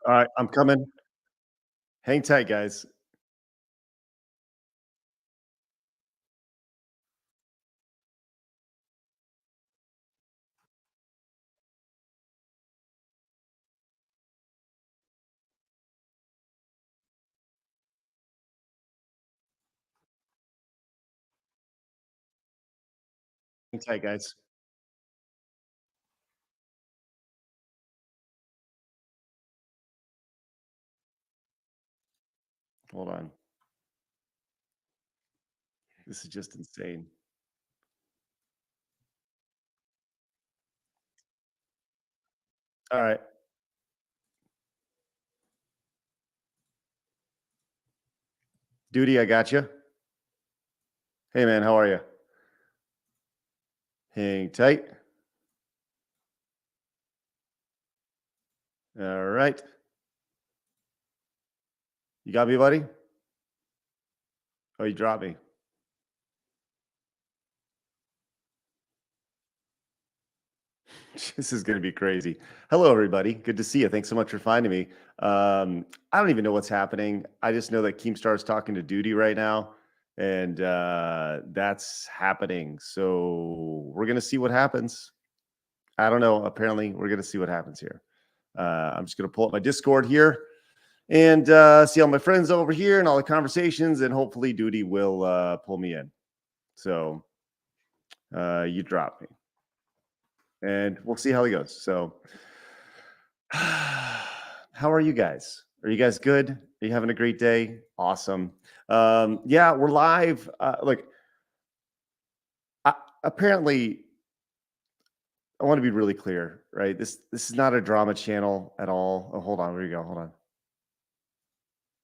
All right, I'm coming. Hang tight, guys. Hang tight, guys. Hold on. This is just insane. All right. Duty, I got you. Hey, man, how are you? Hang tight. All right. You got me, buddy? Oh, you dropped me. This is going to be crazy. Hello, everybody. Good to see you. Thanks so much for finding me. I don't even know what's happening. I just know that Keemstar is talking to Duty right now, and that's happening. So we're going to see what happens. I don't know. Apparently, we're going to see what happens here. I'm just going to pull up my Discord here and see all my friends over here and all the conversations, and hopefully Duty will pull me in. So you drop me, and we'll see how he goes. So how are you guys? Are you guys good? Are you having a great day? Awesome. Yeah, we're live. Look, apparently, I want to be really clear, right? This is not a drama channel at all. Oh, hold on. Where you go? Hold on.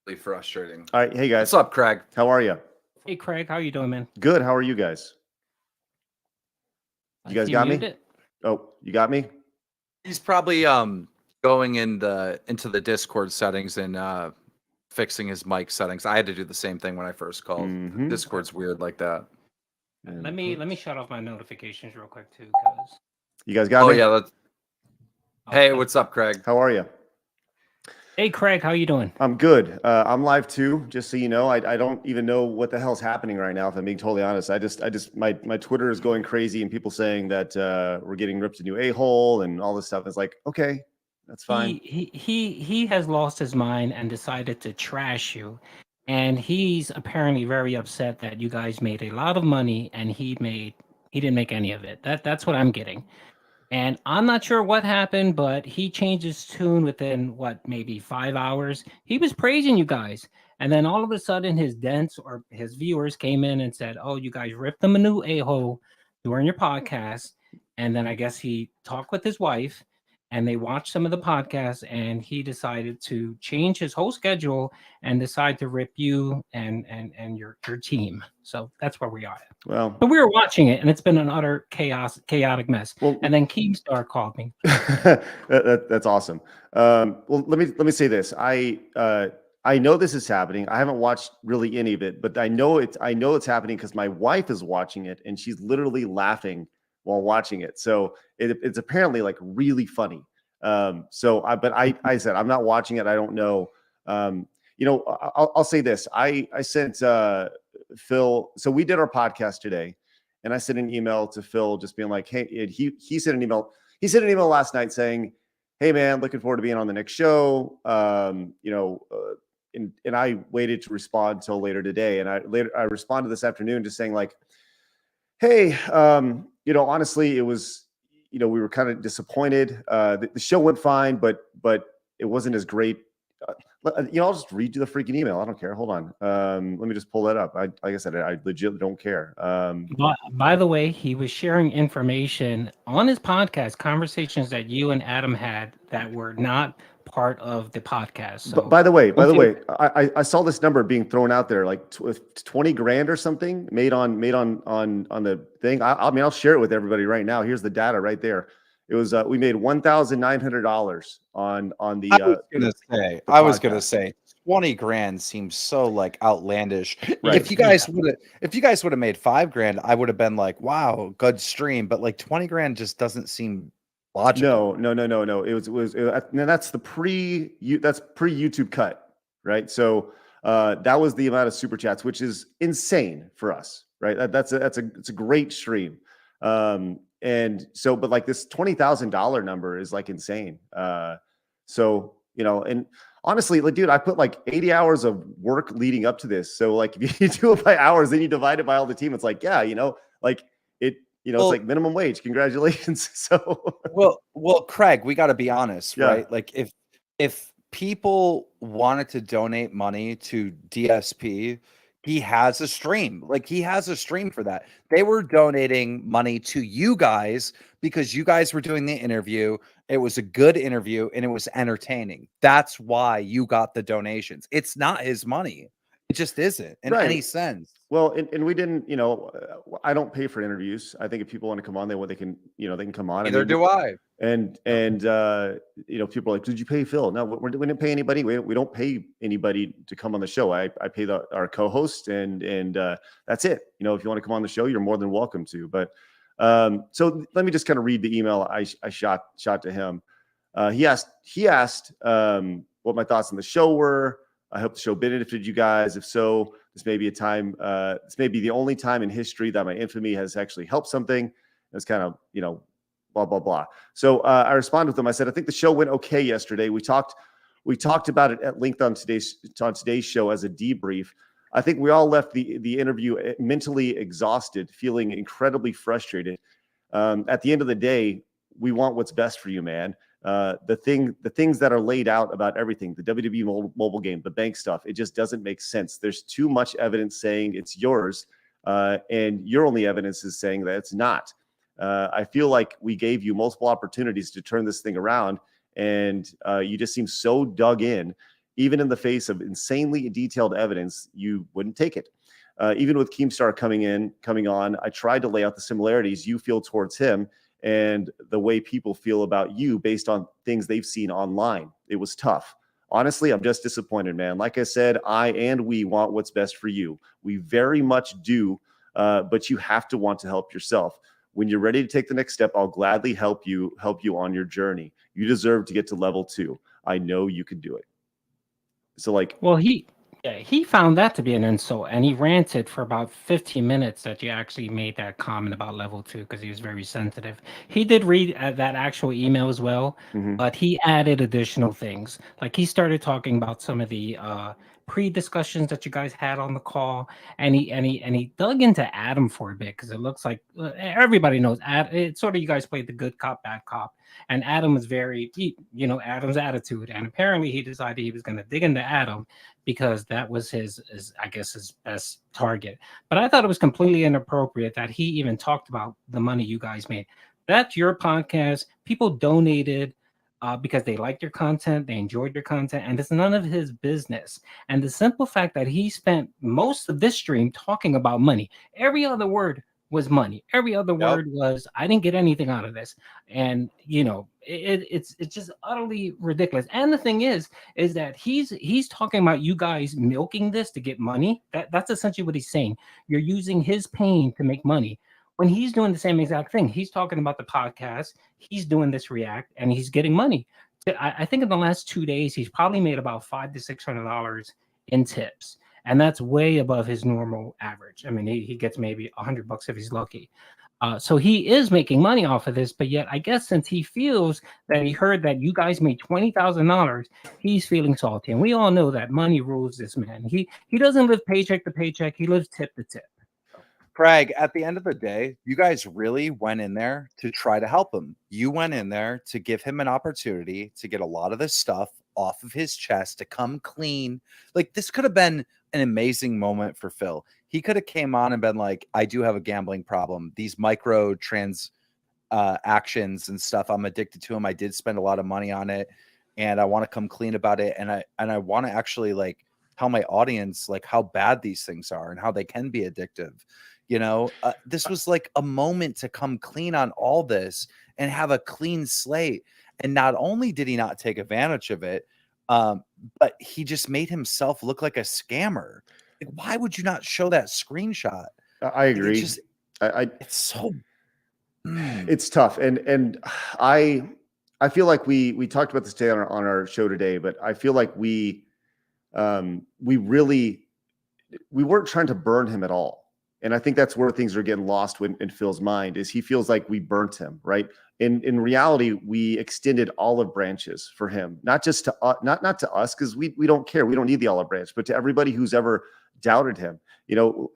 Really frustrating. All right. Hey, guys. What's up, Craig? How are you? Hey, Craig, how you doing, man? Good. How are you guys? You guys got me? Oh, you got me? He's probably going into the Discord settings and fixing his mic settings. I had to do the same thing when I first called. Mhm. Discord's weird like that. Let me shut off my notifications real quick too, because You guys got Oh me? yeah. Hey, what's up, Craig? How are you? Hey, Craig, how you doing? I'm good. I'm live too, just so you know. I don't even know what the hell's happening right now, if I'm being totally honest. I just my Twitter is going crazy and people saying that we're getting ripped a new a-hole and all this stuff. It's like, okay, that's fine. He has lost his mind and decided to trash you, and he's apparently very upset that you guys made a lot of money and he didn't make any of it. That's what I'm getting. And I'm not sure what happened, but he changed his tune within what, maybe 5 hours. He was praising you guys. And then all of a sudden his dents or his viewers came in and said, "Oh, you guys ripped him a new a-hole during your podcast." And then I guess he talked with his wife and they watched some of the podcasts and he decided to change his whole schedule and decide to rip you and your team. So that's where we are. Well, but we were watching it and it's been an utter chaotic mess. Well, and then Keemstar called me. That's awesome. Well, let me say this. I know this is happening. I haven't watched really any of it, but I know it's happening because my wife is watching it and she's literally laughing while watching it. So it's apparently like really funny. But I said I'm not watching it. I don't know. I'll say this. I sent Phil. So we did our podcast today, and I sent an email to Phil just being like, hey, he sent an email. He sent an email last night saying, "Hey man, looking forward to being on the next show." And I waited to respond till later today, and I responded this afternoon just saying like, "Hey, honestly, it was, we were kind of disappointed. The show went fine, but it wasn't as great." I'll just read you the freaking email. I don't care. Hold on. Let me just pull that up. Like I said, I legit don't care. By the way, he was sharing information on his podcast, conversations that you and Adam had that were not part of the podcast. So by the way, I saw this number being thrown out there, like 20 grand or something made on the thing. I'll share it with everybody right now. Here's the data right there. It was we made $1,900 on the. I was gonna say 20 grand seems so like outlandish. Right. If you guys would have made $5 grand, I would have been like, wow, good stream. But like 20 grand just doesn't seem logical. No. No, that's the that's pre YouTube cut, right? So that was the amount of super chats, which is insane for us, right? It's a great stream. And so, but like this $20,000 number is like insane. So, and honestly, like, dude, I put like 80 hours of work leading up to this. So like if you do it by hours, then you divide it by all the team. It's like, yeah, like it, it's like minimum wage. Congratulations. So well, Craig, we got to be honest, Yeah. right? Like if people wanted to donate money to DSP, he has a stream. Like he has a stream for that. They were donating money to you guys because you guys were doing the interview. It was a good interview and it was entertaining. That's why you got the donations. It's not his money. It just isn't in any sense. Well, and we didn't, I don't pay for interviews. I think if people want to come on, they can come on. Neither do I. And people are like, did you pay Phil? No, we didn't pay anybody. We don't pay anybody to come on the show. I pay our co-host and that's it. If you want to come on the show, you're more than welcome to. But so let me just kind of read the email I shot to him. He asked what my thoughts on the show were. I hope the show benefited you guys. If so, this may be this may be the only time in history that my infamy has actually helped something. It's kind of, blah, blah, blah. So I responded with him. I said, I think the show went okay yesterday. We talked about it at length on today's show as a debrief. I think we all left the interview mentally exhausted, feeling incredibly frustrated. At the end of the day, we want what's best for you, man. The things that are laid out about everything, the WWE mobile game, the bank stuff, it just doesn't make sense. There's too much evidence saying it's yours, and your only evidence is saying that it's not. I feel like we gave you multiple opportunities to turn this thing around, and you just seem so dug in. Even in the face of insanely detailed evidence, you wouldn't take it. Even with Keemstar coming on, I tried to lay out the similarities you feel towards him and the way people feel about you based on things they've seen online. It was tough. Honestly, I'm just disappointed, man. Like I said, we want what's best for you. We very much do, but you have to want to help yourself. When you're ready to take the next step, I'll gladly help you on your journey. You deserve to get to level 2. I know you can do it. So well, he found that to be an insult, and he ranted for about 15 minutes that you actually made that comment about level 2 because he was very sensitive. He did read that actual email as well, but he added additional things. Like he started talking about some of the pre-discussions that you guys had on the call, and he dug into Adam for a bit because it looks like everybody knows it's sort of you guys played the good cop, bad cop. And Adam was Adam's attitude. And apparently he decided he was going to dig into Adam because that was his best target. But I thought it was completely inappropriate that he even talked about the money you guys made. That's your podcast. People donated because they liked your content, they enjoyed your content, and it's none of his business. And the simple fact that he spent most of this stream talking about money, every other word was money. Every other word was, I didn't get anything out of this. And it's just utterly ridiculous. And the thing is that he's talking about you guys milking this to get money. That's essentially what he's saying. You're using his pain to make money. When he's doing the same exact thing, he's talking about the podcast, he's doing this react, and he's getting money. I think in the last 2 days, he's probably made about $500 to $600 in tips. And that's way above his normal average. I mean, he gets maybe $100 if he's lucky. So he is making money off of this, but yet I guess since he feels that he heard that you guys made $20,000, he's feeling salty. And we all know that money rules this man. He doesn't live paycheck to paycheck. He lives tip to tip. Craig, at the end of the day, you guys really went in there to try to help him. You went in there to give him an opportunity to get a lot of this stuff off of his chest, to come clean. Like, this could have been an amazing moment for Phil. He could have came on and been like, I do have a gambling problem. These micro actions and stuff, I'm addicted to them. I did spend a lot of money on it, and I want to come clean about it. And I want to actually like tell my audience like how bad these things are and how they can be addictive. This was like a moment to come clean on all this and have a clean slate. And not only did he not take advantage of it, but he just made himself look like a scammer. Like, why would you not show that screenshot? I agree. It's so It's tough, and I feel like we talked about this today on our show today, but I feel like we really we weren't trying to burn him at all. And I think that's where things are getting lost in Phil's mind is he feels like we burnt him, right? In reality, we extended olive branches for him, not just to not to us because we don't care, we don't need the olive branch, but to everybody who's ever doubted him. You know,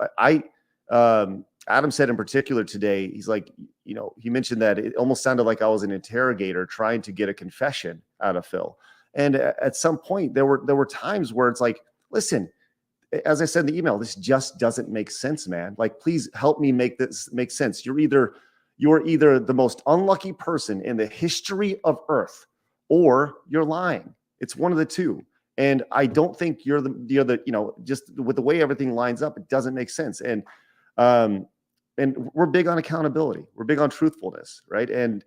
Adam said in particular today, he's like, you know, he mentioned that it almost sounded like I was an interrogator trying to get a confession out of Phil. And at some point, there were times where it's like, listen, as I said in the email, this just doesn't make sense, man. Like, please help me make this make sense. You're either the most unlucky person in the history of Earth, or you're lying. It's one of the two. And I don't think you're the you know, just with the way everything lines up, it doesn't make sense. And we're big on accountability. We're big on truthfulness, right? And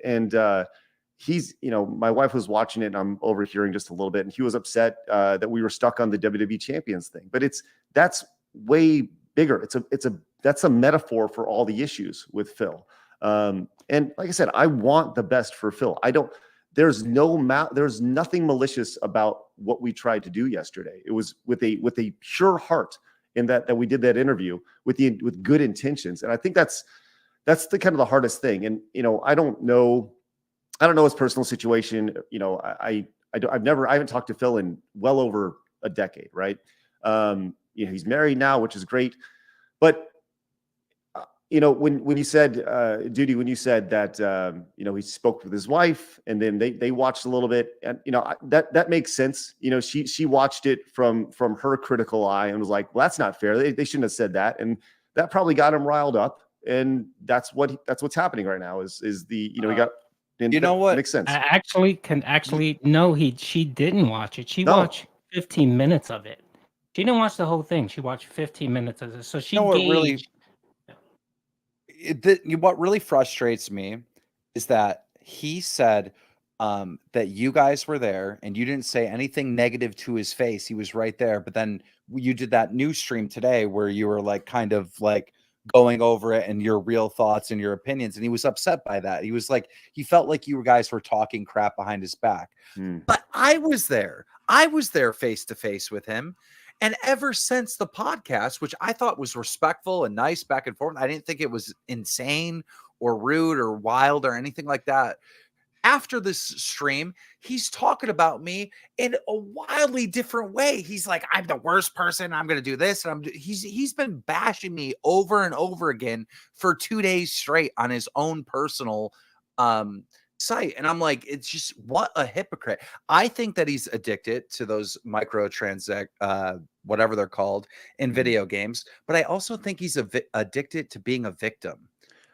he's, you know, my wife was watching it and I'm overhearing just a little bit, and he was upset that we were stuck on the WWE champions thing. But that's way bigger. That's a metaphor for all the issues with Phil. And like I said, I want the best for Phil. There's nothing malicious about what we tried to do yesterday. It was with a pure heart in that we did that interview with good intentions. And I think that's the kind of the hardest thing. And, you know, I don't know his personal situation. You know, I haven't talked to Phil in well over a decade. Right. You know, he's married now, which is great. But, you know, when you said, Duty, when you said that, you know, he spoke with his wife and then they watched a little bit, and, you know, that makes sense. You know, she watched it from her critical eye and was like, well, that's not fair. They shouldn't have said that. And that probably got him riled up. And that's what's happening right now is the, you know, he got, you know what makes sense. No, she didn't watch it. She watched 15 minutes of it. She didn't watch the whole thing. She watched 15 minutes of it. So she what really frustrates me is that he said that you guys were there and you didn't say anything negative to his face. He was right there. But then you did that new stream today where you were like kind of like going over it and your real thoughts and your opinions. And he was upset by that. He was like, he felt like you guys were talking crap behind his back. But I was there. I was there face to face with him. And ever since the podcast, which I thought was respectful and nice back and forth, I didn't think it was insane or rude or wild or anything like that. After this stream, he's talking about me in a wildly different way. He's like, I'm the worst person. I'm going to do this. And he's been bashing me over and over again for 2 days straight on his own personal site. And I'm like, it's just, what a hypocrite. I think that he's addicted to those whatever they're called in video games. But I also think he's addicted to being a victim.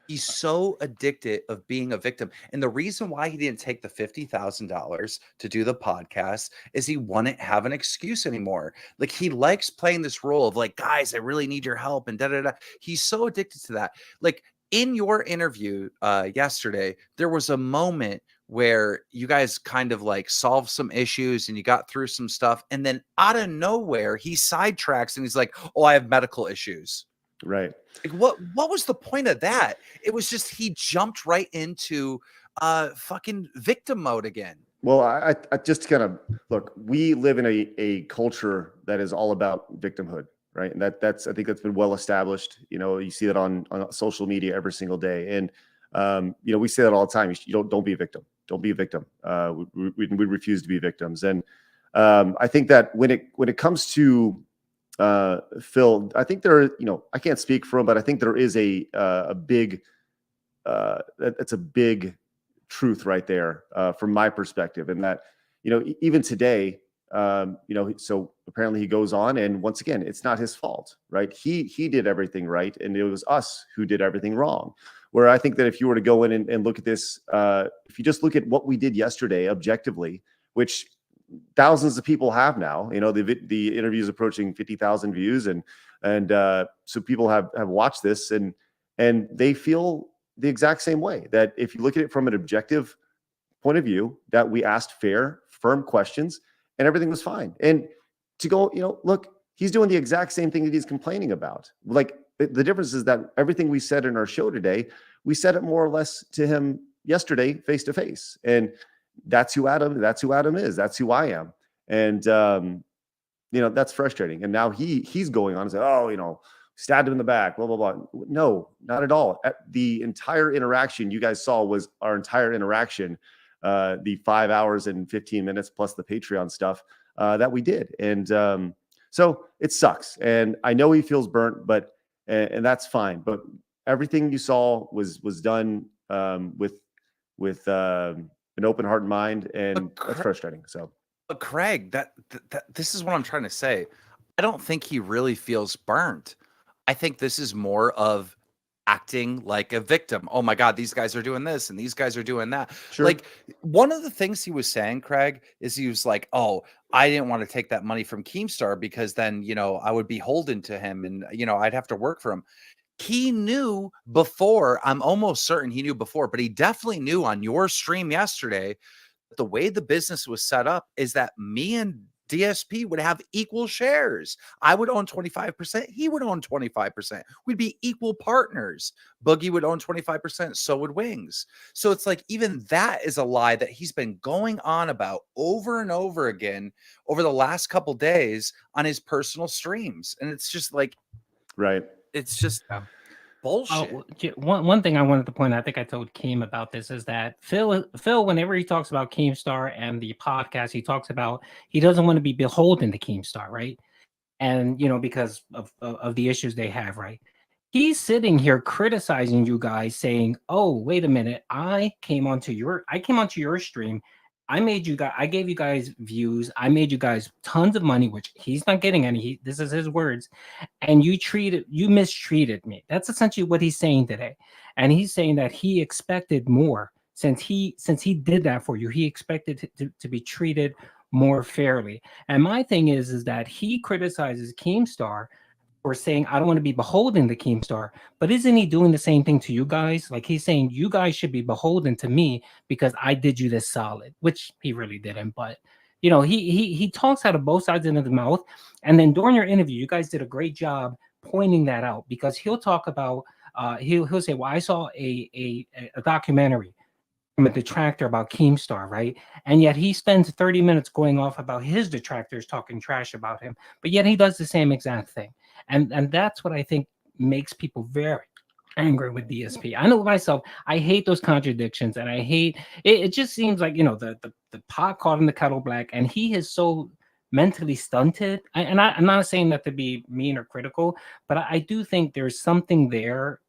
He's so addicted of being a victim. And the reason why he didn't take the $50,000 to do the podcast is he wouldn't have an excuse anymore. Like, he likes playing this role of like, guys, I really need your help and da-da-da. He's so addicted to that. Like, in your interview yesterday, there was a moment where you guys kind of like solved some issues and you got through some stuff. And then out of nowhere, he sidetracks and he's like, oh, I have medical issues. Right. Like, what was the point of that? It was just he jumped right into fucking victim mode again. Well, I just kind of look, we live in a culture that is all about victimhood, right? And I think that's been well established. You know, you see that on social media every single day. And you know, we say that all the time. Don't be a victim. Don't be a victim. We refuse to be victims. And I think that when it comes to Phil, I think there, you know, I can't speak for him, but I think there is a big, that's a big truth right there from my perspective. And that, you know, even today, you know, so apparently he goes on, and once again, it's not his fault, right? He did everything right, and it was us who did everything wrong. Where I think that if you were to go in and look at this, if you just look at what we did yesterday objectively, which thousands of people have now, you know, the interview is approaching 50,000 views, and so people have watched this, and they feel the exact same way. That if you look at it from an objective point of view, that we asked fair, firm questions, and everything was fine. And to go, you know, look, he's doing the exact same thing that he's complaining about. Like, the difference is that everything we said in our show today, we said it more or less to him yesterday, face to face. And that's who Adam is. That's who I am. And, that's frustrating. And now he's going on and say, oh, stabbed him in the back, blah, blah, blah. No, not at all. The entire interaction you guys saw was our entire interaction, the 5 hours and 15 minutes plus the Patreon stuff that we did. And so it sucks. And I know he feels burnt, but and that's fine. But everything you saw was done with an open heart and mind, and that's frustrating. So, but Craig, that this is what I'm trying to say. I don't think he really feels burnt. I think this is more of acting like a victim. Oh my God, these guys are doing this and these guys are doing that. sure. Like, one of the things he was saying, Craig, is he was like, oh, I didn't want to take that money from Keemstar because then, I would be beholden to him and, I'd have to work for him. He knew before, I'm almost certain he knew before, but he definitely knew on your stream yesterday that the way the business was set up is that me and DSP would have equal shares. I would own 25%. He would own 25%. We'd be equal partners. Boogie would own 25%. So would Wings. So it's like, even that is a lie that he's been going on about over and over again over the last couple days on his personal streams. And it's just like, right. it's just bullshit. One thing I wanted to point out, I think I told Keem about this, is that Phil, whenever he talks about Keemstar and the podcast, he talks about he doesn't want to be beholden to Keemstar, right? And because of the issues they have, right? He's sitting here criticizing you guys, saying, "Oh, wait a minute, I came onto your stream. I gave you guys views. I made you guys tons of money, which he's not getting any. This is his words. And you mistreated me." That's essentially what he's saying today. And he's saying that he expected more since he did that for you. He expected to be treated more fairly. And my thing is that he criticizes Keemstar for saying, I don't want to be beholden to Keemstar, but isn't he doing the same thing to you guys? Like, he's saying you guys should be beholden to me because I did you this solid, which he really didn't. But he talks out of both sides of his mouth. And then during your interview, you guys did a great job pointing that out, because he'll talk about he'll say, well, I saw a documentary from a detractor about Keemstar, right? And yet he spends 30 minutes going off about his detractors talking trash about him, but yet he does the same exact thing. And that's what I think makes people very angry with DSP. I know myself, I hate those contradictions, and I hate it. It just seems like the pot caught in the kettle black, and he is so mentally stunted. I'm not saying that to be mean or critical, but I do think there's something there.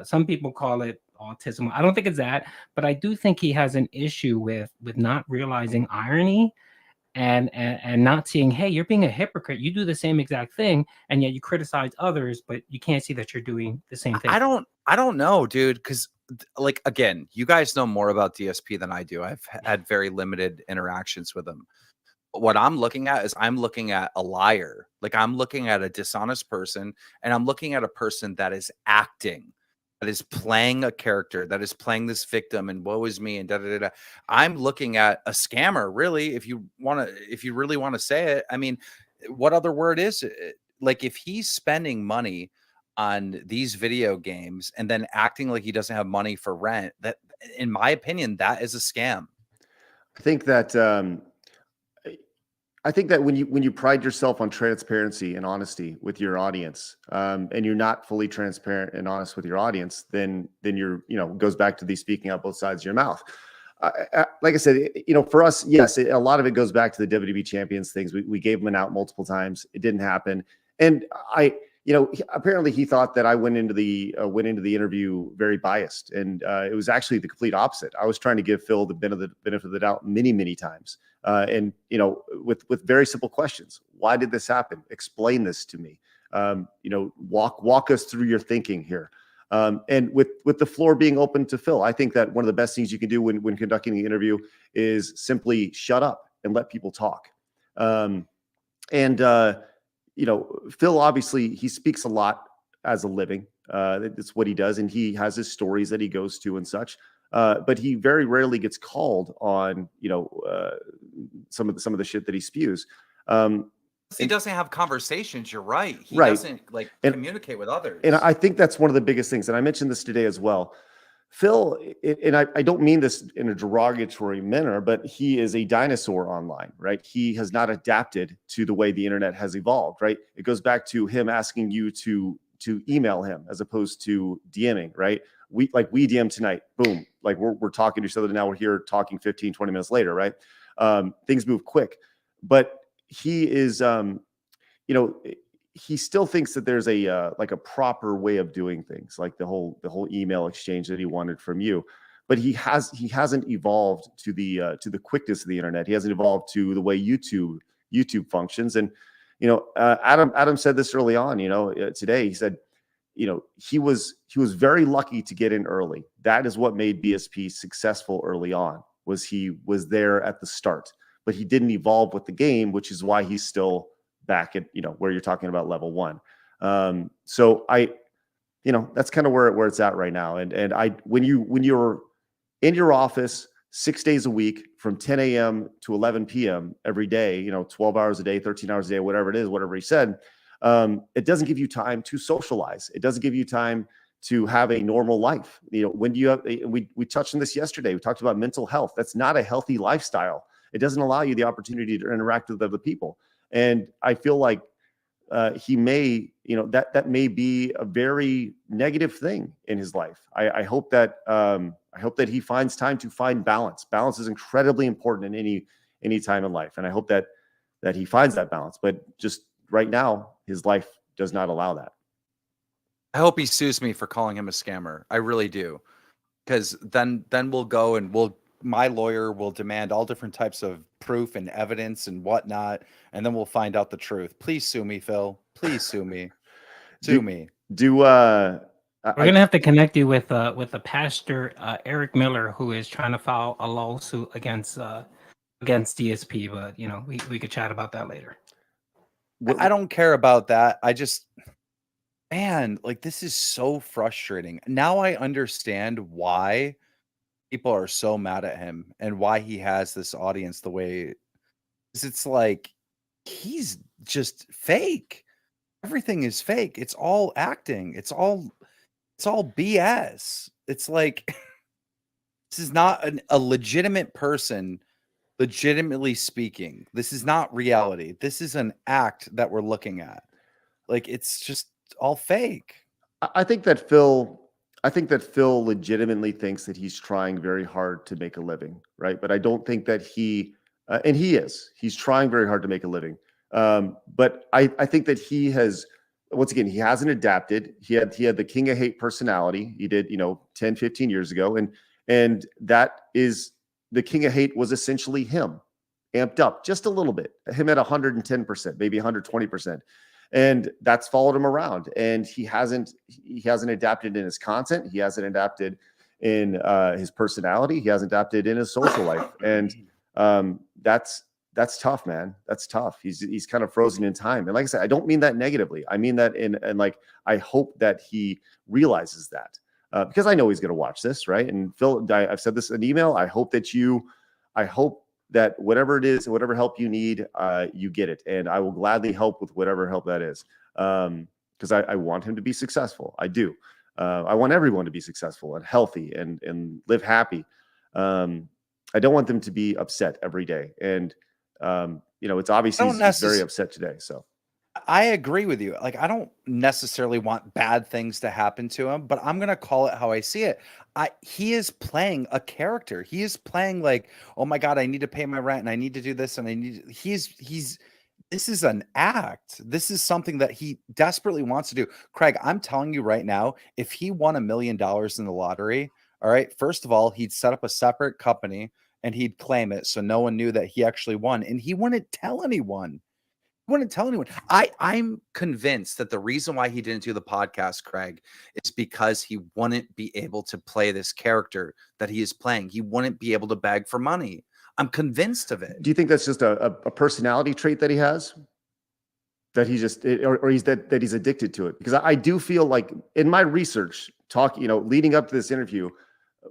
Some people call it autism. I don't think it's that, but I do think he has an issue with not realizing irony and not seeing, hey, you're being a hypocrite. You do the same exact thing, and yet you criticize others, but you can't see that you're doing the same thing. I don't know, dude, because like, again, you guys know more about DSP than I do. I've had very limited interactions with him. What I'm looking at is I'm looking at a liar. Like, I'm looking at a dishonest person, and I'm looking at a person that is acting, that is playing a character, that is playing this victim and woe is me and da da da da. I'm looking at a scammer, really, if you really want to say it. I mean, what other word is it? Like, if he's spending money on these video games and then acting like he doesn't have money for rent, that, in my opinion, that is a scam. I think that when you pride yourself on transparency and honesty with your audience, and you're not fully transparent and honest with your audience, then you're, goes back to the speaking out both sides of your mouth. Like I said, for us, yes, a lot of it goes back to the WWE champions things. We gave him an out multiple times. It didn't happen. And apparently he thought that I went into the interview very biased, and it was actually the complete opposite. I was trying to give Phil the benefit of the doubt many times, and with very simple questions. Why did this happen? Explain this to me. Walk us through your thinking here. And with the floor being open to Phil, I think that one of the best things you can do when conducting the interview is simply shut up and let people talk. Phil, obviously, he speaks a lot as a living. It's what he does, and he has his stories that he goes to and such. But he very rarely gets called on, some of the shit that he spews. He doesn't have conversations. You're right. He Right. doesn't like communicate with others. And I think that's one of the biggest things. And I mentioned this today as well. Phil, and I don't mean this in a derogatory manner, but he is a dinosaur online, right? He has not adapted to the way the internet has evolved, right? It goes back to him asking you to email him as opposed to DMing, right? We DM tonight, boom, like we're talking to each other now. We're here talking 15, 20 minutes later, right? Things move quick, but he is, he still thinks that there's a like a proper way of doing things, like the whole email exchange that he wanted from you. But he hasn't evolved to the quickness of the internet. He hasn't evolved to the way YouTube functions. And Adam said this early on. Today he said, he was very lucky to get in early. That is what made BSP successful early on. He was there at the start, but he didn't evolve with the game, which is why he's still back at where you're talking about level 1. So that's kind of where it's at right now. And when you're in your office 6 days a week from 10 a.m. to 11 p.m. every day, 12 hours a day, 13 hours a day, whatever it is, whatever he said, it doesn't give you time to socialize. It doesn't give you time to have a normal life. When you have, we touched on this yesterday. We talked about mental health. That's not a healthy lifestyle. It doesn't allow you the opportunity to interact with other people. And I feel like he may, that may be a very negative thing in his life. I hope that he finds time to find balance. Balance is incredibly important in any time in life, and I hope that he finds that balance. But just right now, his life does not allow that. I hope he sues me for calling him a scammer. I really do, because then we'll go and my lawyer will demand all different types of proof and evidence and whatnot, and then we'll find out the truth. Please sue me, Phil. Please sue me. Sue me. We're gonna have to connect you with the pastor Eric Miller, who is trying to file a lawsuit against DSP. But we could chat about that later. I don't care about that. I just, man, like, this is so frustrating. Now I understand why people are so mad at him and why he has this audience the way it's like he's just fake. Everything is fake. It's all acting. It's all BS. It's like this is not a legitimate person, legitimately speaking. This is not reality. This is an act that we're looking at. Like, it's just all fake. I think that Phil legitimately thinks that he's trying very hard to make a living, right? But I don't think that he's trying very hard to make a living. But I think that he hasn't adapted. He had the King of Hate personality. He did, 10, 15 years ago. And that is, the King of Hate was essentially him amped up just a little bit, him at 110%, maybe 120%. And that's followed him around, and he hasn't adapted in his content. He hasn't adapted in his personality. He hasn't adapted in his social life. And that's tough, man. That's tough. He's kind of frozen in time. And like I said, I don't mean that negatively. I mean that and like, I hope that he realizes that because I know he's going to watch this, right? And Phil, I've said this in email. I hope that whatever it is, whatever help you need, you get it. And I will gladly help with whatever help that is. Because I want him to be successful. I do. I want everyone to be successful and healthy and live happy. I don't want them to be upset every day. And, it's obviously he's very upset today. So I agree with you. Like, I don't necessarily want bad things to happen to him, but I'm going to call it how I see it. He is playing a character. He is playing like, oh my God, I need to pay my rent and I need to do this. And this is an act. This is something that he desperately wants to do. Craig, I'm telling you right now, if he won $1 million in the lottery, all right, first of all, he'd set up a separate company and he'd claim it. So no one knew that he actually won, and he wouldn't tell anyone. Wouldn't tell anyone. I'm convinced that the reason why he didn't do the podcast, Craig, is because he wouldn't be able to play this character that he is playing. He wouldn't be able to beg for money. I'm convinced of it. Do you think that's just a personality trait that he has? That he just, or he's that he's addicted to it? Because I do feel like in my research, leading up to this interview,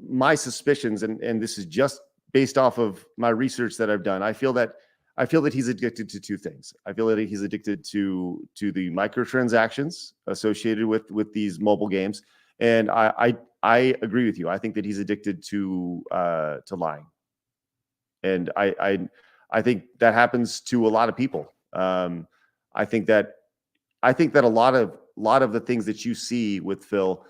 my suspicions, and this is just based off of my research that I've done, I feel that I feel that he's addicted to two things. I feel that he's addicted to the microtransactions associated with these mobile games, and I agree with you. I think that he's addicted to lying, and I think that happens to a lot of people. I think that a lot of the things that you see with Phil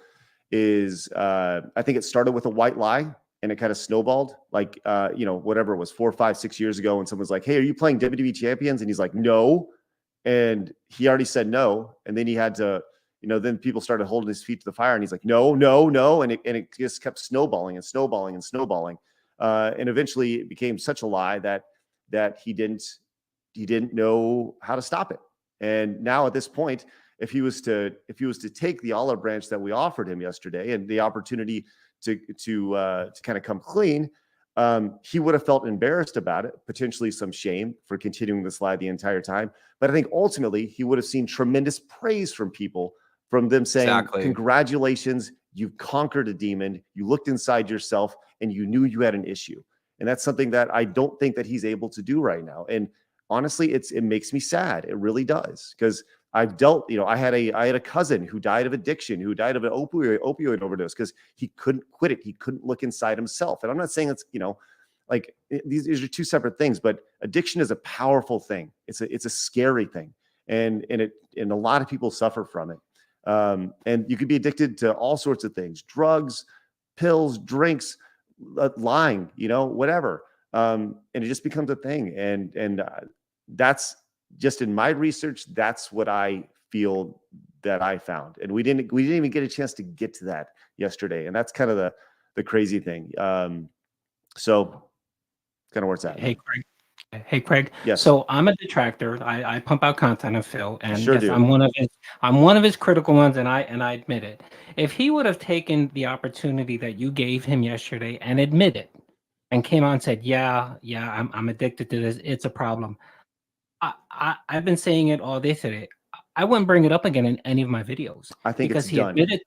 is I think it started with a white lie and it kind of snowballed, like whatever it was 4, 5, 6 years ago, and someone's like, "Hey, are you playing WWE Champions?" And he's like, "No," and he already said no, and then he had to, then people started holding his feet to the fire, and he's like, "No, no, no," and it just kept snowballing and snowballing and snowballing, and eventually it became such a lie that he didn't know how to stop it, and now at this point, if he was to take the olive branch that we offered him yesterday and the opportunity to kind of come clean, he would have felt embarrassed about it, potentially some shame for continuing this lie the entire time. But I think ultimately he would have seen tremendous praise from people, from them saying, Exactly. "Congratulations, you've conquered a demon. You looked inside yourself and you knew you had an issue." And that's something that I don't think that he's able to do right now. And honestly, it makes me sad. It really does, because I've dealt, I had a cousin who died of addiction, who died of an opioid overdose because he couldn't quit it. He couldn't look inside himself. And I'm not saying it's, these are two separate things, but addiction is a powerful thing. It's a scary thing. And a lot of people suffer from it. And you could be addicted to all sorts of things: drugs, pills, drinks, lying, whatever. And it just becomes a thing. And that's just, in my research, that's what I feel that I found. And we didn't even get a chance to get to that yesterday. And that's kind of the crazy thing. So kind of where it's at. Hey, Craig. Hey, Craig. Yes. So I'm a detractor. I pump out content of Phil, and Sure do. I'm one of his critical ones, and I admit it. If he would have taken the opportunity that you gave him yesterday and admitted, and came on and said, "Yeah, I'm addicted to this. It's a problem." I've been saying it all day today. I wouldn't bring it up again in any of my videos. I think because it's he done. admitted,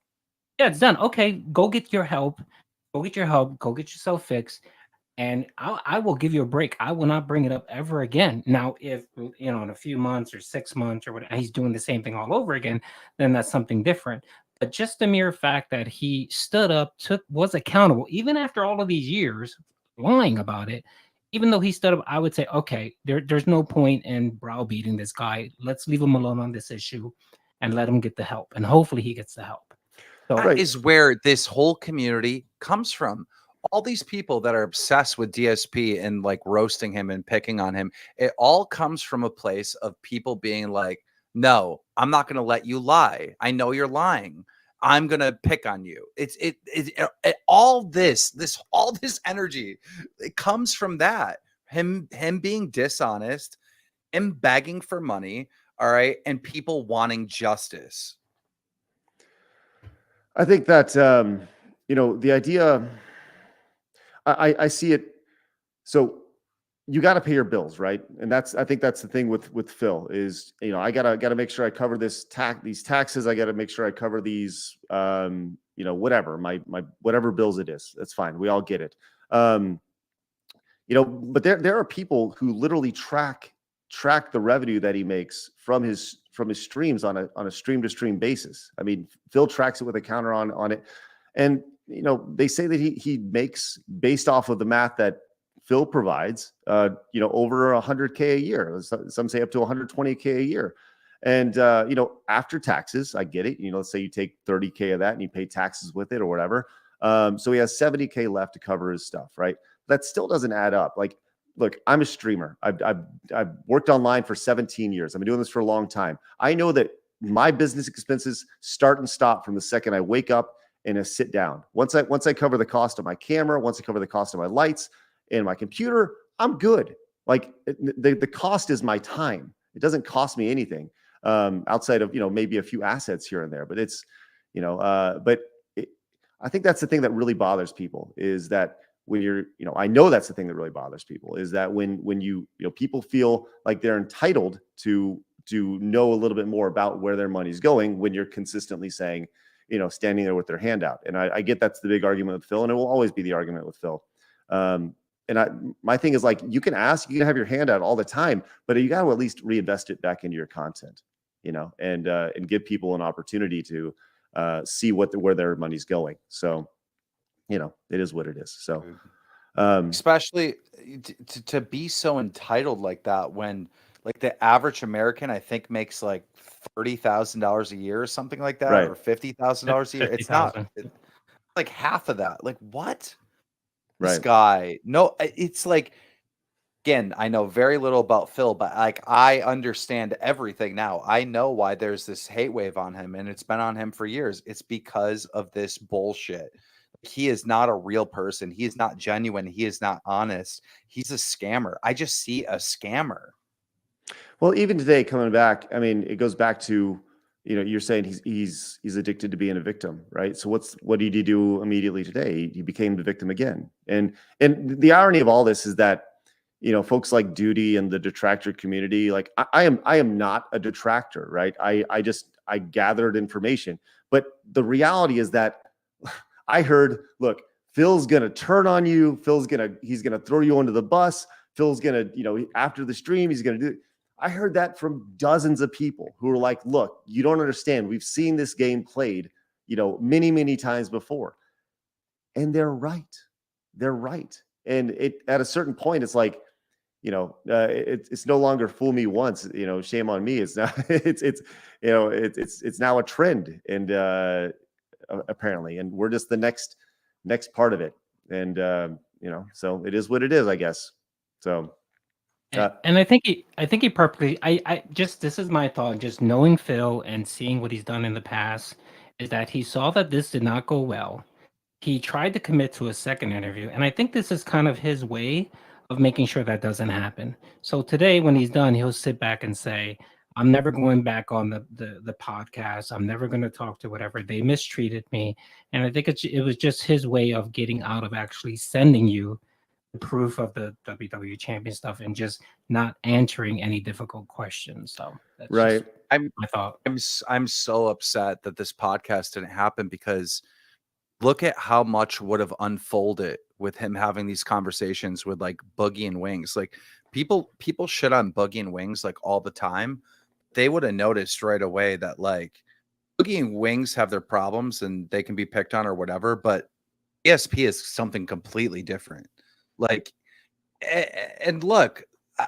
yeah, it's done. Okay, go get your help. Go get your help. Go get yourself fixed. And I will give you a break. I will not bring it up ever again. Now, if in a few months or 6 months or whatever, he's doing the same thing all over again, then that's something different. But just the mere fact that he stood up, was accountable, even after all of these years lying about it, even though he stood up, I would say, okay, there's no point in browbeating this guy. Let's leave him alone on this issue and let him get the help. And hopefully he gets the help. So That is where this whole community comes from. All these people that are obsessed with DSP and like roasting him and picking on him, it all comes from a place of people being like, "No, I'm not going to let you lie. I know you're lying. I'm going to pick on you." All this energy, it comes from that. Him being dishonest, him begging for money, all right, and people wanting justice. I think that, the idea, I see it. So you got to pay your bills, right? And I think that's the thing with Phil is, I gotta make sure I cover these taxes. I got to make sure I cover these, whatever my whatever bills it is. That's fine. We all get it. But there are people who literally track the revenue that he makes from his streams on a stream to stream basis. I mean, Phil tracks it with a counter on it, and they say that he makes, based off of the math that Phil provides, over 100K a year. Some say up to 120K a year. And after taxes, I get it. Let's say you take 30K of that and you pay taxes with it or whatever. So he has 70K left to cover his stuff, right? That still doesn't add up. Like, look, I'm a streamer. I've worked online for 17 years. I've been doing this for a long time. I know that my business expenses start and stop from the second I wake up and I sit down. Once I cover the cost of my camera, once I cover the cost of my lights and my computer, I'm good. Like, the cost is my time. It doesn't cost me anything outside of maybe a few assets here and there. But it's I think that's the thing that really bothers people, is that when you're, I know that's the thing that really bothers people, is that when people feel like they're entitled to know a little bit more about where their money's going, when you're consistently saying, standing there with their hand out. And I get that's the big argument with Phil, and it will always be the argument with Phil. my thing is like, you can ask, you can have your hand out all the time, but you got to at least reinvest it back into your content, and give people an opportunity to see where their money's going. So, it is what it is. So, especially to be so entitled like that, when like the average American, I think, makes like $30,000 a year or something like that, right, or $50,000 a year. It's not 50,000. like half of that. Like, what? This right. guy, no, it's like, again, I know very little about Phil, but like I understand everything now. I know why there's this hate wave on him, and it's been on him for years. It's because of this bullshit. He is not a real person. He is not genuine. He is not honest. He's a scammer. I just see a scammer. Well, even today, coming back, I mean, it goes back to, you're saying he's addicted to being a victim, right? So what did he do immediately today? He became the victim again. And the irony of all this is that, folks like Duty and the detractor community, like I am not a detractor, right? I gathered information, but the reality is that I heard, look, Phil's gonna turn on you. He's gonna throw you under the bus. Phil's gonna, after the stream, he's gonna do. I heard that from dozens of people who were like, look, you don't understand. We've seen this game played, many, many times before. And they're right. They're right. And at a certain point, it's like, it's no longer fool me once, shame on me. It's now, it's now a trend. And apparently, and we're just the next part of it. And, so it is what it is, I guess. So. And I think he purposely. I just, this is my thought. Just knowing Phil and seeing what he's done in the past, is that he saw that this did not go well. He tried to commit to a second interview, and I think this is kind of his way of making sure that doesn't happen. So today, when he's done, he'll sit back and say, "I'm never going back on the podcast. I'm never going to talk to whatever. They mistreated me." And I think it was just his way of getting out of actually sending you proof of the WWE champion stuff and just not answering any difficult questions. So that's right. just I'm my thought. I'm so upset that this podcast didn't happen, because look at how much would have unfolded with him having these conversations with like Boogie and Wings. Like people shit on Boogie and Wings like all the time. They would have noticed right away that like Boogie and Wings have their problems and they can be picked on or whatever, but ESP is something completely different. Like, and look,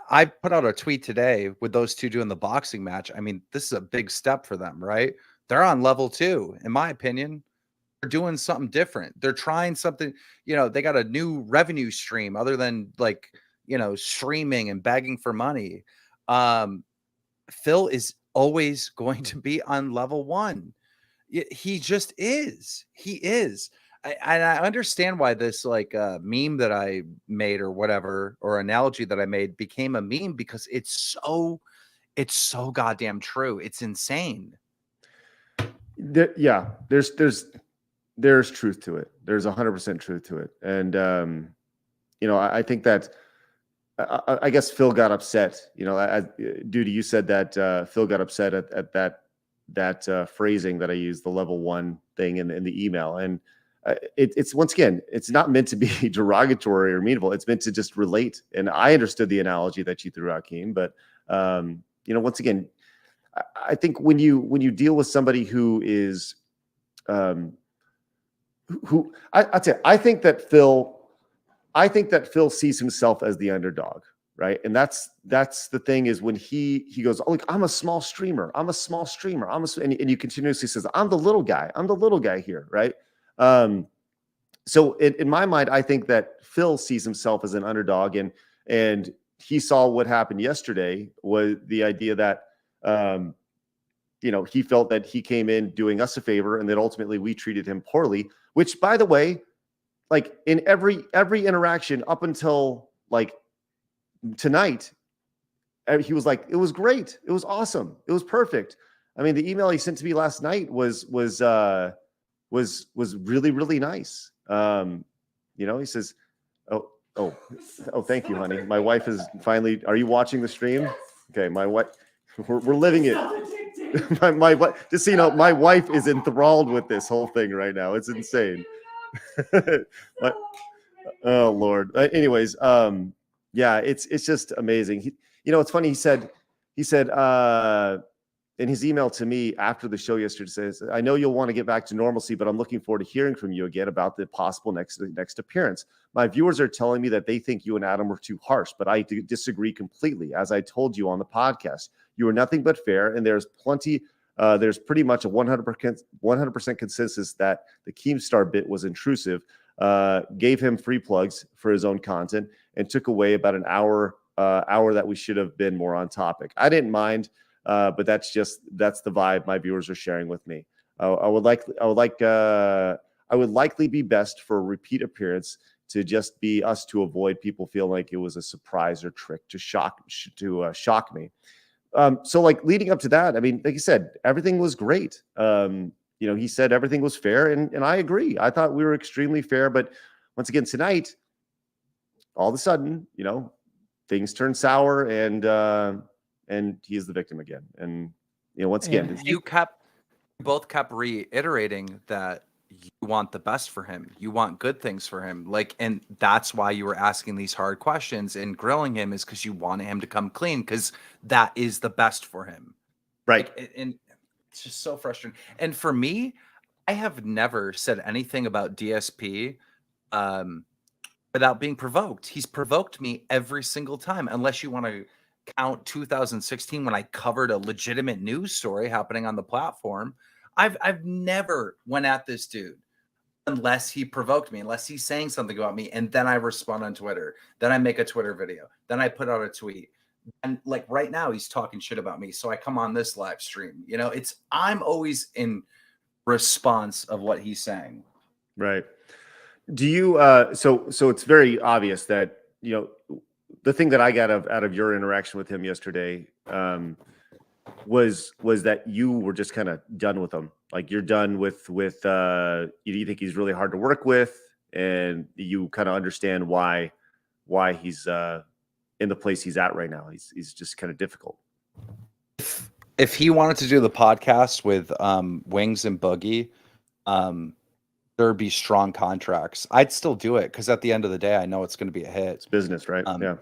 I put out a tweet today with those two doing the boxing match. I mean, this is a big step for them, right? They're on level 2, in my opinion. They're doing something different. They're trying something, they got a new revenue stream other than like, streaming and begging for money. Phil is always going to be on level 1. He just is. He is. And I understand why this like meme that I made or whatever, or analogy that I made became a meme, because it's so goddamn true. It's insane. Yeah, there's truth to it. There's 100% truth to it. And, I think that, I guess Phil got upset, Duty, you said that Phil got upset at that phrasing that I used, the level 1 thing in the email. And it's once again, it's not meant to be derogatory or meaningful. It's meant to just relate. And I understood the analogy that you threw out, Keem, but once again, I think when you deal with somebody who is, I'd say, I think that Phil sees himself as the underdog, right? And that's the thing, is when he goes, "Oh, look, I'm a small streamer. I'm a small streamer. And you continuously says, I'm the little guy. I'm the little guy here, right?" So in my mind, I think that Phil sees himself as an underdog, and he saw what happened yesterday, was the idea that, he felt that he came in doing us a favor, and that ultimately we treated him poorly, which, by the way, like in every interaction up until like tonight, he was like, it was great. It was awesome. It was perfect. I mean, the email he sent to me last night was really, really nice. He says, oh, thank you, honey. My wife is finally, are you watching the stream? Okay. My wife, we're living it. my wife, just so you know, my wife is enthralled with this whole thing right now. It's insane. Oh Lord. Anyways, yeah, it's just amazing. It's funny. He said in his email to me after the show yesterday, says, "I know you'll want to get back to normalcy, but I'm looking forward to hearing from you again about the possible next appearance. My viewers are telling me that they think you and Adam were too harsh, but I disagree completely. As I told you on the podcast, you are nothing but fair, and there's pretty much a 100% consensus that the Keemstar bit was intrusive, gave him free plugs for his own content, and took away about an hour that we should have been more on topic. I didn't mind, but that's the vibe my viewers are sharing with me. I would likely be best for a repeat appearance to just be us to avoid people feeling like it was a surprise or trick to shock me. So like leading up to that, I mean, like you said, everything was great. He said everything was fair, and I agree. I thought we were extremely fair, but once again tonight, all of a sudden, things turn sour, and he is the victim again. And once again, You both kept reiterating that you want the best for him. You want good things for him. Like, and that's why you were asking these hard questions and grilling him, is because you wanted him to come clean, because that is the best for him. right? And it's just so frustrating. And for me, I have never said anything about DSP without being provoked. He's provoked me every single time, unless you want to count 2016 when I covered a legitimate news story happening on the platform. I've never went at this dude unless he provoked me, unless he's saying something about me, and then I respond on Twitter. Then I make a Twitter video. Then I put out a tweet. And like right now, he's talking shit about me, so I come on this live stream. I'm always in response of what he's saying. Right. Do you so it's very obvious that the thing that I got out of your interaction with him yesterday was that you were just kind of done with him. Like you're done with you think he's really hard to work with, and you kind of understand why he's in the place he's at right now. He's just kind of difficult. If he wanted to do the podcast with Wings and Boogie, there'd be strong contracts. I'd still do it, because at the end of the day, I know it's going to be a hit. It's business, right? Yeah.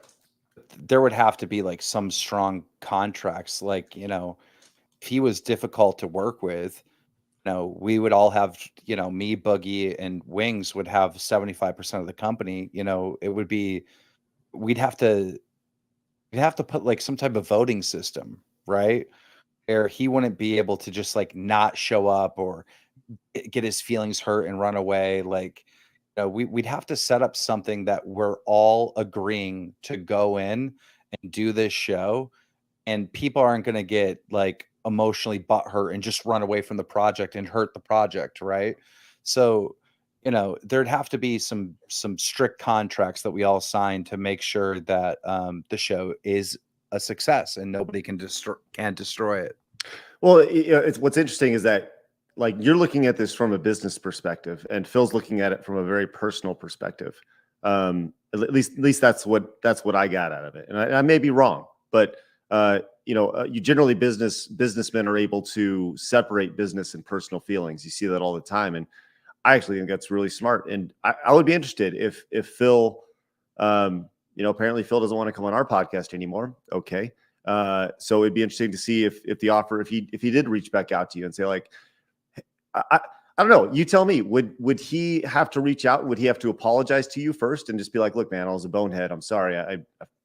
There would have to be like some strong contracts. Like, if he was difficult to work with, we would all have, me, Boogie, and Wings would have 75% of the company. It would be, we'd have to put like some type of voting system, right? Where he wouldn't be able to just like not show up or get his feelings hurt and run away. Like, we'd have to set up something that we're all agreeing to go in and do this show, and people aren't going to get like emotionally butthurt and just run away from the project and hurt the project, right? So, there'd have to be some strict contracts that we all sign to make sure that the show is a success and nobody can destroy it. Well, it's what's interesting is that like you're looking at this from a business perspective, and Phil's looking at it from a very personal perspective. At least that's what I got out of it, and I may be wrong, but you generally businessmen are able to separate business and personal feelings. You see that all the time, and I actually think that's really smart. And I would be interested if Phil, apparently Phil doesn't want to come on our podcast anymore. Okay. So it'd be interesting to see if he did reach back out to you and say like, I don't know. You tell me. Would he have to reach out? Would he have to apologize to you first and just be like, "Look, man, I was a bonehead. I'm sorry. I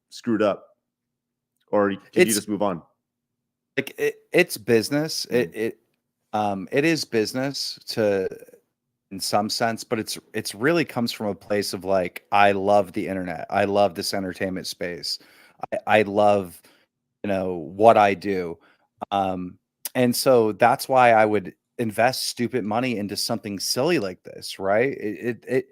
screwed up," or can you just move on? Like it's business. It is business in some sense, but it's really comes from a place of like, I love the internet. I love this entertainment space. I love what I do, and so that's why I would invest stupid money into something silly like this, right?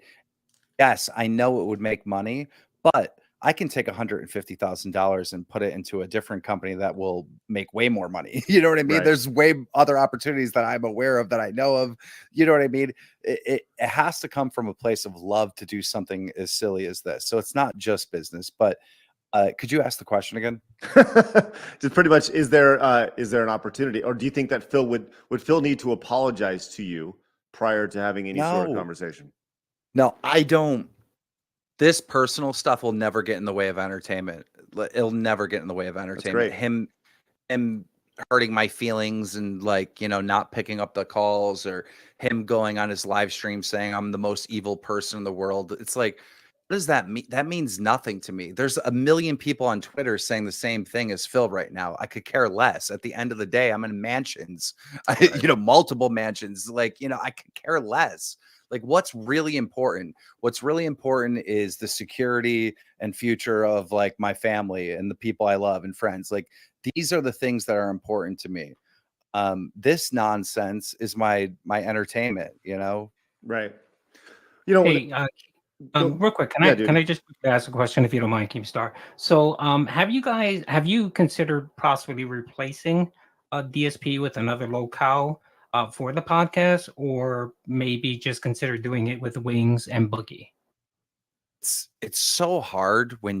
Yes, I know it would make money, but I can take $150,000 and put it into a different company that will make way more money. You know what I mean? Right. There's way other opportunities that I'm aware of, that I know of. You know what I mean? It has to come from a place of love to do something as silly as this. So it's not just business, but could you ask the question again? Just pretty much, is there an opportunity, or do you think that Phil would Phil need to apologize to you prior to having any sort of conversation? No, I don't. this personal stuff will never get in the way of entertainment. It'll never get in the way of entertainment. great. Him hurting my feelings and like, not picking up the calls, or him going on his live stream saying I'm the most evil person in the world. It's like, what does that mean? That means nothing to me. There's a million people on Twitter saying the same thing as Phil right now. I could care less. At the end of the day, I'm in mansions, Right. multiple mansions. Like, I could care less. Like, what's really important? What's really important is the security and future of like my family and the people I love and friends. Like, these are the things that are important to me. This nonsense is my entertainment, Right. You know, Hey, go, real quick, yeah, can I dude. just quickly ask a question if you don't mind, Keemstar? So, have you considered possibly replacing a DSP with another locale for the podcast, or maybe just consider doing it with Wings and Boogie? It's so hard when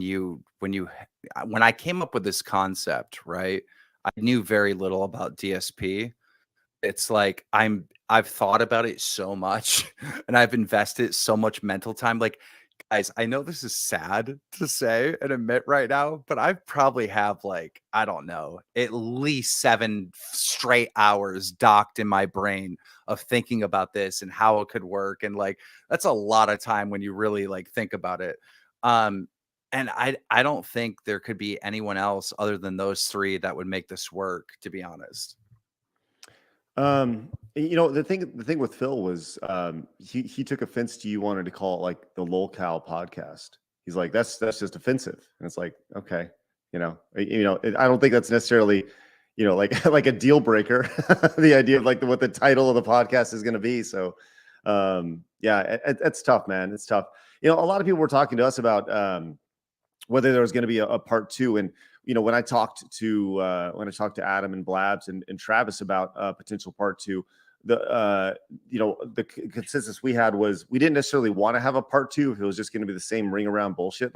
I came up with this concept, right? I knew very little about DSP. It's like I've thought about it so much and I've invested so much mental time. Like, guys, I know this is sad to say and admit right now, but I probably have like, I don't know, at least 7 straight hours docked in my brain of thinking about this and how it could work. And like, that's a lot of time when you really like think about it. Um, and I don't think there could be anyone else other than those three that would make this work, to be honest. The thing with Phil was he took offense to you wanted to call it like the lolcow podcast. He's like, that's just offensive. And it's like, okay, I don't think that's necessarily, like like a deal breaker, the idea of like what the title of the podcast is going to be. So yeah, it's tough, man. It's tough. A lot of people were talking to us about whether there was going to be a part two. And when I talked to Adam and Blabs and Travis about potential part two, the consensus we had was we didn't necessarily want to have a part two if it was just going to be the same ring around bullshit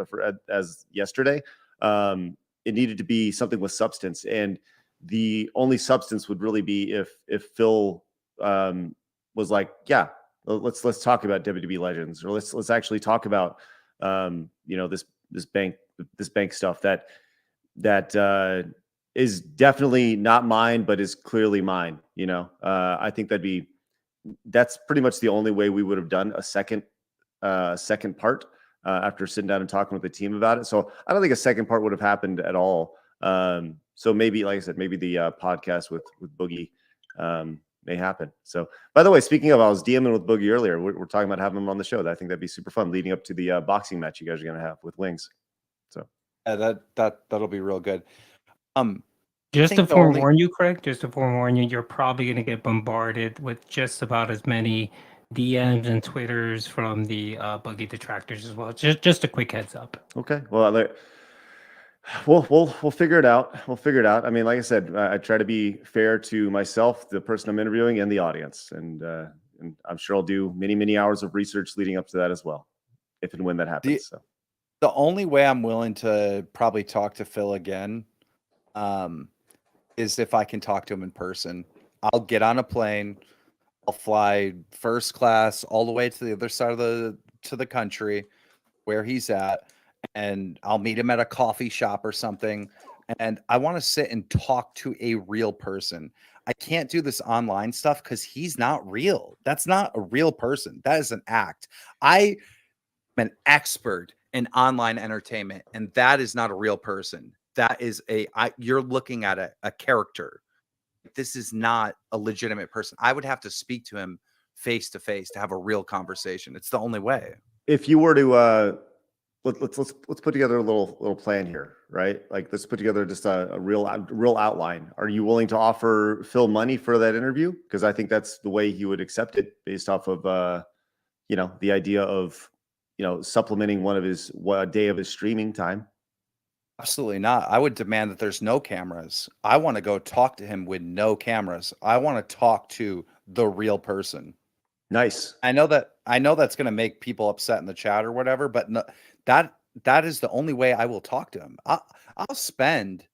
as yesterday. It needed to be something with substance, and the only substance would really be if Phil was like, yeah, let's talk about WWE legends, or let's actually talk about this bank stuff that is definitely not mine, but is clearly mine. I think that's pretty much the only way we would have done a second part after sitting down and talking with the team about it. So I don't think a second part would have happened at all. So maybe, like I said, maybe the podcast with Boogie may happen. So, by the way, speaking of, I was DMing with Boogie earlier. We're talking about having him on the show. I think that'd be super fun leading up to the boxing match you guys are going to have with Wings. So Yeah, that'll be real good. Just to forewarn you, Craig, you're probably going to get bombarded with just about as many DMs and Twitters from the Buggy detractors as well. Just a quick heads up. Okay, well, we'll figure it out. We'll figure it out. I mean, like I said, I try to be fair to myself, the person I'm interviewing, and the audience, and I'm sure I'll do many hours of research leading up to that as well, if and when that happens. The only way I'm willing to probably talk to Phil again is if I can talk to him in person. I'll get on a plane, I'll fly first class all the way to the other side of the country where he's at, and I'll meet him at a coffee shop or something. And I want to sit and talk to a real person. I can't do this online stuff because he's not real. That's not a real person. That is an act. I am an expert in online entertainment, and that is not a real person. That is you're looking at a character. This is not a legitimate person. I would have to speak to him face to face to have a real conversation. It's the only way. If you were to let's put together a little plan here, right? Like, let's put together just a real outline. Are you willing to offer Phil money for that interview? Because I think that's the way he would accept it, based off of the idea of supplementing one day of his streaming time. Absolutely not. I would demand that there's no cameras. I want to go talk to him with no cameras. I want to talk to the real person. Nice. I know that's going to make people upset in the chat or whatever, but no, that is the only way I will talk to him. I'll spend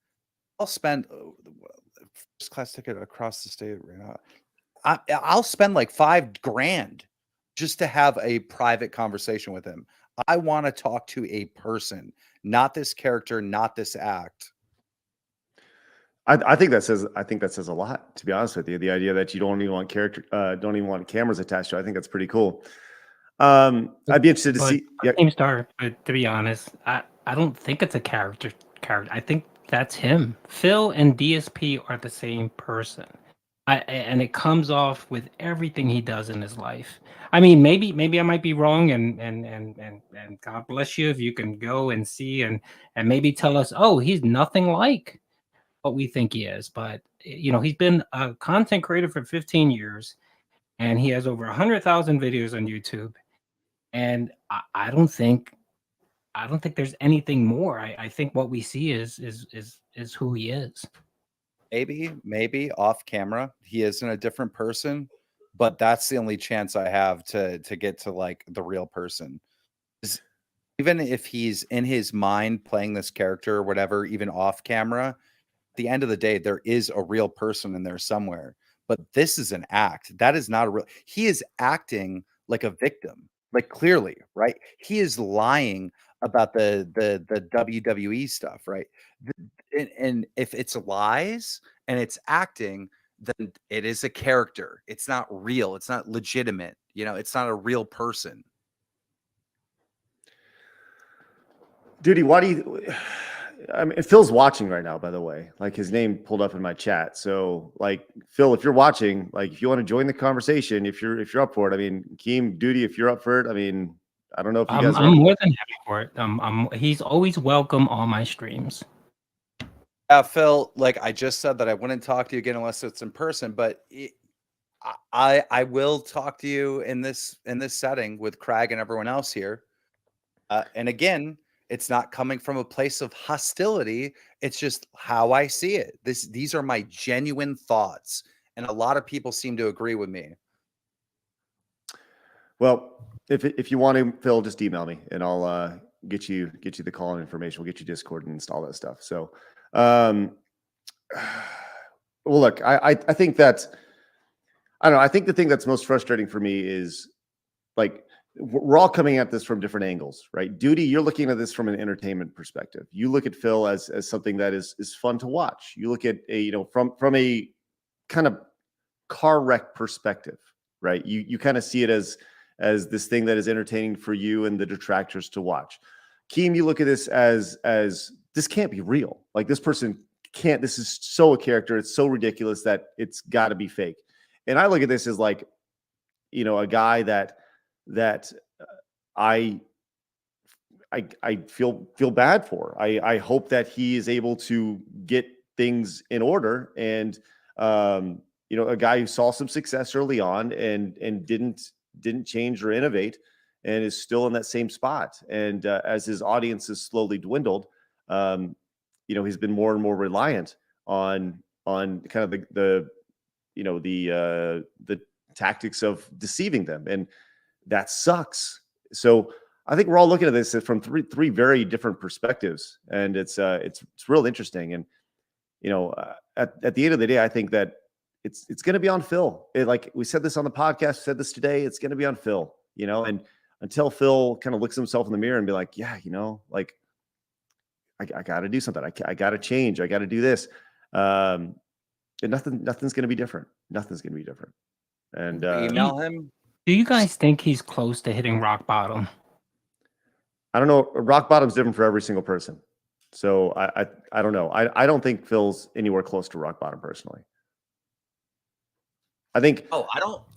first class ticket across the state right now. I'll spend like $5,000 just to have a private conversation with him. I want to talk to a person, not this character, not this act. I think that says a lot, to be honest with you. The idea that you don't even want don't even want cameras attached to it, I think that's pretty cool. I'd be interested to But see. for Yeah, Keemstar, but to be honest, I don't think it's a character. I think that's him. Phil and DSP are the same person. And it comes off with everything he does in his life. I mean, maybe I might be wrong, and God bless you if you can go and see and maybe tell us, oh, he's nothing like what we think he is. But he's been a content creator for 15 years, and he has over 100,000 videos on YouTube. And I don't think there's anything more. I think what we see is who he is. Maybe off camera he isn't a different person, but that's the only chance I have to get to like the real person. Even if he's in his mind playing this character or whatever, even off camera, at the end of the day, there is a real person in there somewhere. But this is an act. That is not a real. He is acting like a victim, like clearly, right? He is lying about the WWE stuff, right? And if it's lies and it's acting, then it is a character. It's not real. It's not legitimate. It's not a real person. Duty, why do you? I mean, Phil's watching right now, by the way. Like his name pulled up in my chat. So, like Phil, if you're watching, like if you want to join the conversation, if you're up for it, I mean, Keem, Duty, if you're up for it, I mean, I don't know if you guys are. I'm more than happy for it. He's always welcome on my streams. Phil, like I just said that I wouldn't talk to you again unless it's in person, but I will talk to you in this setting with Craig and everyone else here. And again, it's not coming from a place of hostility. It's just how I see it. These are my genuine thoughts, and a lot of people seem to agree with me. Well, if you want to, Phil, just email me and I'll get you the call and information. We'll get you Discord and install that stuff. So, well, look, I think that I don't know. I think the thing that's most frustrating for me is like we're all coming at this from different angles, right? Duty, you're looking at this from an entertainment perspective. You look at Phil as something that is fun to watch. You look at from a kind of car wreck perspective, right? You kind of see it as this thing that is entertaining for you and the detractors to watch. Keem, you look at this as this can't be real. Like this person can't. This is so a character. It's so ridiculous that it's got to be fake. And I look at this as like, a guy that I feel bad for. I hope that he is able to get things in order. And a guy who saw some success early on and didn't change or innovate and is still in that same spot. And as his audience has slowly dwindled, he's been more and more reliant on kind of the tactics of deceiving them, and that sucks. So I think we're all looking at this from three very different perspectives, and it's real interesting. And at the end of the day, I think that it's going to be on Phil. Like we said this on the podcast, said this today, it's going to be on Phil. And until Phil kind of looks himself in the mirror and be like, yeah, like I got to do something. I got to change. I got to do this. And nothing's going to be different. Nothing's going to be different. And email him. Do you guys think he's close to hitting rock bottom? I don't know. Rock bottom's different for every single person. So I don't know. I don't think Phil's anywhere close to rock bottom personally. I think. Oh,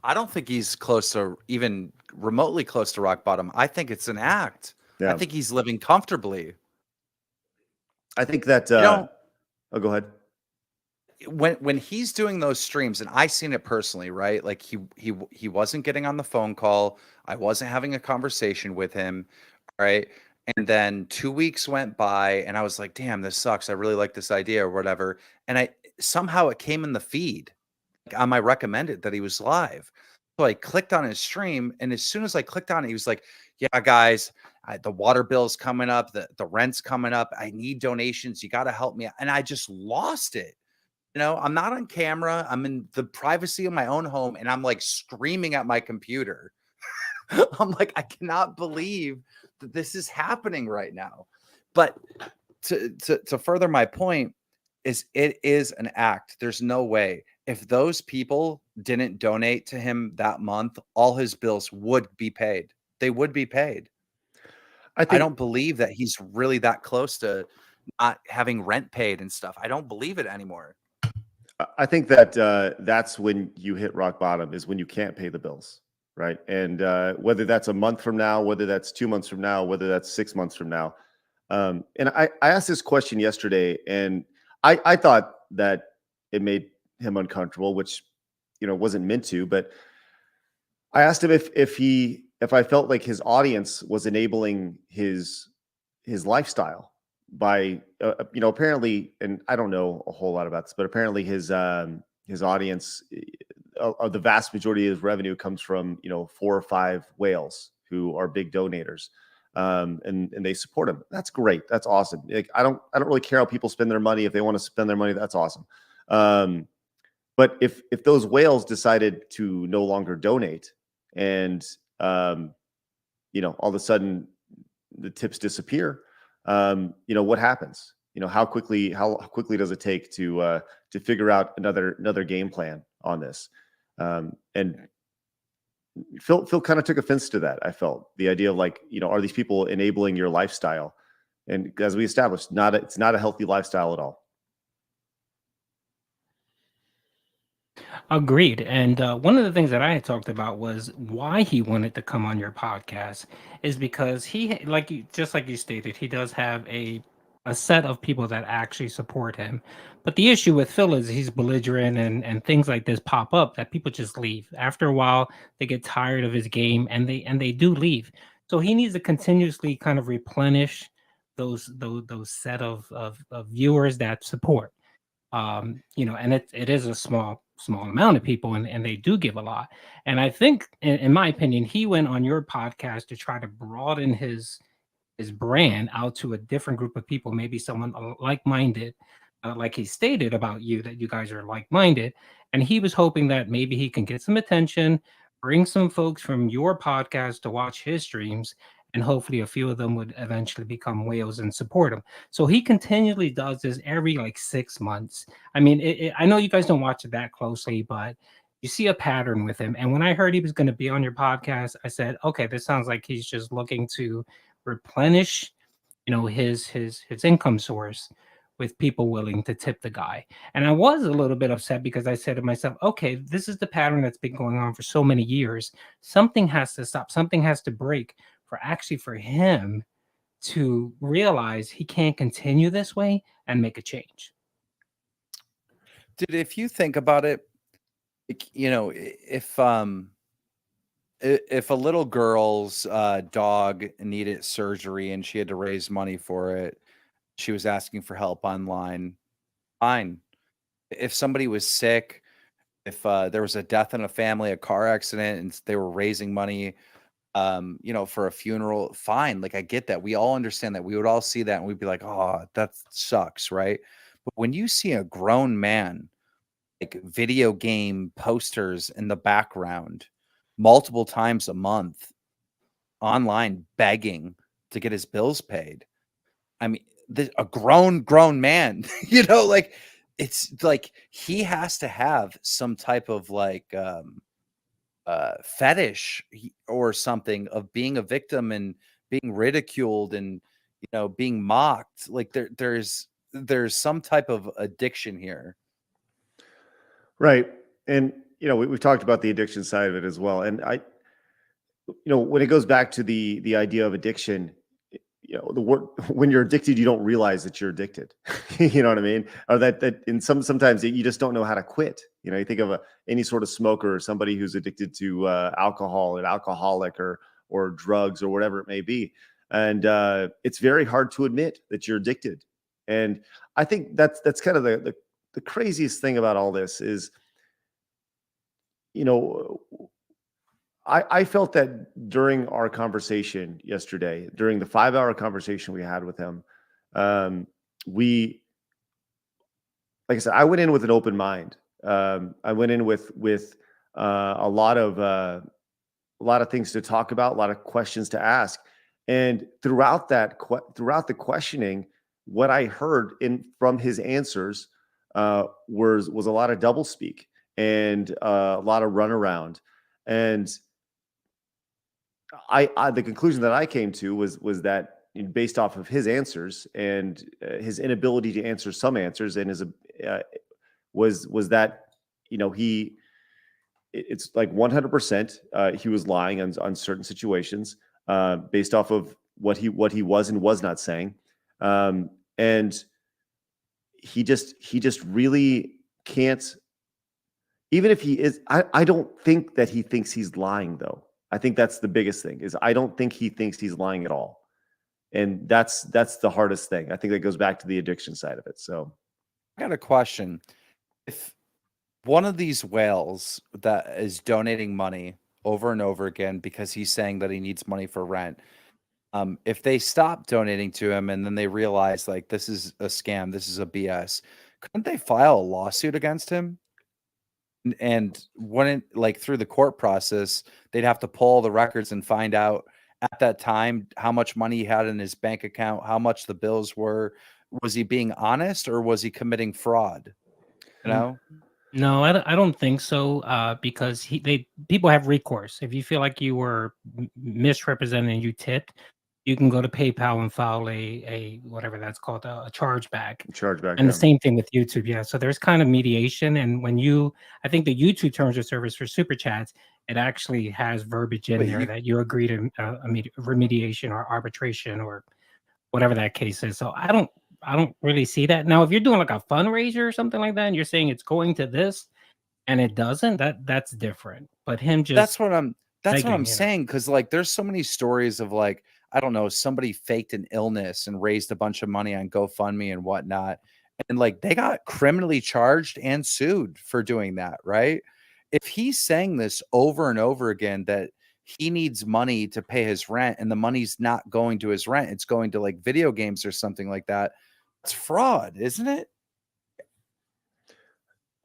I don't think he's close to even remotely close to rock bottom. I think it's an act. Yeah. I think he's living comfortably. I think that. Oh, go ahead. When he's doing those streams, and I've seen it personally, right? Like he wasn't getting on the phone call. I wasn't having a conversation with him, right? And then 2 weeks went by, and I was like, "Damn, this sucks. I really like this idea, or whatever." And somehow it came in the feed, like on my recommended that he was live. So I clicked on his stream, and as soon as I clicked on it, he was like, "Yeah, guys, the water bill's coming up, the rent's coming up. I need donations. You got to help me." And I just lost it. I'm not on camera. I'm in the privacy of my own home, and I'm like screaming at my computer. I'm like, I cannot believe that this is happening right now. But to further my point is it is an act. There's no way. If those people didn't donate to him that month, all his bills would be paid. They would be paid. I I think don't believe that he's really that close to not having rent paid and stuff. I don't believe it anymore. I think that that's when you hit rock bottom, is when you can't pay the bills, right? And whether that's a month from now, whether that's 2 months from now, whether that's 6 months from now. And I asked this question yesterday, and I thought that it made him uncomfortable, which wasn't meant to. But I asked him if I felt like his audience was enabling his lifestyle by apparently, and I don't know a whole lot about this, but apparently his audience, the vast majority of his revenue comes from 4 or 5 whales who are big donators, and they support him. That's great. That's awesome. Like, I don't really care how people spend their money. If they want to spend their money, that's awesome. But if those whales decided to no longer donate, and all of a sudden the tips disappear, what happens? How quickly does it take to figure out another game plan on this? And Phil kind of took offense to that. I felt the idea of, like, are these people enabling your lifestyle? And as we established, it's not a healthy lifestyle at all. Agreed. And one of the things that I had talked about was why he wanted to come on your podcast is because just like you stated, he does have a set of people that actually support him. But the issue with Phil is he's belligerent, and things like this pop up that people just leave. After a while, they get tired of his game, and they do leave. So he needs to continuously kind of replenish those set of viewers that support. And it is a small amount of people, and they do give a lot. And I think, in my opinion, he went on your podcast to try to broaden his brand out to a different group of people, maybe someone like-minded, like he stated about you, that you guys are like-minded. And he was hoping that maybe he can get some attention, bring some folks from your podcast to watch his streams, and hopefully a few of them would eventually become whales and support him. So he continually does this every like 6 months. I mean, I know you guys don't watch it that closely, but you see a pattern with him. And when I heard he was going to be on your podcast, I said, okay, this sounds like he's just looking to replenish, his income source with people willing to tip the guy. And I was a little bit upset because I said to myself, okay, this is the pattern that's been going on for so many years. Something has to stop. Something has to break for him to realize he can't continue this way and make a change. Dude, if you think about it, if a little girl's dog needed surgery and she had to raise money for it, she was asking for help online, fine. If somebody was sick, if there was a death in a family, a car accident, and they were raising money, for a funeral, fine. Like, I get that. We all understand that. We would all see that and we'd be like, oh, that sucks, right? But when you see a grown man, like, video game posters in the background multiple times a month online begging to get his bills paid, I mean, a grown man, like, it's like he has to have some type of like fetish or something of being a victim and being ridiculed and being mocked. Like, there's some type of addiction here. Right. And we've talked about the addiction side of it as well. And when it goes back to the idea of addiction, the word, when you're addicted, you don't realize that you're addicted. You know what I mean? Or that in sometimes you just don't know how to quit. You think of any sort of smoker or somebody who's addicted to alcohol, an alcoholic, or drugs, or whatever it may be. And it's very hard to admit that you're addicted. And I think that's kind of the craziest thing about all this is, I felt that during our conversation yesterday, during the 5-hour conversation we had with him, we, like I said, I went in with an open mind. I went in with a lot of of things to talk about, a lot of questions to ask. And throughout the questioning, what I heard from his answers was a lot of doublespeak and a lot of runaround. And the conclusion that I came to was that based off of his answers and his inability to answer some answers, and his was that it's like 100% he was lying on certain situations based off of what he was and was not saying, and he just really can't. Even if he is, I don't think that he thinks he's lying, though. I think that's the biggest thing, is I don't think he thinks he's lying at all. And that's the hardest thing. I think that goes back to the addiction side of it. So I got a question. If one of these whales that is donating money over and over again because he's saying that he needs money for rent, if they stop donating to him and then they realize like this is a scam, this is a BS, couldn't they file a lawsuit against him? And when like through the court process, they'd have to pull the records and find out at that time how much money he had in his bank account, how much the bills were. Was he being honest or was he committing fraud? You know? No, I don't think so. Because people have recourse. If you feel like you were misrepresented and you tipped, you can go to PayPal and file a whatever that's called, a chargeback. chargeback. And Yeah. the same thing with YouTube. Yeah. So there's kind of mediation. And I think the YouTube terms of service for super chats, it actually has verbiage in But there you- that you agree to remediation or arbitration or whatever that case is. So I don't really see that. Now, if you're doing like a fundraiser or something like that, and you're saying it's going to this and it doesn't, that's different. But him just That's what I'm begging, saying. Cause like there's so many stories of like, I don't know, somebody faked an illness and raised a bunch of money on GoFundMe and whatnot. And like they got criminally charged and sued for doing that, right? If he's saying this over and over again that he needs money to pay his rent and the money's not going to his rent, it's going to like video games or something like that, it's fraud, isn't it?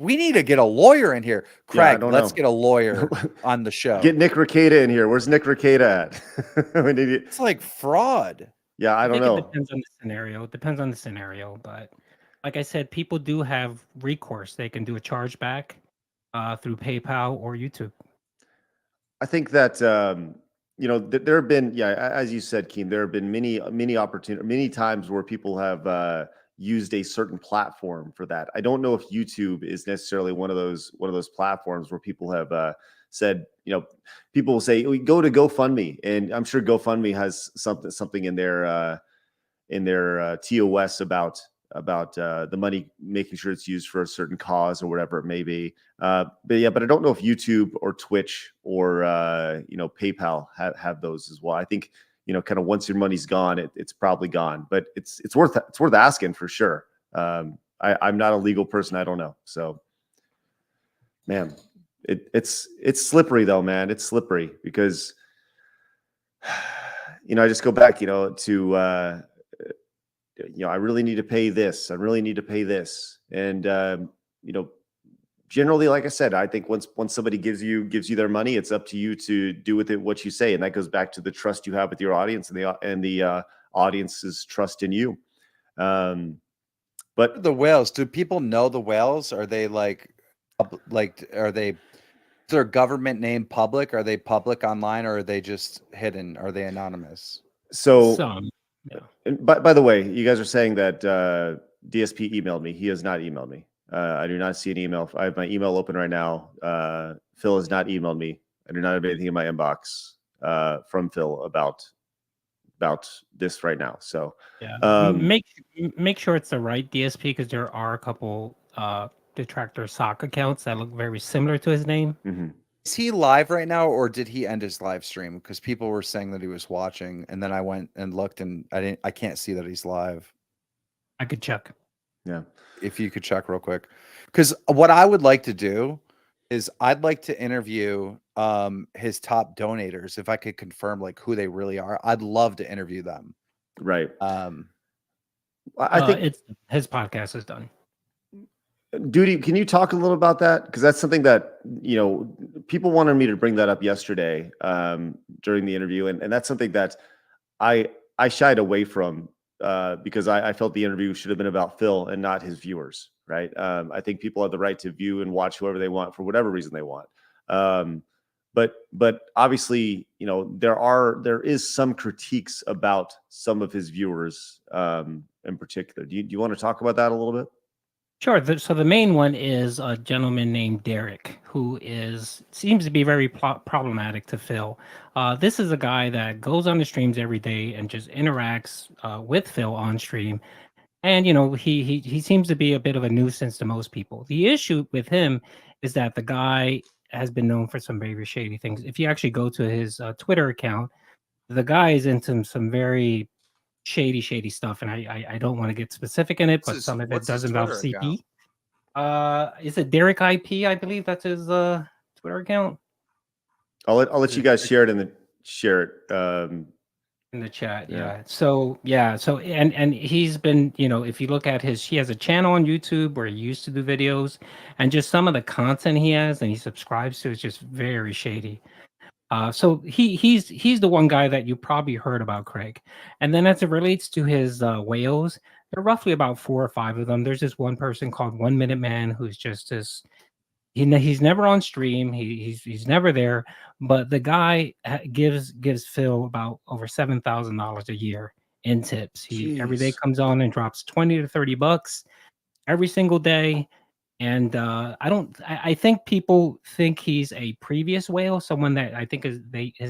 We need to get a lawyer in here. Yeah, I Craig, don't let's know. get a lawyer on the show. Get Nick Rekieta in here. Where's Nick Rekieta at? We need It's like fraud. yeah, I don't think know. it depends on the scenario. It depends on the scenario. But like I said, people do have recourse. They can do a chargeback through PayPal or YouTube. I think that there have been, as you said, Keem, there have been many times where people have used a certain platform for that. I don't know if YouTube is necessarily one of those platforms where people have said, people will say, we go to GoFundMe, and I'm sure GoFundMe has something in their TOS about the money, making sure it's used for a certain cause or whatever it may be. But I don't know if YouTube or Twitch or PayPal have those as well. I think kind of once your money's gone, it's probably gone. But it's worth asking for sure. I'm not a legal person. I don't know. So, man, it's slippery though, man. It's slippery because I just go back, to I really need to pay this. I really need to pay this. And generally, like I said, I think once somebody gives you their money, it's up to you to do with it what you say, and that goes back to the trust you have with your audience and the audience's trust in you. But The whales, do people know the whales? Are they like are they, is their government name public? Are they public online or are they just hidden? Are they anonymous? so, Some, yeah. and by the way, you guys are saying that DSP emailed me. He has not emailed me. I do not see an email. I have my email open right now. Phil has not emailed me. I do not have anything in my inbox from Phil about this right now. So Yeah, make sure it's the right DSP, because there are a couple detractor sock accounts that look very similar to his name. mhm. Is he live right now or did he end his live stream? Because people were saying that he was watching, and then I went and looked and I can't see that he's live. I could check. Yeah. If you could check real quick. Because what I would like to do is I'd like to interview his top donators. If I could confirm like who they really are, I'd love to interview them. Right. I I think it's his podcast is done. Duty, can you talk a little about that? Because that's something that people wanted me to bring that up yesterday during the interview, and that's something that I shied away from because I felt the interview should have been about Phil and not his viewers, right? I think people have the right to view and watch whoever they want for whatever reason they want. But obviously, you know, there is some critiques about some of his viewers in particular. Do you want to talk about that a little bit? Sure. So the main one is a gentleman named Derek, who seems to be very problematic to Phil. This is a guy that goes on the streams every day and just interacts with Phil on stream, and you know he seems to be a bit of a nuisance to most people. The issue with him is that the guy has been known for some very shady things. If you actually go to his Twitter account, the guy is into some very shady stuff, and I don't want to get specific in it, but some of it What's his does involve Twitter CP. account? Is it Derek IP? I believe that's his Twitter account. I'll let you guys share it in the chat. Yeah. So and he's been, you know, if you look at he has a channel on YouTube where he used to do videos, and just some of the content he has and he subscribes to is just very shady. So he's the one guy that you probably heard about, Craig. And then as it relates to his whales, there are roughly about 4 or 5 of them. There's this one person called 1 Minute Man who's just this. He's never on stream. He's never there. But the guy gives Phil about over $7,000 a year in tips. He every day Jeez. comes on and drops $20 to $30 every single day. And I think people think he's a previous whale, someone that I think his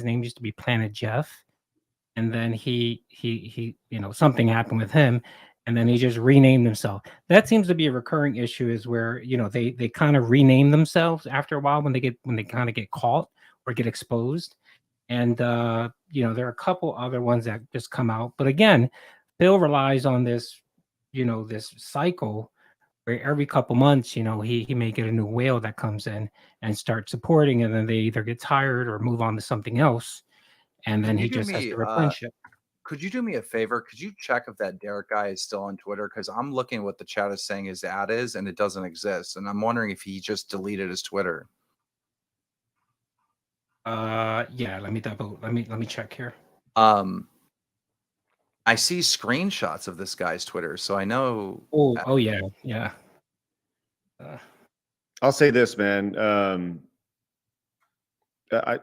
name used to be Planet Jeff, and then he you know, something happened with him, and then he just renamed himself. That seems to be a recurring issue, is where, you know, they kind of rename themselves after a while when they kind of get caught or get exposed. And you know, there are a couple other ones that just come out, but again, Phil relies on this, you know, this cycle where every couple months, you know, he may get a new whale that comes in and start supporting, and then they either get tired or move on to something else, and then Can you he do just has me to replenish it. could you do me a favor? Could you check if that Derek guy is still on Twitter? Because I'm looking what the chat is saying his ad is, and it doesn't exist. And I'm wondering if he just deleted his Twitter. Yeah, let me check here. I see screenshots of this guy's Twitter, so I know. Oh yeah. I'll say this, man. I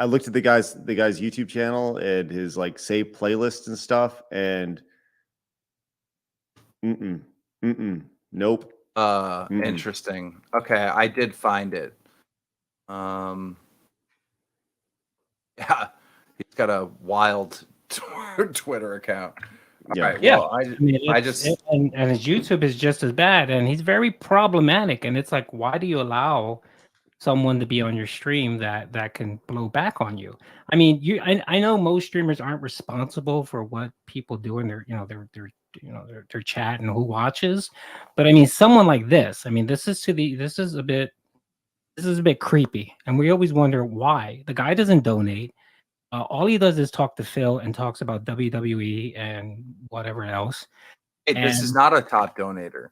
looked at the guy's YouTube channel and his like saved playlists and stuff, and nope. Interesting. Okay, I did find it. Yeah, he's got a wild Twitter account. All Yeah. right. Yeah, Well, and his YouTube is just as bad, and he's very problematic. And it's like, why do you allow someone to be on your stream that can blow back on you? I mean, I know most streamers aren't responsible for what people do in their, you know, their chat and who watches, but I mean, someone like this, I mean, this is a bit creepy, and we always wonder why. The guy doesn't donate. All he does is talk to Phil and talks about WWE and whatever else. hey, this is not a top donator.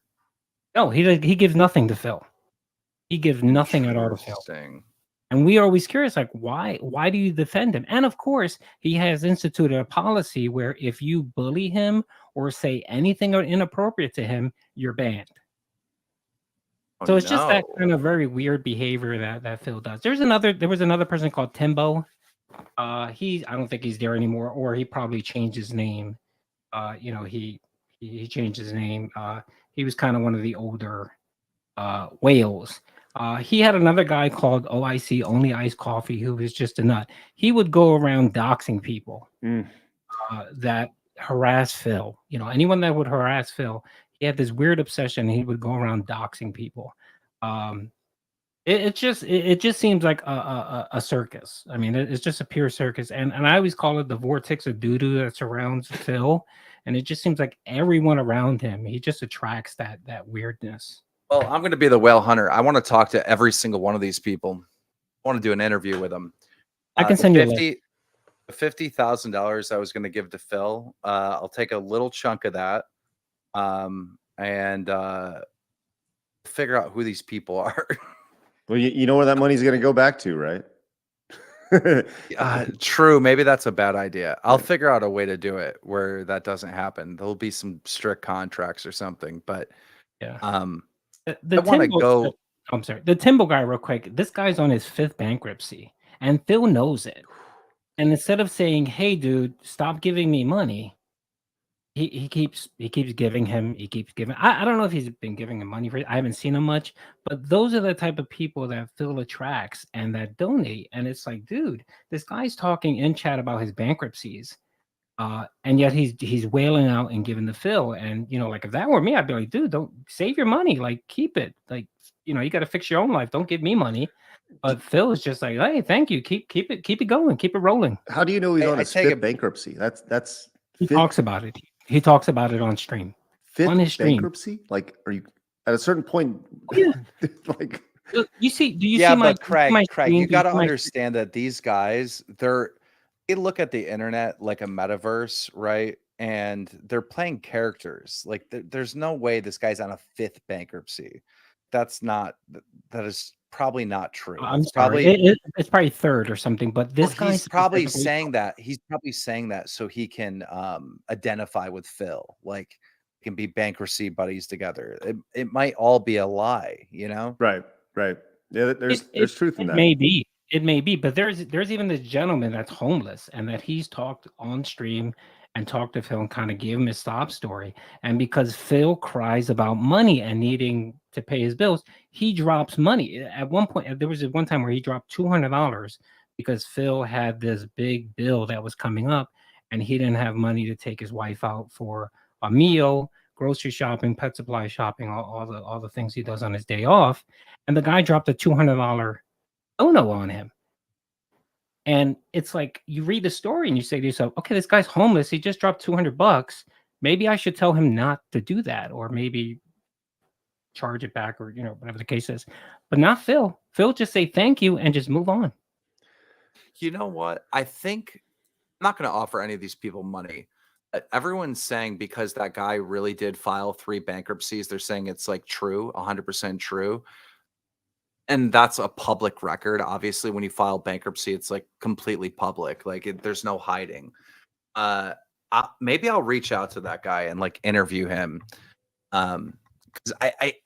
No, he gives nothing to Phil. He gives nothing at all to Phil. Interesting. And we are always curious, like, why do you defend him? And of course, he has instituted a policy where if you bully him or say anything inappropriate to him, you're banned. Oh, So it's just that no. kind of very weird behavior that Phil does. There was another person called Timbo. I don't think he's there anymore, or he probably changed his name. You know, he changed his name. He was kind of one of the older whales. He had another guy called OIC, Only Iced Coffee, who was just a nut. He would go around doxing people that harass Phil. You know, anyone that would harass Phil, he had this weird obsession. He would go around doxing people. It just seems like a circus. I mean, it's just a pure circus, and I always call it the vortex of doo-doo that surrounds Phil, and it just seems like everyone around him, he just attracts that weirdness. Well, I'm going to be the whale hunter. I want to talk to every single one of these people. I want to do an interview with them. I can send you a link. $50,000 I was going to give to Phil. I'll take a little chunk of that, and figure out who these people are. Well, you know where that money's going to go back to, right? True. Maybe that's a bad idea. I'll Right. figure out a way to do it where that doesn't happen. There'll be some strict contracts or something, but Yeah. I want to go. I'm sorry. The Timbo guy, real quick. This guy's on his 5th bankruptcy, and Phil knows it. And instead of saying, "Hey, dude, stop giving me money," he keeps giving him. He keeps giving. I don't know if he's been giving him money for it. I haven't seen him much, but those are the type of people that Phil attracts and that donate. And it's like, dude, this guy's talking in chat about his bankruptcies. And yet he's wailing out and giving the Phil. And like if that were me, I'd be like, dude, don't save your money, like keep it. Like, you got to fix your own life. Don't give me money. But Phil is just like, hey, thank you. Keep it going, keep it rolling. How do you know he's on his take 5th it- bankruptcy? That's He fifth- talks about it. He talks about it on stream. 5th on his stream. bankruptcy? Like, are you at a certain point? Yeah. Like, Do you see Yeah, my but Craig, my Craig, stream? you Do got to see my- understand that these guys, they look at the internet like a metaverse, right? And they're playing characters. Like there's no way this guy's on a 5th bankruptcy. That is probably not true. I'm It's sorry. probably It's probably 3rd or something. But this guy he's probably specifically- saying that. He's probably saying that so he can identify with Phil. Like can be bankruptcy buddies together. It might all be a lie, right. Yeah, there's truth in that. It may be, but there's even this gentleman that's homeless and that he's talked on stream and talked to Phil and kind of gave him his sob story. And because Phil cries about money and needing to pay his bills, he drops money. At one point, there was one time where he dropped $200 because Phil had this big bill that was coming up and he didn't have money to take his wife out for a meal, grocery shopping, pet supply shopping, all the things he does on his day off. And the guy dropped a $200 Ono on him. And it's like you read the story and you say to yourself, okay, this guy's homeless. He just dropped $200. Maybe I should tell him not to do that, or maybe charge it back, or whatever the case is. But not Phil. Phil just say thank you and just move on. You know what? I think I'm not going to offer any of these people money. Everyone's saying because that guy really did file 3 bankruptcies, they're saying it's like true, 100% true. And that's a public record. Obviously, when you file bankruptcy, it's like completely public. Like there's no hiding. Maybe I'll reach out to that guy and like interview him. Because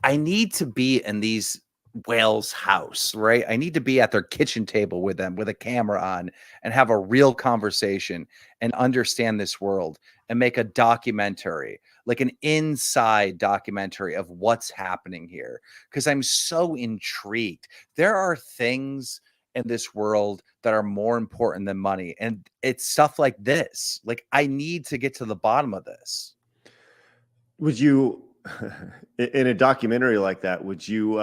I need to be in these whales' house, right? I need to be at their kitchen table with them with a camera on and have a real conversation and understand this world and make a documentary, like an inside documentary of what's happening here. Because I'm so intrigued. There are things in this world that are more important than money. And it's stuff like this. Like I need to get to the bottom of this. Would you, in a documentary like that, would you,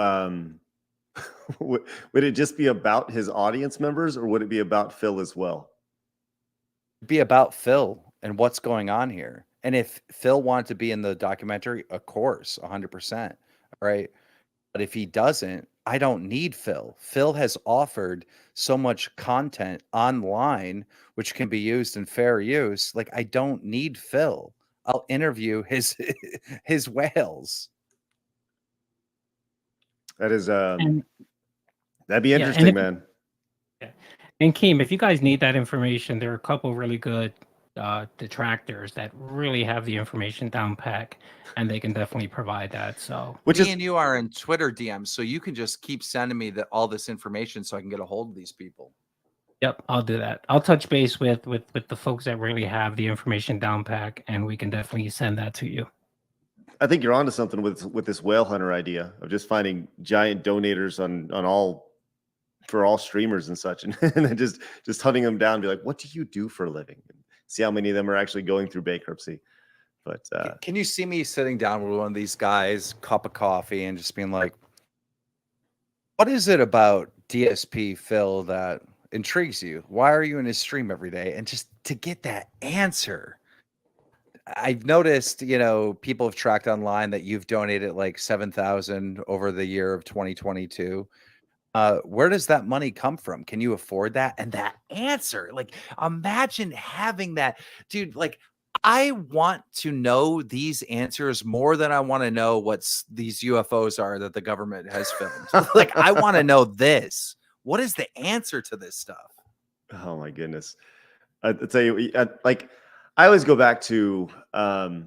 would it just be about his audience members or would it be about Phil as well? Be about Phil and what's going on here. And if Phil wanted to be in the documentary, of course, 100%. Right. But if he doesn't, I don't need Phil. Phil has offered so much content online, which can be used in fair use. Like I don't need Phil. I'll interview his whales. That is, And that'd be Yeah, and interesting, if- man. And Keem, if you guys need that information, there are a couple really good detractors that really have the information down pack, and they can definitely provide that. So Which Me is, and you are in Twitter DMs, so you can just keep sending me all this information so I can get a hold of these people. yep, I'll do that. I'll touch base with the folks that really have the information down pack, and we can definitely send that to you. I think you're onto something with this whale hunter idea of just finding giant donators for all streamers and such, and then just hunting them down and be like, what do you do for a living? And see how many of them are actually going through bankruptcy. But Can you see me sitting down with one of these guys, cup of coffee, and just being like, what is it about DSP Phil that intrigues you? Why are you in his stream every day? And just to get that answer. I've noticed, people have tracked online that you've donated like 7,000 over the year of 2022. Where does that money come from? Can you afford that? And that answer, like, imagine having that, dude. Like, I want to know these answers more than I want to know what's these UFOs are that the government has filmed. Like, I want to know this. What is the answer to this stuff? Oh my goodness. I tell you, like, I always go back to, I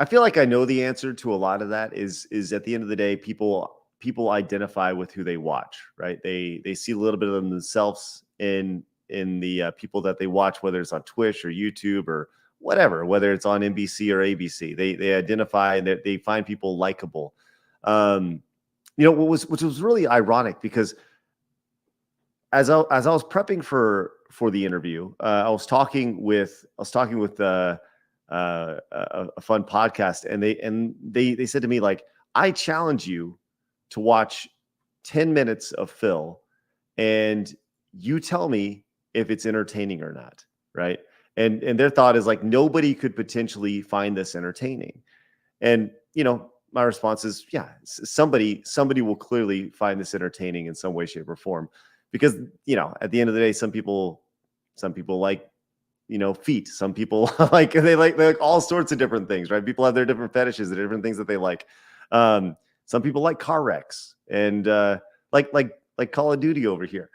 feel like I know the answer to a lot of that is at the end of the day, people identify with who they watch, right? They see a little bit of themselves in the people that they watch, whether it's on Twitch or YouTube or whatever, whether it's on NBC or ABC. They identify and they find people likable. You know, which was really ironic because as I was prepping for the interview, I was talking with a fun podcast, and they said to me, like, I challenge you to watch 10 minutes of Phil, and you tell me if it's entertaining or not, right? And their thought is like nobody could potentially find this entertaining, and you know. My response is, yeah, somebody will clearly find this entertaining in some way, shape, or form, because you know, at the end of the day, some people like, you know, feet. Some people they like all sorts of different things, right? People have their different fetishes, the different things that they like. Some people like car wrecks and like Call of Duty over here.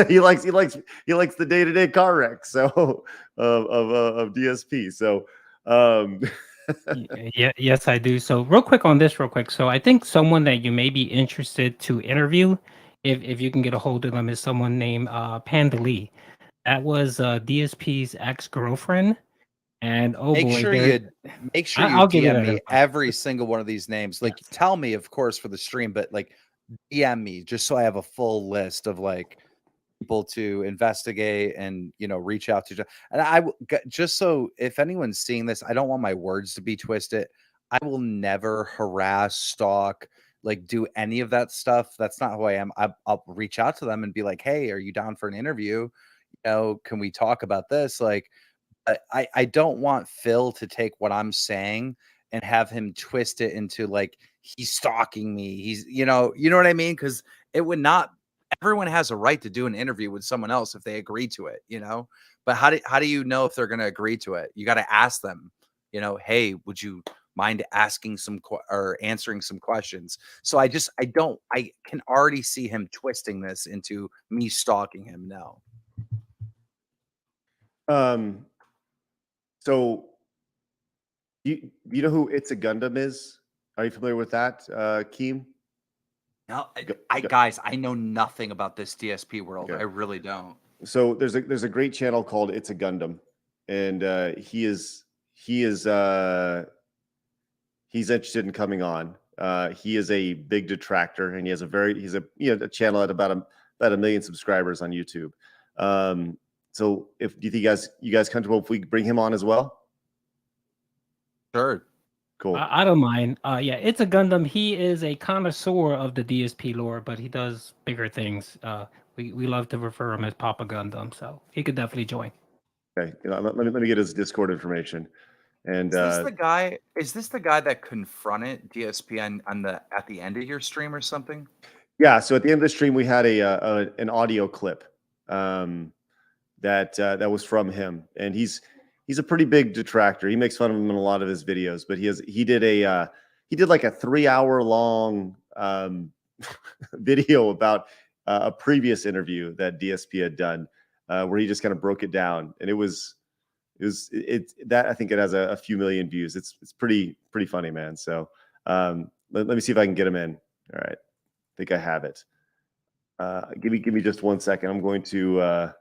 he likes the day-to-day car wrecks. So of DSP. So Yeah, yes, I do. So real quick on this, real quick. So I think someone that you may be interested to interview, if you can get a hold of them, is someone named Panda Lee. That was DSP's ex-girlfriend. And oh Make boy, sure there you I'll give you DM that me info. every single one of these names. Like, Yes. tell me, of course, for the stream, but like DM me just so I have a full list of like people to investigate and, you know, reach out to. And just so if anyone's seeing this, I don't want my words to be twisted. I will never harass, stalk, like do any of that stuff. That's not who I am. I'll reach out to them and be like, hey, are you down for an interview? You know, can we talk about this? Like, I don't want Phil to take what I'm saying and have him twist it into like he's stalking me. He's, you know what I mean? Because it would not. Everyone has a right to do an interview with someone else if they agree to it, you know. But how do you know if they're going to agree to it? You got to ask them. You know, hey, would you mind asking or answering some questions? So I can already see him twisting this into me stalking him. No. um so you know who ItsaGundam is? Are you familiar with that, Keem? No, Go, go, guys, I know nothing about this DSP world. okay. I really don't. So there's a great channel called ItsaGundam, and he's interested in coming on. He is a big detractor, and he's a channel at about a million subscribers on YouTube. So do you think you guys comfortable if we bring him on as well? Sure. Cool. I don't mind. Yeah, it's a Gundam. He is a connoisseur of the DSP lore, but he does bigger things. We love to refer him as Papa Gundam, so he could definitely join. Okay, let me get his Discord information. And Is this the guy? Is this the guy that confronted DSP at the end of your stream or something? yeah, so at the end of the stream, we had an audio clip that was from him, and he's a pretty big detractor. He makes fun of him in a lot of his videos, but he did like a 3 hour long video about a previous interview that DSP had done, where he just kind of broke it down, and that I think it has a few million views. It's pretty funny, man. So let me see if I can get him in. All right, I think I have it. Give me just 1 second. I'm going to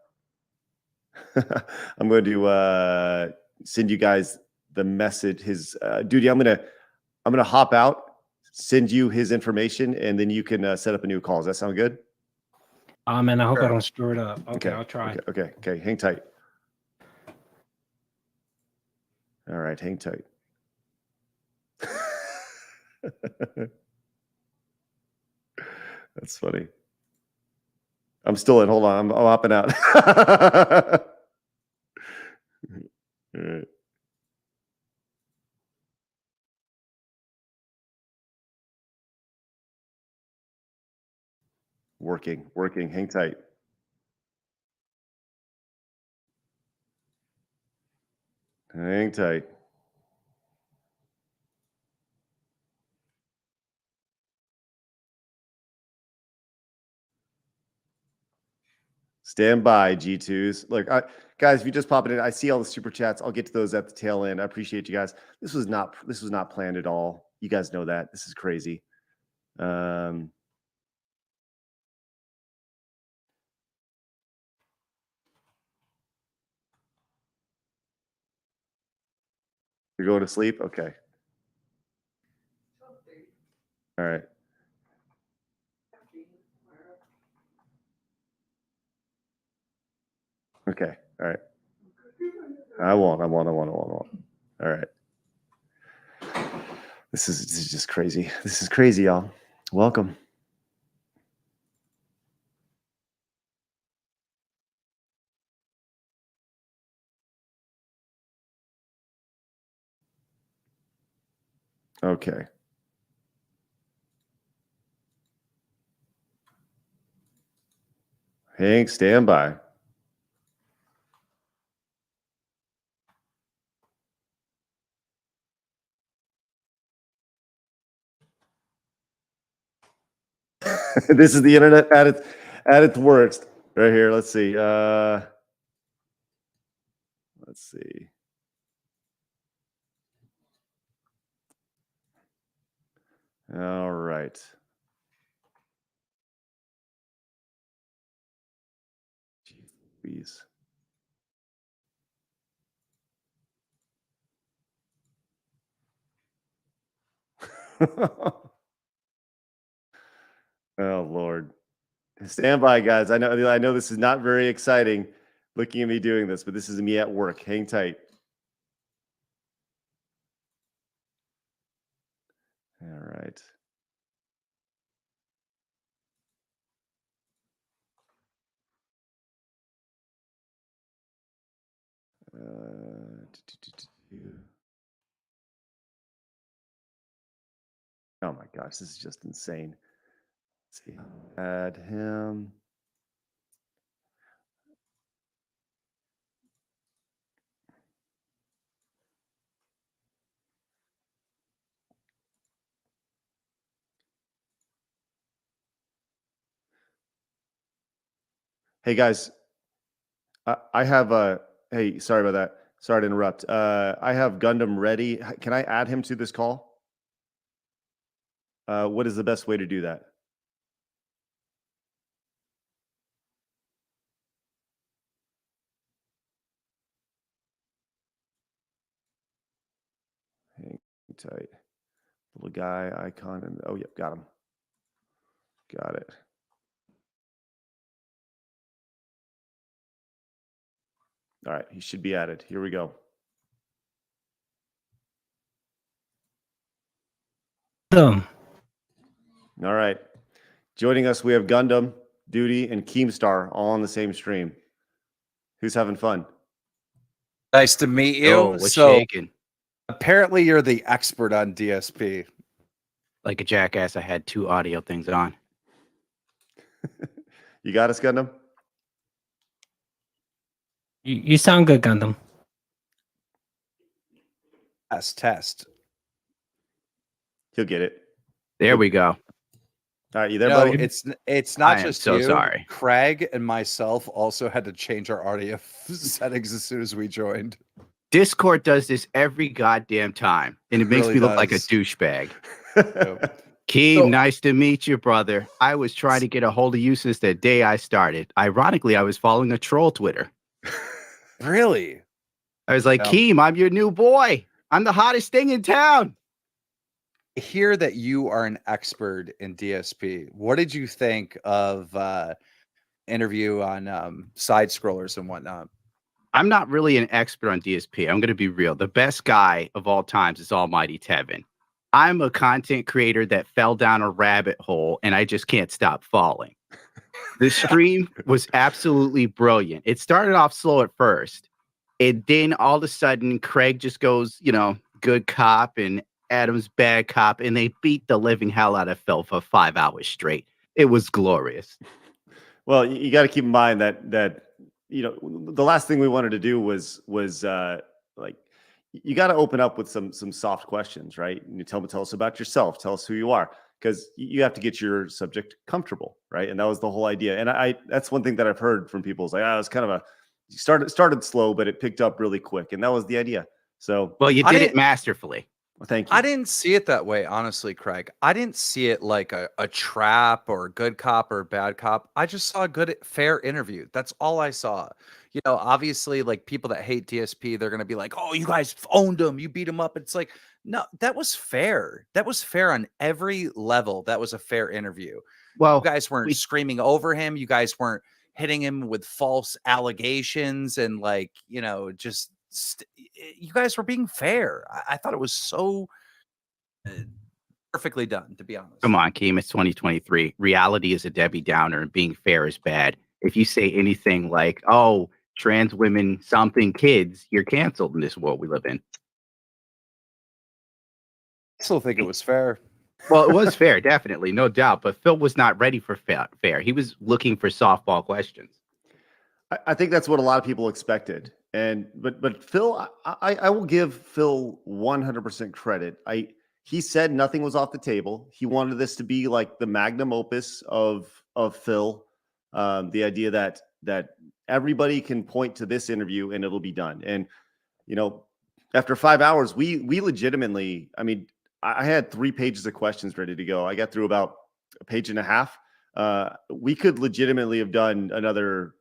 send you guys the message. His Duty. I'm gonna hop out, send you his information, and then you can set up a new call. Does that sound good? And I hope I Sure. don't screw it up. Okay, I'll try. Okay. Hang tight. All right, hang tight. That's funny. I'm still in. Hold on. I'm hopping out. All right. Working. Hang tight. Hang tight. Stand by, G2s. Look, guys, if you just pop it in, I see all the super chats. I'll get to those at the tail end. I appreciate you guys. This was not planned at all. You guys know that. This is crazy. You're going to sleep? Okay. All right. Okay. All right. I won't. All right. This is just crazy. This is crazy, y'all. Welcome. Okay. Hank, stand by. This is the internet at its worst right here. Let's see. Let's see. All right. Jeez. Oh Lord. Stand by, guys. I know this is not very exciting looking at me doing this, but this is me at work. Hang tight. All right. Oh my gosh, this is just insane. Let's see. Add him. Hey guys, I have a. Hey, sorry about that. Sorry to interrupt. I have Gundam ready. Can I add him to this call? What is the best way to do that? Hang tight. Little guy icon and oh yep, got him. Got it. All right, he should be added. Here we go. Gundam. All right. Joining us, we have Gundam, Duty, and Keemstar all on the same stream. Who's having fun? Nice to meet you. Oh, what's So shaking? apparently you're the expert on DSP. Like a jackass, I had 2 audio things on. You got us, Gundam? You sound good, Gundam. Test. He'll get it. There we go. All right, you there, No, buddy? it's not I am just so you. sorry. Craig and myself also had to change our audio settings as soon as we joined. Discord does this every goddamn time, and it makes Really me look like a does. douchebag. Yep. Keem, So- nice to meet you, brother. I was trying to get a hold of you since the day I started. Ironically, I was following a troll Twitter. Really? I was like, Yeah. Keem, I'm your new boy. I'm the hottest thing in town. I hear that you are an expert in DSP. What did you think of interview on side scrollers and whatnot? I'm not really an expert on DSP. I'm going to be real. The best guy of all times is Almighty Tevin. I'm a content creator that fell down a rabbit hole and I just can't stop falling. The stream was absolutely brilliant. It started off slow at first. And then all of a sudden, Craig just goes, good cop and Adam's bad cop. And they beat the living hell out of Phil for 5 hours straight. It was glorious. Well, you got to keep in mind that the last thing we wanted to do was like you got to open up with some soft questions, right? And you tell us about yourself, tell us who you are, because you have to get your subject comfortable, right? And that was the whole idea. And I that's one thing that I've heard from people is like, it's kind of a started slow, but it picked up really quick, and that was the idea. So, Well, you I did it didn't- masterfully. well, thank you. I didn't see it that way, honestly, Craig. I didn't see it like a trap or good cop or bad cop. I just saw a good, fair interview. That's all I saw. You know, obviously, like people that hate DSP, they're going to be like, oh, you guys owned him. You beat him up. It's like, no, that was fair. That was fair on every level. That was a fair interview. Well, You guys weren't screaming over him. You guys weren't hitting him with false allegations and like, you know, just you guys were being fair. I thought it was so perfectly done, to be honest. come on, Keem, it's 2023. Reality is a Debbie Downer, and being fair is bad. If you say anything like, "Oh, trans women, something kids," you're canceled in this world we live in. I still think it was fair. Well, it was fair, definitely, no doubt. But Phil was not ready for fair. He was looking for softball questions. I think that's what a lot of people expected. And but Phil, I will give Phil 100% credit. He said nothing was off the table. He wanted this to be like the magnum opus of Phil. The idea that everybody can point to this interview and it'll be done. And you know, after 5 hours, we legitimately, I mean, I had 3 pages of questions ready to go. I got through about a page and a half. We could legitimately have done another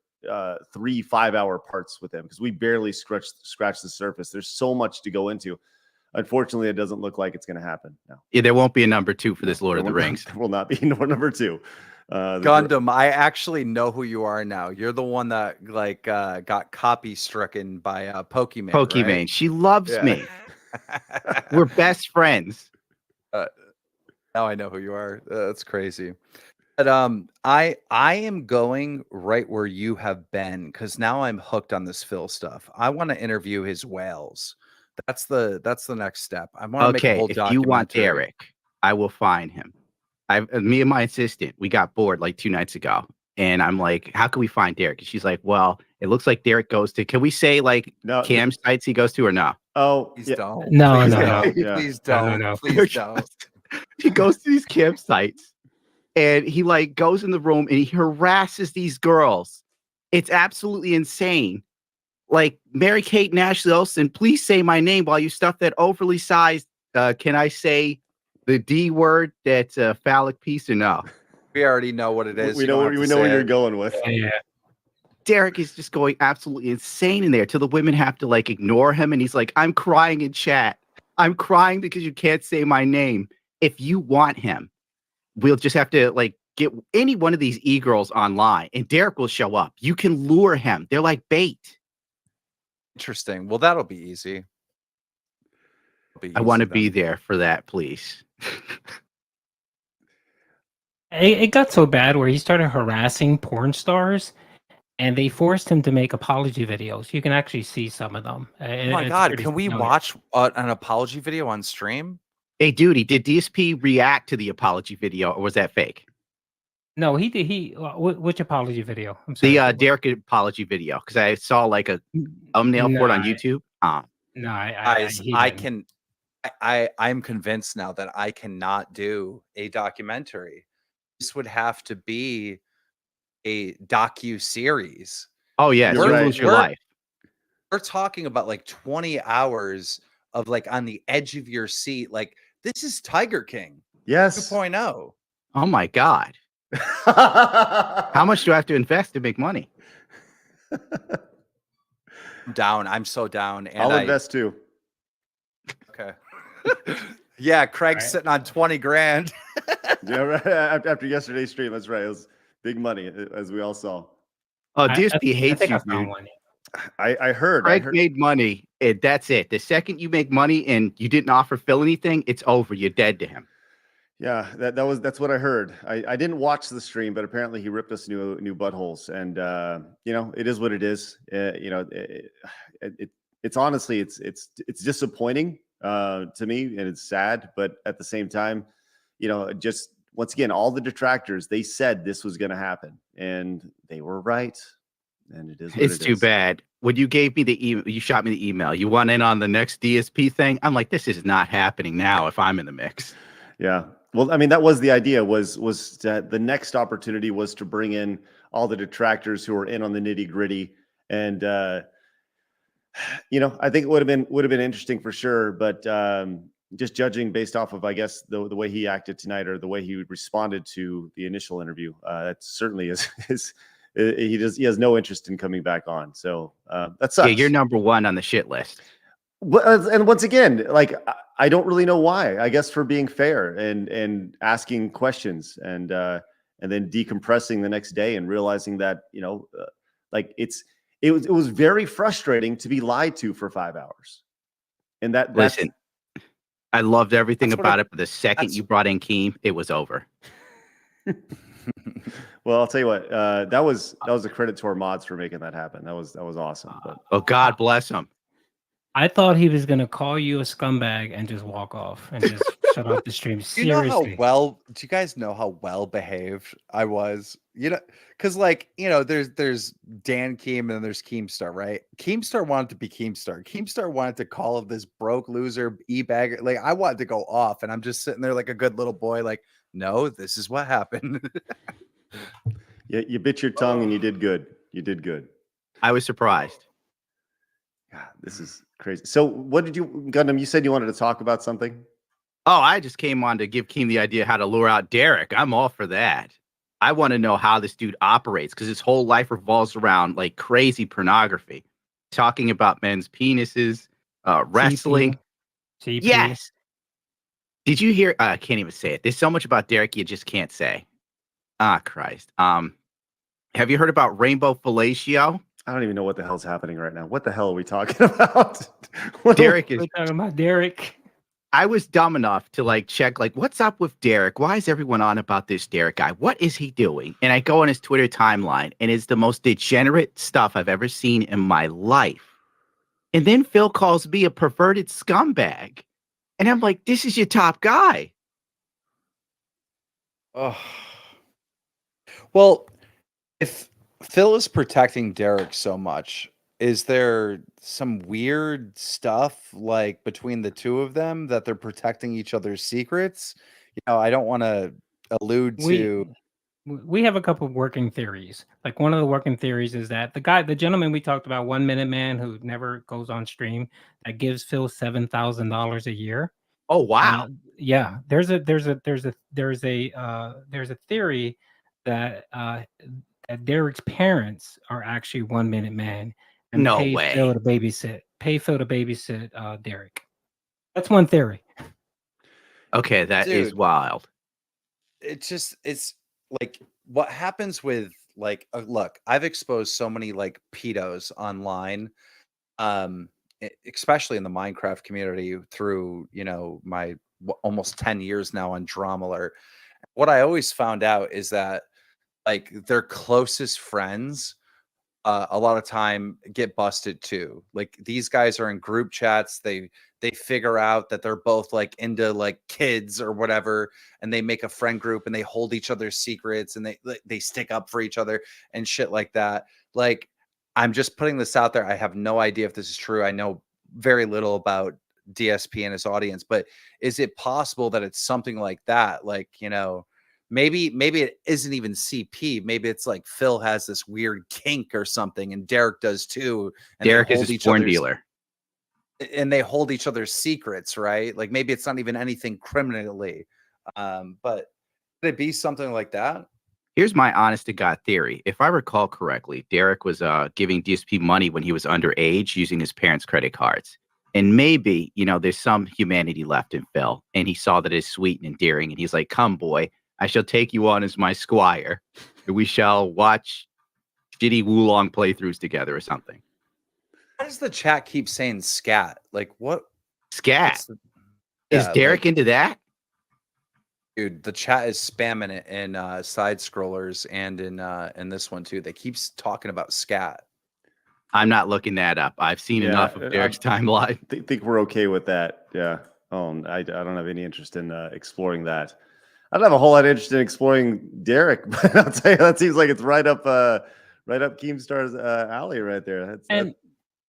3 5-hour parts with him because we barely scratched the surface. There's so much to go into. Unfortunately, it doesn't look like it's going to happen now. Yeah, there won't be a number 2 for this Lord of the Rings. There will not be number 2. Gundam, I actually know who you are now. You're the one that like got copy stricken by Pokimane. Pokimane, right? she loves me. We're best friends. Now I know who you are. That's crazy. But I am going right where you have been because now I'm hooked on this Phil stuff. I want to interview his whales. That's the next step. I want to make a Okay, whole if you want documentary. Derek, I will find him. Me and my assistant, we got bored like 2 nights ago. And I'm like, how can we find Derek? And she's like, well, it looks like Derek goes to, can we say like cam sites he goes to or no? Oh, Please yeah. don't. No, Please no, don't. no. Please No, don't. no. Please don't. He goes to these campsites and he like goes in the room and he harasses these girls. It's absolutely insane. Like Mary Kate and Ashley Olsen, please say my name while you stuff that overly sized. Can I say the D word that's a phallic piece or no? We already know what it is. We know where you're going with. Yeah. Derek is just going absolutely insane in there till the women have to like ignore him. And he's like, I'm crying in chat. I'm crying because you can't say my name. If you want him, we'll just have to like get any one of these e-girls online and Derek will show up. You can lure him. They're like bait. Interesting. Well, that'll be easy. I want to be there for that, please. It got so bad where he started harassing porn stars, and they forced him to make apology videos. You can actually see some of them. Oh my God. Can we watch an apology video on stream? Hey, Duty, did DSP react to the apology video or was that fake? No, he did. Which apology video? I'm sorry. The Derek apology video, because I saw like a thumbnail for it on YouTube. No, I'm convinced now that I cannot do a documentary. This would have to be a docu-series. Oh yeah, You're you right. lose your life. We're talking about like 20 hours of like on the edge of your seat. Like this is Tiger King Yes. 2.0. Oh my God. How much do I have to invest to make money? I'm down. I'm so down. And I'll invest too. Okay. Yeah, Craig's Right. sitting on 20 grand. Yeah, right. After yesterday's stream, that's right. It was big money, as we all saw. Oh, I DSP hates think you, I found dude. one. I heard. Craig made money. And that's it. The second you make money and you didn't offer Phil anything, it's over. You're dead to him. Yeah, that's what I heard. I didn't watch the stream, but apparently he ripped us new buttholes, and you know, it is what it is. You know, it's honestly it's disappointing to me, and it's sad, but at the same time, you know, just once again, all the detractors, they said this was going to happen, and they were right, and it is. It's too bad. when you gave me the email, you shot me the email. You want in on the next DSP thing? I'm like, this is not happening now if I'm in the mix. Yeah. Well, I mean, that was the idea. Was that the next opportunity was to bring in all the detractors who are in on the nitty gritty, and I think it would have been interesting for sure. But just judging based off of, I guess, the way he acted tonight or the way he responded to the initial interview, that certainly is he has no interest in coming back on. So that sucks. Yeah, you're number one on the shit list. And once again, like I don't really know why. I guess for being fair and asking questions and then decompressing the next day and realizing that like it was very frustrating to be lied to for 5 hours. And that's Listen, I loved everything That's what about I- it, but the second you brought in Keem, it was over. well, I'll tell you what, that was a credit to our mods for making that happen. That was awesome. But Oh, God bless him. I thought he was gonna call you a scumbag and just walk off and just shut off the stream. Do you know Seriously. how well? Do you guys know how well behaved I was? Because there's Dan Keem and then there's Keemstar, right? Keemstar wanted to be Keemstar. Keemstar wanted to call him this broke loser e-bagger. Like I wanted to go off, and I'm just sitting there like a good little boy. Like, no, this is what happened. yeah, you bit your tongue and you did good. You did good. I was surprised. God, this is crazy. So, what did you, Gundam? You said you wanted to talk about something. Oh, I just came on to give Keem the idea how to lure out Derek. I'm all for that. I want to know how this dude operates because his whole life revolves around like crazy pornography, talking about men's penises, wrestling. CP. Yes. Did you hear? I can't even say it. There's so much about Derek you just can't say. Ah, Christ. Have you heard about Rainbow Fellatio? I don't even know what the hell's happening right now. What the hell are we talking about? Derek is. We're talking about Derek. I was dumb enough to like check, like, what's up with Derek? Why is everyone on about this Derek guy? What is he doing? And I go on his Twitter timeline, and it's the most degenerate stuff I've ever seen in my life. And then Phil calls me a perverted scumbag. And I'm like, this is your top guy. Oh. Well, if Phil is protecting Derek so much, is there some weird stuff like between the two of them that they're protecting each other's secrets? I don't want to allude to. We have a couple of working theories. Like one of the working theories is that the gentleman we talked about, 1 Minute Man, who never goes on stream, that gives Phil $7,000 a year. Oh, wow. Yeah, there's a theory that that Derek's parents are actually 1 Minute Man and No pay way. Phil to babysit Derek. That's one theory. Okay, that is Dude. wild. It's like what happens with like look, I've exposed so many like pedos online, especially in the Minecraft community through my almost 10 years now on Dromler. What I always found out is that like their closest friends a lot of time get busted too. Like these guys are in group chats, they figure out that they're both like into like kids or whatever, and they make a friend group and they hold each other's secrets and they stick up for each other and shit like that. Like I'm just putting this out there. I have no idea if this is true. I know very little about DSP and his audience, but is it possible that it's something like that? Like, maybe it isn't even CP. Maybe it's like Phil has this weird kink or something, and Derek does too. And Derek is a porn dealer. And they hold each other's secrets, right? Like maybe it's not even anything criminally. But could it be something like that? Here's my honest to God theory. If I recall correctly, Derek was giving DSP money when he was underage using his parents' credit cards. And maybe, there's some humanity left in Phil. And he saw that it's sweet and endearing. And he's like, come, boy, I shall take you on as my squire. And we shall watch shitty Wulong playthroughs together or something. Why does the chat keep saying scat? Like what? Scat. Is Derek into that? Dude, the chat is spamming it in side scrollers and in this one too. They keep talking about scat. I'm not looking that up. I've seen enough of Derek's timeline. I think we're okay with that. Yeah. Oh, I don't have any interest in exploring that. I don't have a whole lot of interest in exploring Derek, but I'll tell you, that seems like it's right up Keemstar's alley right there.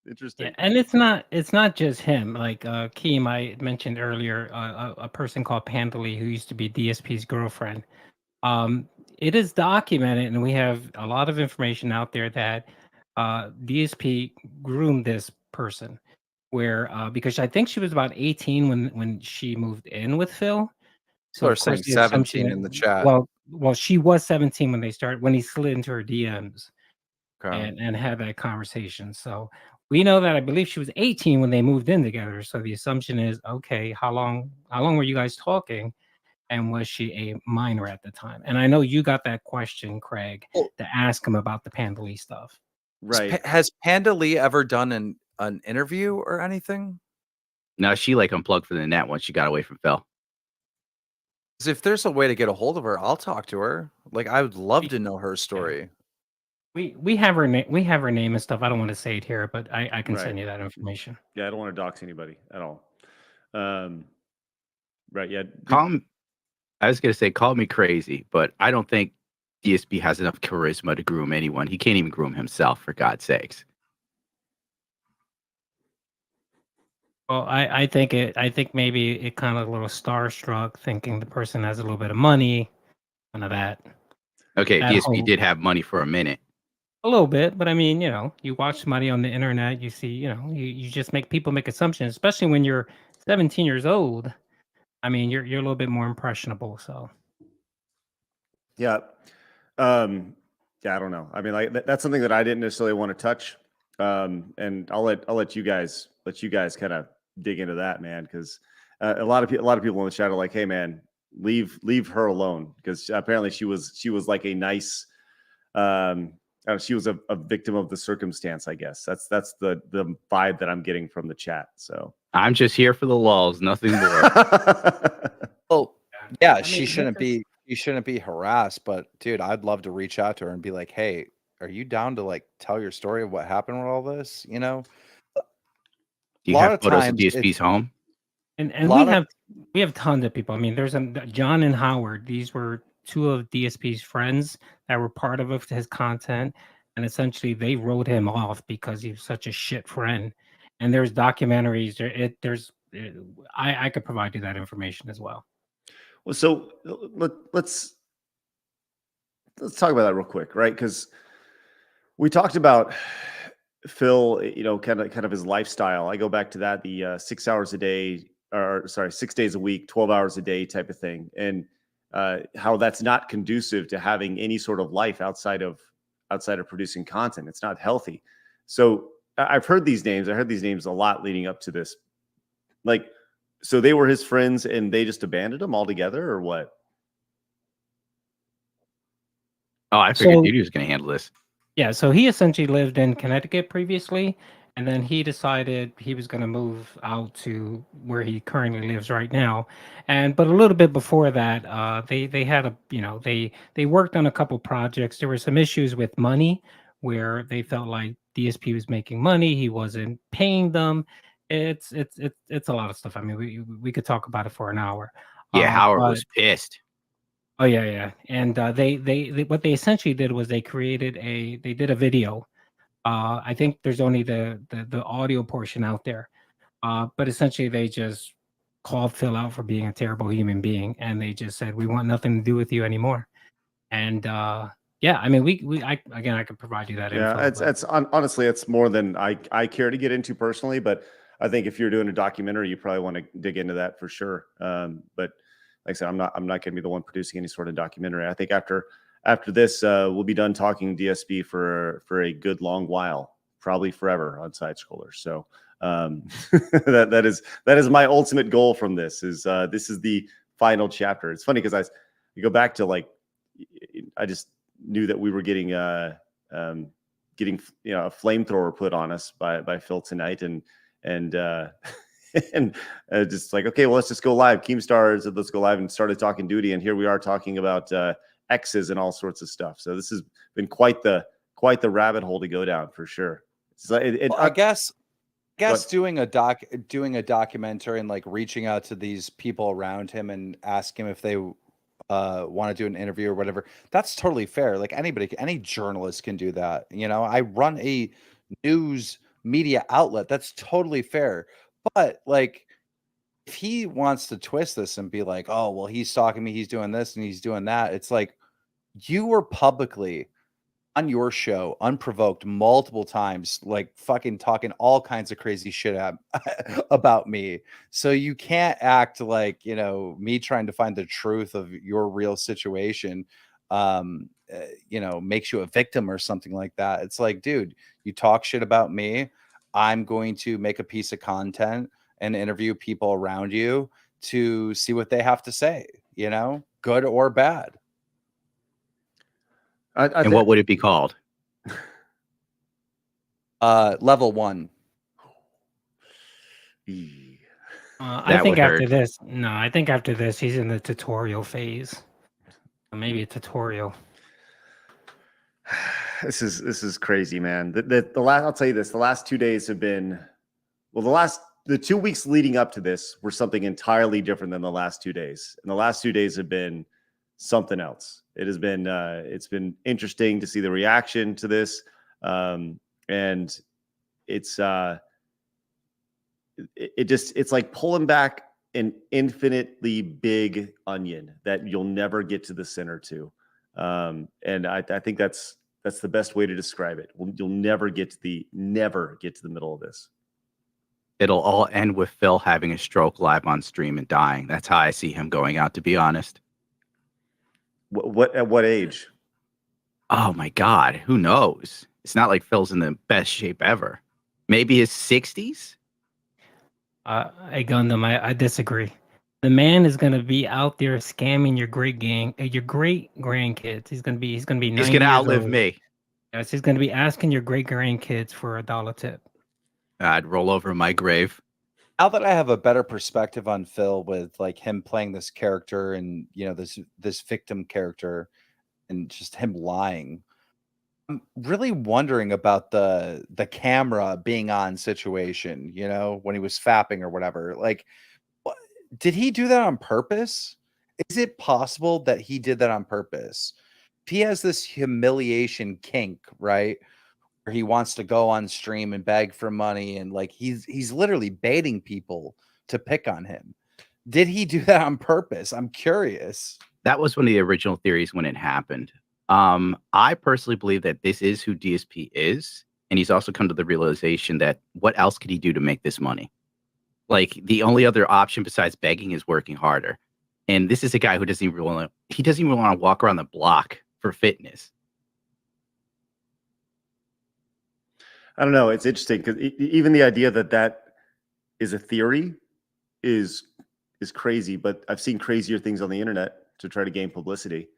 Interesting. and it's not just him. Like Keem, I mentioned earlier, a person called Pandely who used to be DSP's girlfriend. Um, it is documented, and we have a lot of information out there that DSP groomed this person. Where because I think she was about 18 when she moved in with Phil. So People are of course saying the assumption 17 in the chat. well she was 17 when he slid into her DMs Okay. and had that conversation. So we know that I believe she was 18 when they moved in together. So the assumption is, okay, how long were you guys talking? And was she a minor at the time? And I know you got that question, Craig, Well, to ask him about the Pandely stuff. Right. Has Panda Lee ever done an interview or anything? No, she like unplugged from the net once she got away from Phil. 'Cause if there's a way to get a hold of her, I'll talk to her. Like, I would love to know her story. We have her name and stuff. I don't want to say it here, but I can Right. send you that information. Yeah, I don't want to dox anybody at all. Right. Yeah. I was gonna say, call me crazy, but I don't think DSP has enough charisma to groom anyone. He can't even groom himself, for God's sakes. Well, I think maybe it kind of a little starstruck, thinking the person has a little bit of money, none of that. Okay, At DSP home. did have money for a minute. A little bit, but I mean, you watch somebody on the internet, you see, you just people make assumptions, especially when you're 17 years old. I mean, you're a little bit more impressionable. So Yeah. Yeah, I don't know. I mean, like that's something that I didn't necessarily want to touch. And I'll let you guys kind of dig into that, man, because a lot of people in the chat are like, "Hey, man, leave her alone," because apparently she was like a nice, she was a victim of the circumstance. I guess that's the vibe that I'm getting from the chat. So I'm just here for the lulls, nothing more. Well, yeah, I she mean, shouldn't be harassed, but dude, I'd love to reach out to her and be like, "Hey, are you down to like tell your story of what happened with all this?" Do A you lot have of photos of times it's DSP's home? and a lot of we have tons of people. I mean, there's John and Howard. These were two of DSP's friends that were part of his content, and essentially they wrote him off because he was such a shit friend. And there's documentaries. I could provide you that information as well. well, so let's talk about that real quick, right? Because we talked about Phil, kind of his lifestyle. I go back to that, the 6 hours a day, or sorry, 6 days a week, 12 hours a day type of thing, and how that's not conducive to having any sort of life outside of producing content. It's not healthy. So I've heard these names. I heard these names a lot leading up to this. Like, so they were his friends, and they just abandoned him altogether, or what? Oh, I figured So Duty was going to handle this. yeah, so he essentially lived in Connecticut previously, and then he decided he was going to move out to where he currently lives right now. But a little bit before that, they had they worked on a couple projects. There were some issues with money where they felt like DSP was making money, he wasn't paying them. It's a lot of stuff. I mean, we could talk about it for an hour. Yeah, Howard But was pissed. Oh yeah, yeah. And they what they essentially did was they did a video. I think there's only the audio portion out there. But essentially they just called Phil out for being a terrible human being, and they just said, "We want nothing to do with you anymore." And yeah, I mean, I could provide you that info. Yeah, it's honestly, it's more than I care to get into personally, but I think if you're doing a documentary, you probably want to dig into that for sure. But like I said, I'm not going to be the one producing any sort of documentary. I think after this, we'll be done talking DSP for a good long while, probably forever on Side Scroller. So that is my ultimate goal from this. This is the final chapter. It's funny because you go back to like, I just knew that we were getting a flamethrower put on us by Phil tonight, and and just like, okay, well, let's just go live. Keemstar said, let's go live, and started talking duty, and here we are talking about X's and all sorts of stuff. So this has been quite the rabbit hole to go down for sure. So I guess doing a documentary and like reaching out to these people around him and ask him if they want to do an interview or whatever, that's totally fair. Like any journalist can do that. I run a news media outlet. That's totally fair. But like, if he wants to twist this and be like, oh, well, he's stalking me, he's doing this and he's doing that, it's like you were publicly on your show unprovoked multiple times, like fucking talking all kinds of crazy shit about me. So you can't act like, you know, me trying to find the truth of your real situation you know, makes you a victim or something like that. It's like, dude, you talk shit about me, I'm going to make a piece of content and interview people around you to see what they have to say, you know, good or bad. And what would it be called? Level 1. I think after this, no, I think after this, he's in the tutorial phase. Maybe a tutorial. This is crazy, man. The last, I'll tell you this, the last 2 days have been, well, the 2 weeks leading up to this were something entirely different than the last 2 days. And the last 2 days have been something else. It has been, it's been interesting to see the reaction to this. And it's, it's like pulling back an infinitely big onion that you'll never get to the center to. And I think that's the best way to describe it. You'll never get to the middle of this. It'll all end with Phil having a stroke live on stream and dying. That's how I see him going out, to be honest. What at what age? Oh my God, who knows? It's not like Phil's in the best shape ever. Maybe his 60s? Hey Gundam, I disagree. The man is gonna be out there scamming your great grandkids. He's gonna be 90 He's gonna outlive me. Yes, he's gonna be asking your great grandkids for $1 tip. I'd roll over in my grave. Now that I have a better perspective on Phil with like him playing this character and, you know, this victim character and just him lying, I'm really wondering about the camera being on situation, you know, when he was fapping or whatever. Like, did he do that on purpose? Is it possible that he did that on purpose? If he has this humiliation kink, right? Where he wants to go on stream and beg for money and like he's literally baiting people to pick on him. Did he do that on purpose? I'm curious. That was one of the original theories when it happened. I personally believe that this is who DSP is, and he's also come to the realization that what else could he do to make this money? Like the only other option besides begging is working harder. And this is a guy who doesn't even want to walk around the block for fitness. I don't know. It's interesting because even the idea that is a theory is crazy. But I've seen crazier things on the internet to try to gain publicity.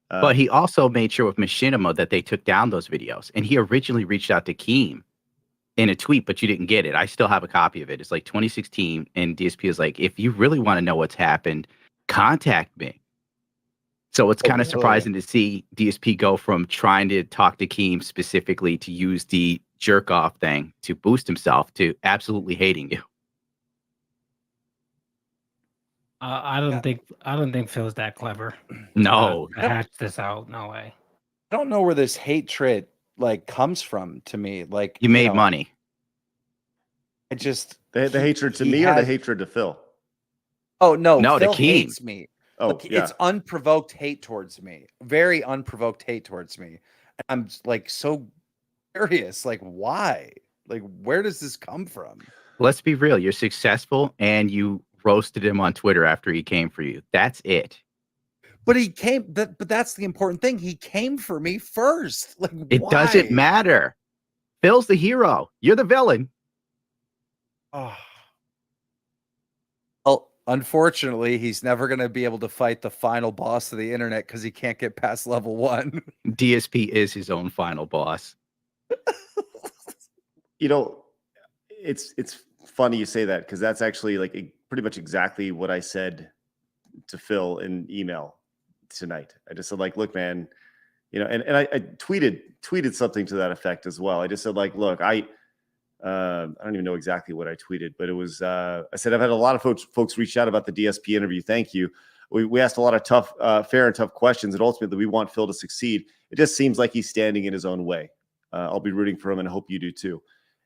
But he also made sure with Machinima that they took down those videos. And he originally reached out to Keem in a tweet, but you didn't get it. I still have a copy of it. It's like 2016. And DSP is like, if you really want to know what's happened, contact me. So it's kind of surprising to see DSP go from trying to talk to Keem specifically to use the jerk off thing to boost himself to absolutely hating you. I don't think Phil's that clever. No, to hatch this out. No way. I don't know where this hatred like comes from to me. Like you made money. I just the hatred to me or the hatred to Phil? Oh no, Phil to hates me. Oh, look, yeah. It's unprovoked hate towards me. Very unprovoked hate towards me. I'm like so curious. Like why? Like where does this come from? Let's be real. You're successful and you roasted him on Twitter after he came for you. That's it. But he came, but that's the important thing. He came for me first. Like it why? doesn't matter. Phil's the hero. You're the villain. Oh. Well, unfortunately, he's never going to be able to fight the final boss of the internet because he can't get past level 1. DSP is his own final boss. You know, it's funny you say that because that's actually like pretty much exactly what I said to Phil in email tonight. I just said like, look, man, you know, and I tweeted something to that effect as well. I just said like, look, I don't even know exactly what I tweeted, but it was I said I've had a lot of folks reach out about the DSP interview. Thank you. We asked a lot of tough, fair and tough questions, and ultimately we want Phil to succeed. It just seems like he's standing in his own way. I'll be rooting for him, and I hope you do too.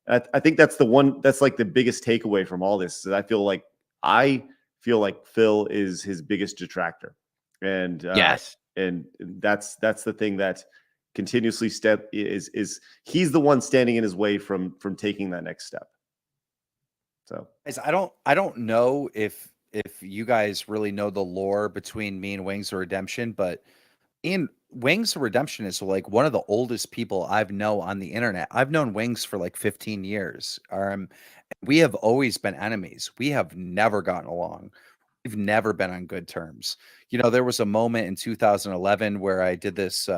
I think that's the one that's like the biggest takeaway from all this. Is I feel like Phil is his biggest detractor, and Yes. and that's the thing that continuously is he's the one standing in his way from taking that next step. So Guys, I don't know if you guys really know the lore between me and Wings of Redemption, but Ian, Wings of Redemption is like one of the oldest people I've know on the internet. I've known Wings for like 15 years. We have always been enemies. We have never gotten along. We've never been on good terms. You know, there was a moment in 2011 where I did this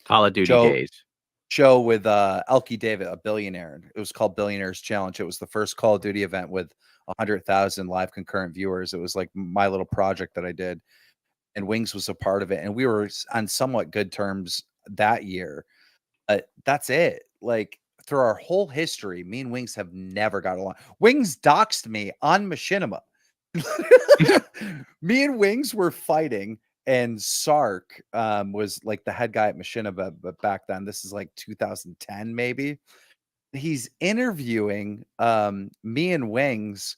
Call of Duty show days. show with Elkie David, a billionaire. It was called Billionaires Challenge. It was the first Call of Duty event with 100,000 live concurrent viewers. It was like my little project that I did, and Wings was a part of it. And we were on somewhat good terms that year. That's it. Like through our whole history, me and Wings have never got along. Wings doxed me on Machinima. Me and Wings were fighting, and Sark was like the head guy at Machinima, but back then, this is like 2010, maybe. He's interviewing me and Wings,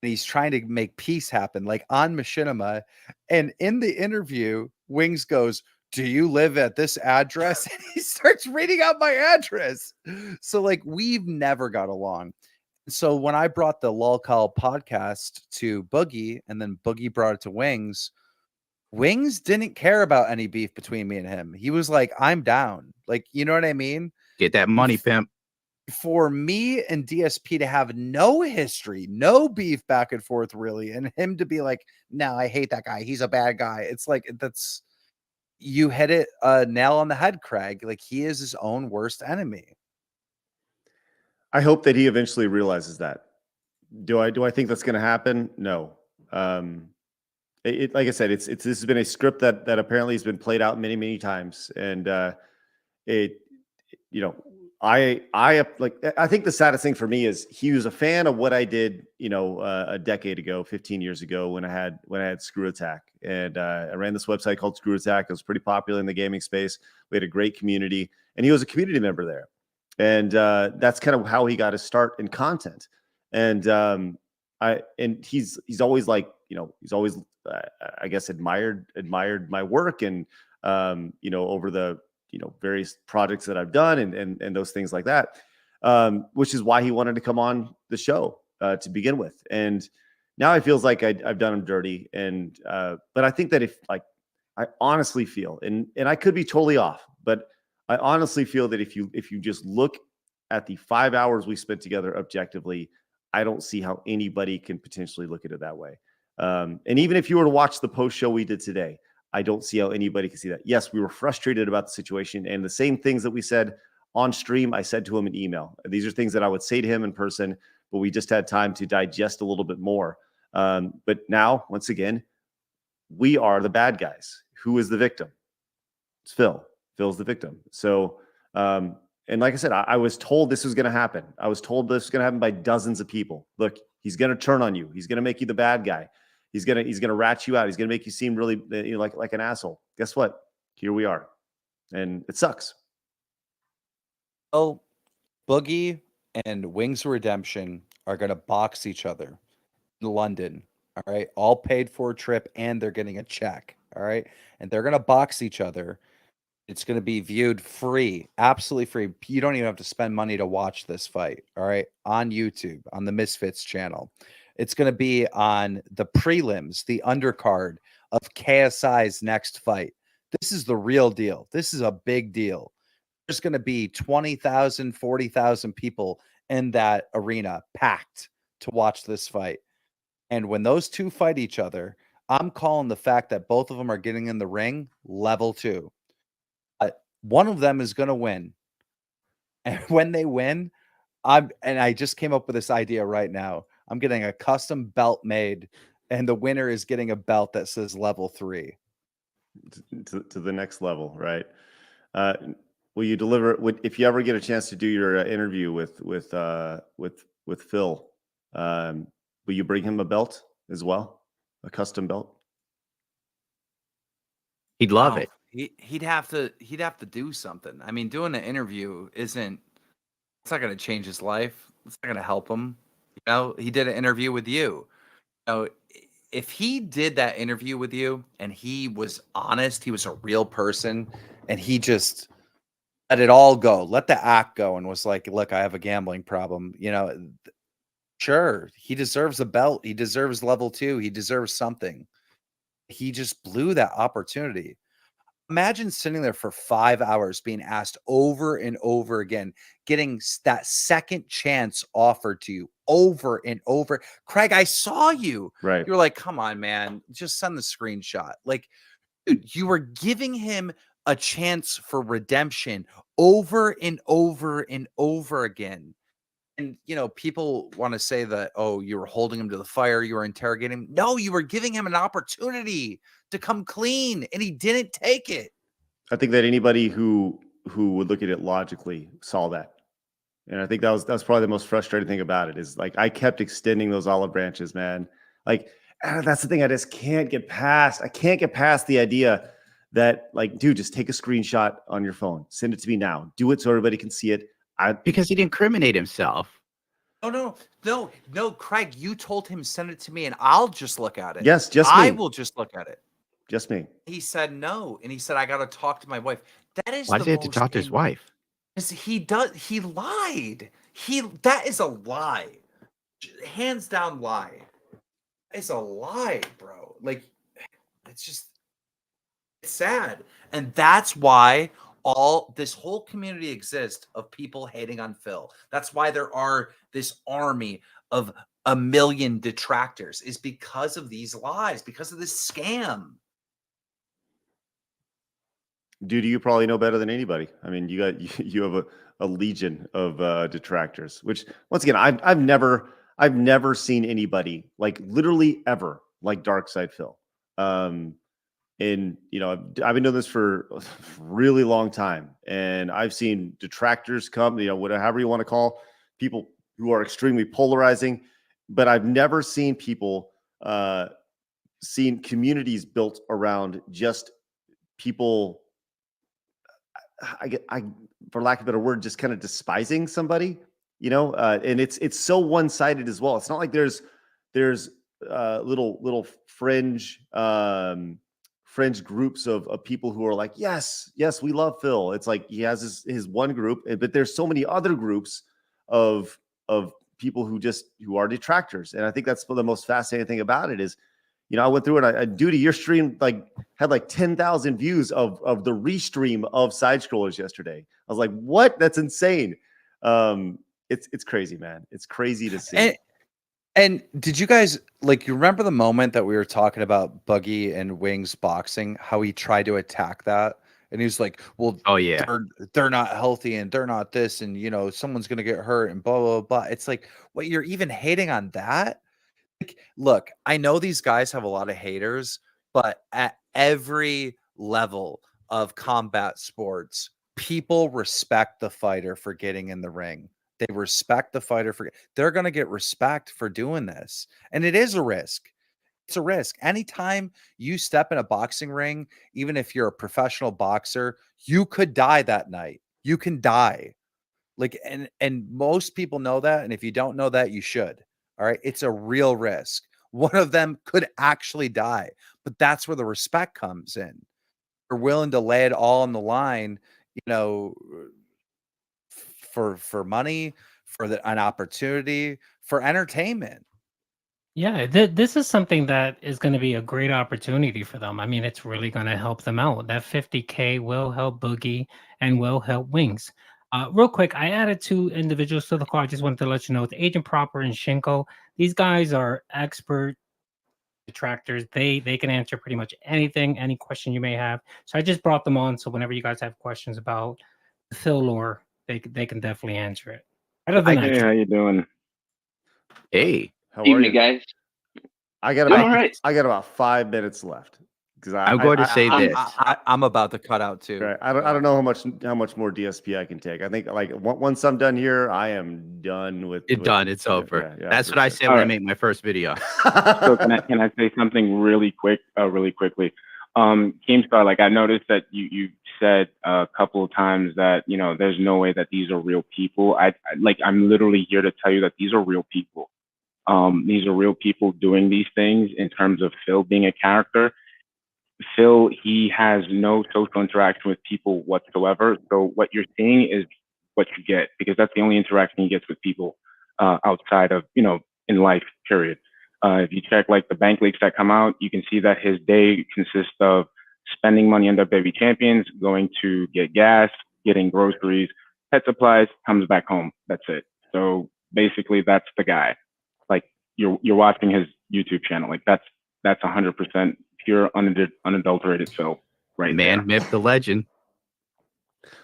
and he's trying to make peace happen, like on Machinima. And in the interview, Wings goes, "Do you live at this address?" And he starts reading out my address. So, like, we've never got along. So when I brought the Lol Call podcast to Boogie, and then Boogie brought it to Wings, Wings didn't care about any beef between me and him. He was like, "I'm down." Like, you know what I mean? Get that money, pimp. For me and DSP to have no history, no beef back and forth, really, and him to be like, "No, I hate that guy. He's a bad guy." It's like, that's, you hit it nail on the head, Craig. Like, he is his own worst enemy. I hope that he eventually realizes that. Do I think that's going to happen? No. Like I said, this has been a script that apparently has been played out many times, and it, you know, I think the saddest thing for me is he was a fan of what I did, a decade ago, 15 years ago, when I had Screw Attack, and I ran this website called Screw Attack. It was pretty popular in the gaming space. We had a great community, and he was a community member there, and that's kind of how he got his start in content. And he's always like, he's always I guess admired my work, and over the various projects that I've done, and those things like that, which is why he wanted to come on the show to begin with. And now it feels like I've done him dirty. And but I think that I honestly feel, and I could be totally off, but I honestly feel that if you just look at the 5 hours we spent together objectively, I don't see how anybody can potentially look at it that way. And even if you were to watch the post show we did today, I don't see how anybody can see that. Yes, we were frustrated about the situation, and the same things that we said on stream, I said to him in email. These are things that I would say to him in person, but we just had time to digest a little bit more. But now, once again, we are the bad guys. Who is the victim? It's Phil. Phil's the victim. So, and like I said, I was told this was going to happen. I was told this was going to happen by dozens of people. Look, he's going to turn on you. He's going to make you the bad guy. He's gonna rat you out. He's gonna make you seem really like an asshole. Guess what? Here we are, and it sucks. Well, Boogie and Wings of Redemption are gonna box each other in London. All right, all paid for a trip, and they're getting a check. All right, and they're gonna box each other. It's gonna be viewed free, absolutely free. You don't even have to spend money to watch this fight. All right, on YouTube, on the Misfits channel. It's going to be on the prelims, the undercard of KSI's next fight. This is the real deal. This is a big deal. There's going to be 20,000, 40,000 people in that arena packed to watch this fight. And when those two fight each other, I'm calling the fact that both of them are getting in the ring level 2. One of them is going to win. And when they win, I just came up with this idea right now. I'm getting a custom belt made, and the winner is getting a belt that says level 3 to the next level, right? Will you deliver? If you ever get a chance to do your interview with Phil, will you bring him a belt as well, a custom belt? He'd love it. He'd have to do something. I mean, doing an interview isn't It's not going to change his life. It's not going to help him. You know, he did an interview with you. You know, if he did that interview with you and he was honest, he was a real person, and he just let it all go, let the act go, and was like, look, I have a gambling problem. You know, sure, he deserves a belt. He deserves level 2. He deserves something. He just blew that opportunity. Imagine sitting there for 5 hours being asked over and over again, getting that second chance offered to you over and over. Craig, I saw you. Right. You're like, come on, man. Just send the screenshot. Like, dude, you were giving him a chance for redemption over and over and over again. And, you know, people want to say that, oh, you were holding him to the fire, you were interrogating him. No, you were giving him an opportunity to come clean, and he didn't take it. I think that anybody who would look at it logically saw that. And I think that's probably the most frustrating thing about it is like I kept extending those olive branches, man. Like that's the thing I just can't get past. I can't get past the idea that like, dude, just take a screenshot on your phone, send it to me now, do it so everybody can see it. Because he'd incriminate himself. Oh no, Craig, you told him send it to me and I'll just look at it. Yes, just me. I will just look at it. Just me. He said no, and he said I got to talk to my wife. That is Why does he have to talk to his wife? Because he lied. That is a lie. Hands down lie. It's a lie, bro. Like it's sad. And that's why this whole community exists of people hating on Phil. That's why there are this army of 1 million detractors, is because of these lies, because of this scam. Dude, you probably know better than anybody. I mean, you have a legion of detractors, which once again, I've never seen anybody like literally ever like Dark Side Phil. And you know, I've been doing this for a really long time, and I've seen detractors come, you know, whatever you want to call people who are extremely polarizing, but I've never seen people seen communities built around just people. I for lack of a better word, just kind of despising somebody, you know, and it's so one-sided as well. It's not like there's little fringe groups of people who are like, yes, we love Phil. It's like he has his one group, but there's so many other groups of people who are detractors. And I think that's the most fascinating thing about it is, you know, I went through it. Due to your stream, had 10,000 views of the restream of Side Scrollers yesterday. I was like, what? That's insane. It's crazy, man. It's crazy to see. And did you guys you remember the moment that we were talking about Buggy and Wings boxing, how he tried to attack that? And he was like, well, oh yeah, they're not healthy and they're not this, and you know, someone's gonna get hurt and blah blah blah. It's like, what, you're even hating on that? Like, look, I know these guys have a lot of haters, but at every level of combat sports, people respect the fighter for getting in the ring. They respect the fighter they're going to get respect for doing this. And it is a risk. It's a risk. Anytime you step in a boxing ring, even if you're a professional boxer, you could die that night. You can die. And most people know that. And if you don't know that, you should. All right. It's a real risk. One of them could actually die, but that's where the respect comes in. You're willing to lay it all on the line, you know, for money, for an opportunity, for entertainment. Yeah, this is something that is going to be a great opportunity for them. I mean, it's really going to help them out. That 50K will help Boogie and will help Wings. Real quick, I added 2 individuals to the call. I just wanted to let you know, it's Agent Proper and Shinko. These guys are expert detractors. They can answer pretty much anything, any question you may have. So I just brought them on, so whenever you guys have questions about the Phil lore, they can definitely answer it. Hey, how you doing? hey, How are Evening, you? guys. I got Doing all right. about 5 minutes left because I'm going to say this. I'm about to cut out too. Right. I don't know how much more DSP I can take. I think once I'm done here, I am done with It's done. It's over. Yeah, That's for what I sure. said when I made my first video. So can I say something really quickly? Keemstar, like I noticed that you said a couple of times that there's no way that these are real people. I'm literally here to tell you that these are real people. These are real people doing these things. In terms of Phil being a character, Phil, he has no social interaction with people whatsoever. So what you're seeing is what you get, because that's the only interaction he gets with people outside of, in life, period. If you check like the bank leaks that come out, you can see that his day consists of spending money on baby champions, going to get gas, getting groceries, pet supplies, comes back home. That's it. So basically that's the guy. Like you're watching his YouTube channel. Like that's 100% pure unadulterated Phil right Man, there. myth, the legend.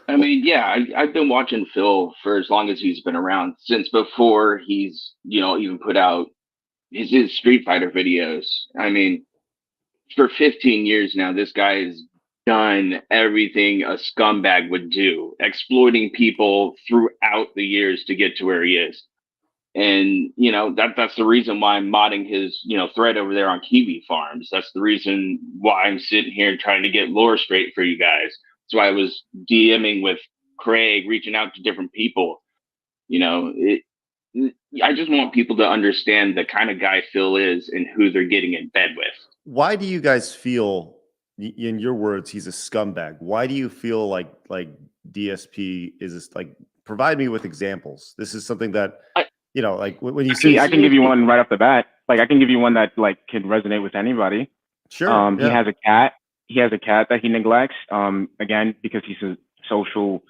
I mean, yeah, I've been watching Phil for as long as he's been around, since before he's, even put out his Street Fighter videos. I mean, for 15 years now, this guy has done everything a scumbag would do, exploiting people throughout the years to get to where he is. And that's the reason why I'm modding his thread over there on Kiwi Farms. That's the reason why I'm sitting here trying to get lore straight for you guys. So I was DMing with Craig, reaching out to different people. I just want people to understand the kind of guy Phil is and who they're getting in bed with. Why do you guys feel, in your words, he's a scumbag? Why do you feel like DSP is this, like? Provide me with examples. This is something that like when you see. I can give you one right off the bat. Like I can give you one that like can resonate with anybody. Sure. He has a cat. He has a cat that he neglects. Again, because he's a social.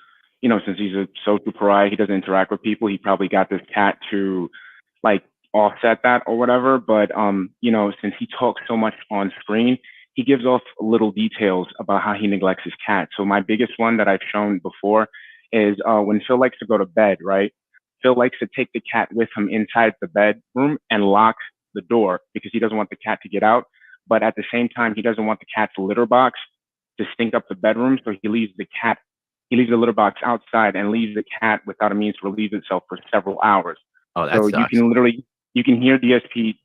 Since he's a social pariah, he doesn't interact with people. He probably got this cat to like offset that or whatever. But since he talks so much on screen, he gives off little details about how he neglects his cat. So my biggest one that I've shown before is when Phil likes to go to bed, right? Phil likes to take the cat with him inside the bedroom and lock the door because he doesn't want the cat to get out. But at the same time, he doesn't want the cat's litter box to stink up the bedroom. So he leaves the litter box outside and leaves the cat without a means to relieve itself for several hours. Oh, that so sucks. You can hear DSP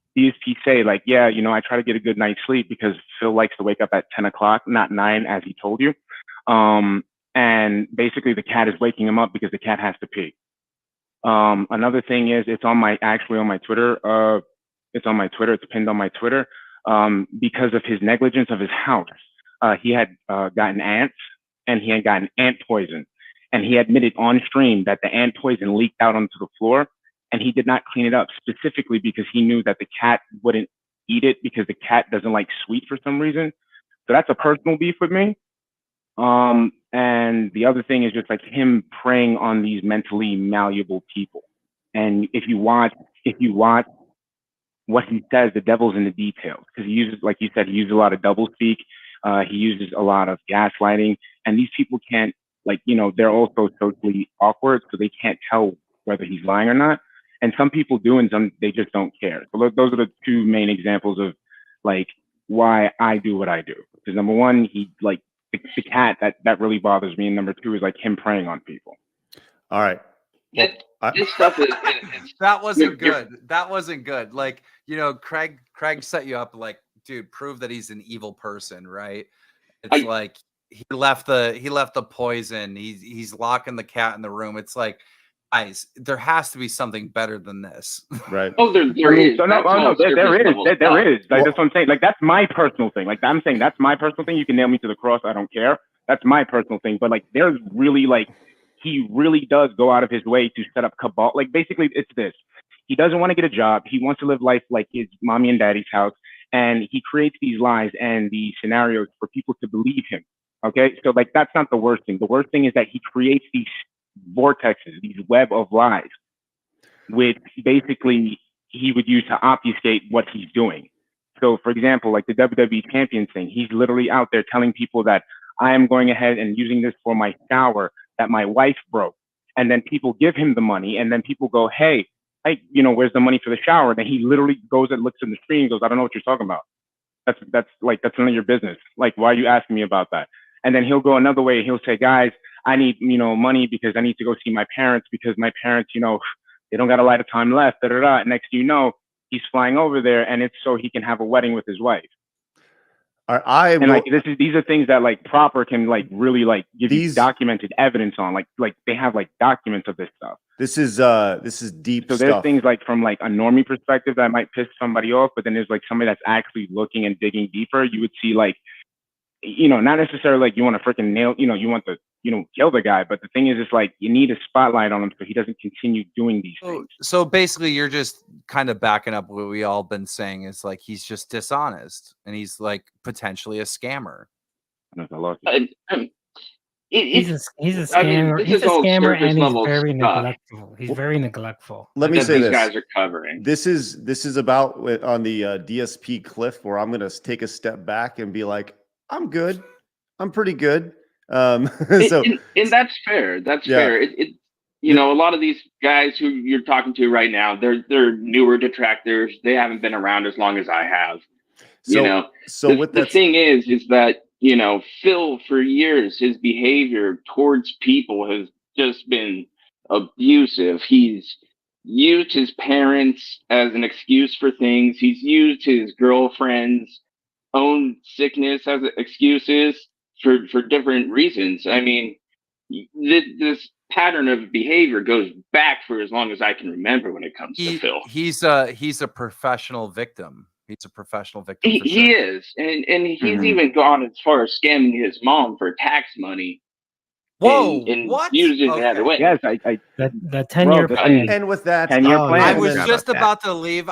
say like, yeah, I try to get a good night's sleep because Phil likes to wake up at 10 o'clock, not 9, as he told you. And basically the cat is waking him up because the cat has to pee. Another thing is it's on my Twitter. It's on my Twitter. It's pinned on my Twitter. Because of his negligence of his house, he had gotten ants and he had gotten ant poison. And he admitted on stream that the ant poison leaked out onto the floor and he did not clean it up, specifically because he knew that the cat wouldn't eat it because the cat doesn't like sweet for some reason. So that's a personal beef with me. And the other thing is just like him preying on these mentally malleable people. And if you watch what he says, the devil's in the details, because he uses, like you said, he uses a lot of doublespeak. He uses a lot of gaslighting, and these people can't, they're also socially awkward, so they can't tell whether he's lying or not. And some people do, and some they just don't care. So those are the two main examples of like why I do what I do. Because number one, he like the cat that really bothers me, and number two is like him preying on people. All right. Well, This stuff is that wasn't good. That wasn't good. Like, Craig set you up like, dude, prove that he's an evil person, right? It's like he left the poison. He's locking the cat in the room. It's like, guys, there has to be something better than this. Right. Oh, there is. There is. Like, that's what I'm saying. Like, that's my personal thing. Like, I'm saying that's my personal thing. You can nail me to the cross. I don't care. That's my personal thing. But like, there's really like, he really does go out of his way to set up cabal. Like, basically, it's this. He doesn't want to get a job. He wants to live life like his mommy and daddy's house. And he creates these lies and these scenarios for people to believe him. Okay? So, like, that's not the worst thing. The worst thing is that he creates these vortexes, these web of lies, which basically he would use to obfuscate what he's doing. So, for example, like the WWE champion thing, he's literally out there telling people that I am going ahead and using this for my shower that my wife broke. And then people give him the money, and then people go, hey, where's the money for the shower? And then he literally goes and looks in the screen and goes, I don't know what you're talking about. That's none of your business. Like, why are you asking me about that? And then he'll go another way. He'll say, guys, I need, money because I need to go see my parents because my parents, they don't got a lot of time left. Da, da, da. Next thing you know, he's flying over there, and it's so he can have a wedding with his wife. And like these are things that like proper can like really like give you documented evidence on. Like they have like documents of this stuff. This is deep So stuff. there's things like from like a normie perspective that might piss somebody off, but then there's like somebody that's actually looking and digging deeper. You would see like, you know, not necessarily like you want to freaking nail, you know, you want to, you know, kill the guy, but the thing is, it's like you need a spotlight on him so he doesn't continue doing these things. So basically, you're just kind of backing up what we all been saying. Is like he's just dishonest and he's like potentially a scammer. He's a scammer. I mean, he's a scammer, and he's very stuff. neglectful. He's very neglectful. Let me say these this: guys are covering. This is about on the DSP cliff where I'm going to take a step back and be like, I'm good. I'm pretty good. And that's fair. That's fair. You know, a lot of these guys who you're talking to right now, they're newer detractors. They haven't been around as long as I have. So, you know, so with the thing is that, you know, Phil for years, his behavior towards people has just been abusive. He's used his parents as an excuse for things. He's used his girlfriend's own sickness as excuses for different reasons. I mean, this pattern of behavior goes back for as long as I can remember when it comes to Phil. He's a professional victim. He's a professional victim. He is, and he's even gone as far as scamming his mom for tax money. Whoa! And what? used it that way. Yes, that 10-year plan. And with that, 10-year plan. I was just about to leave.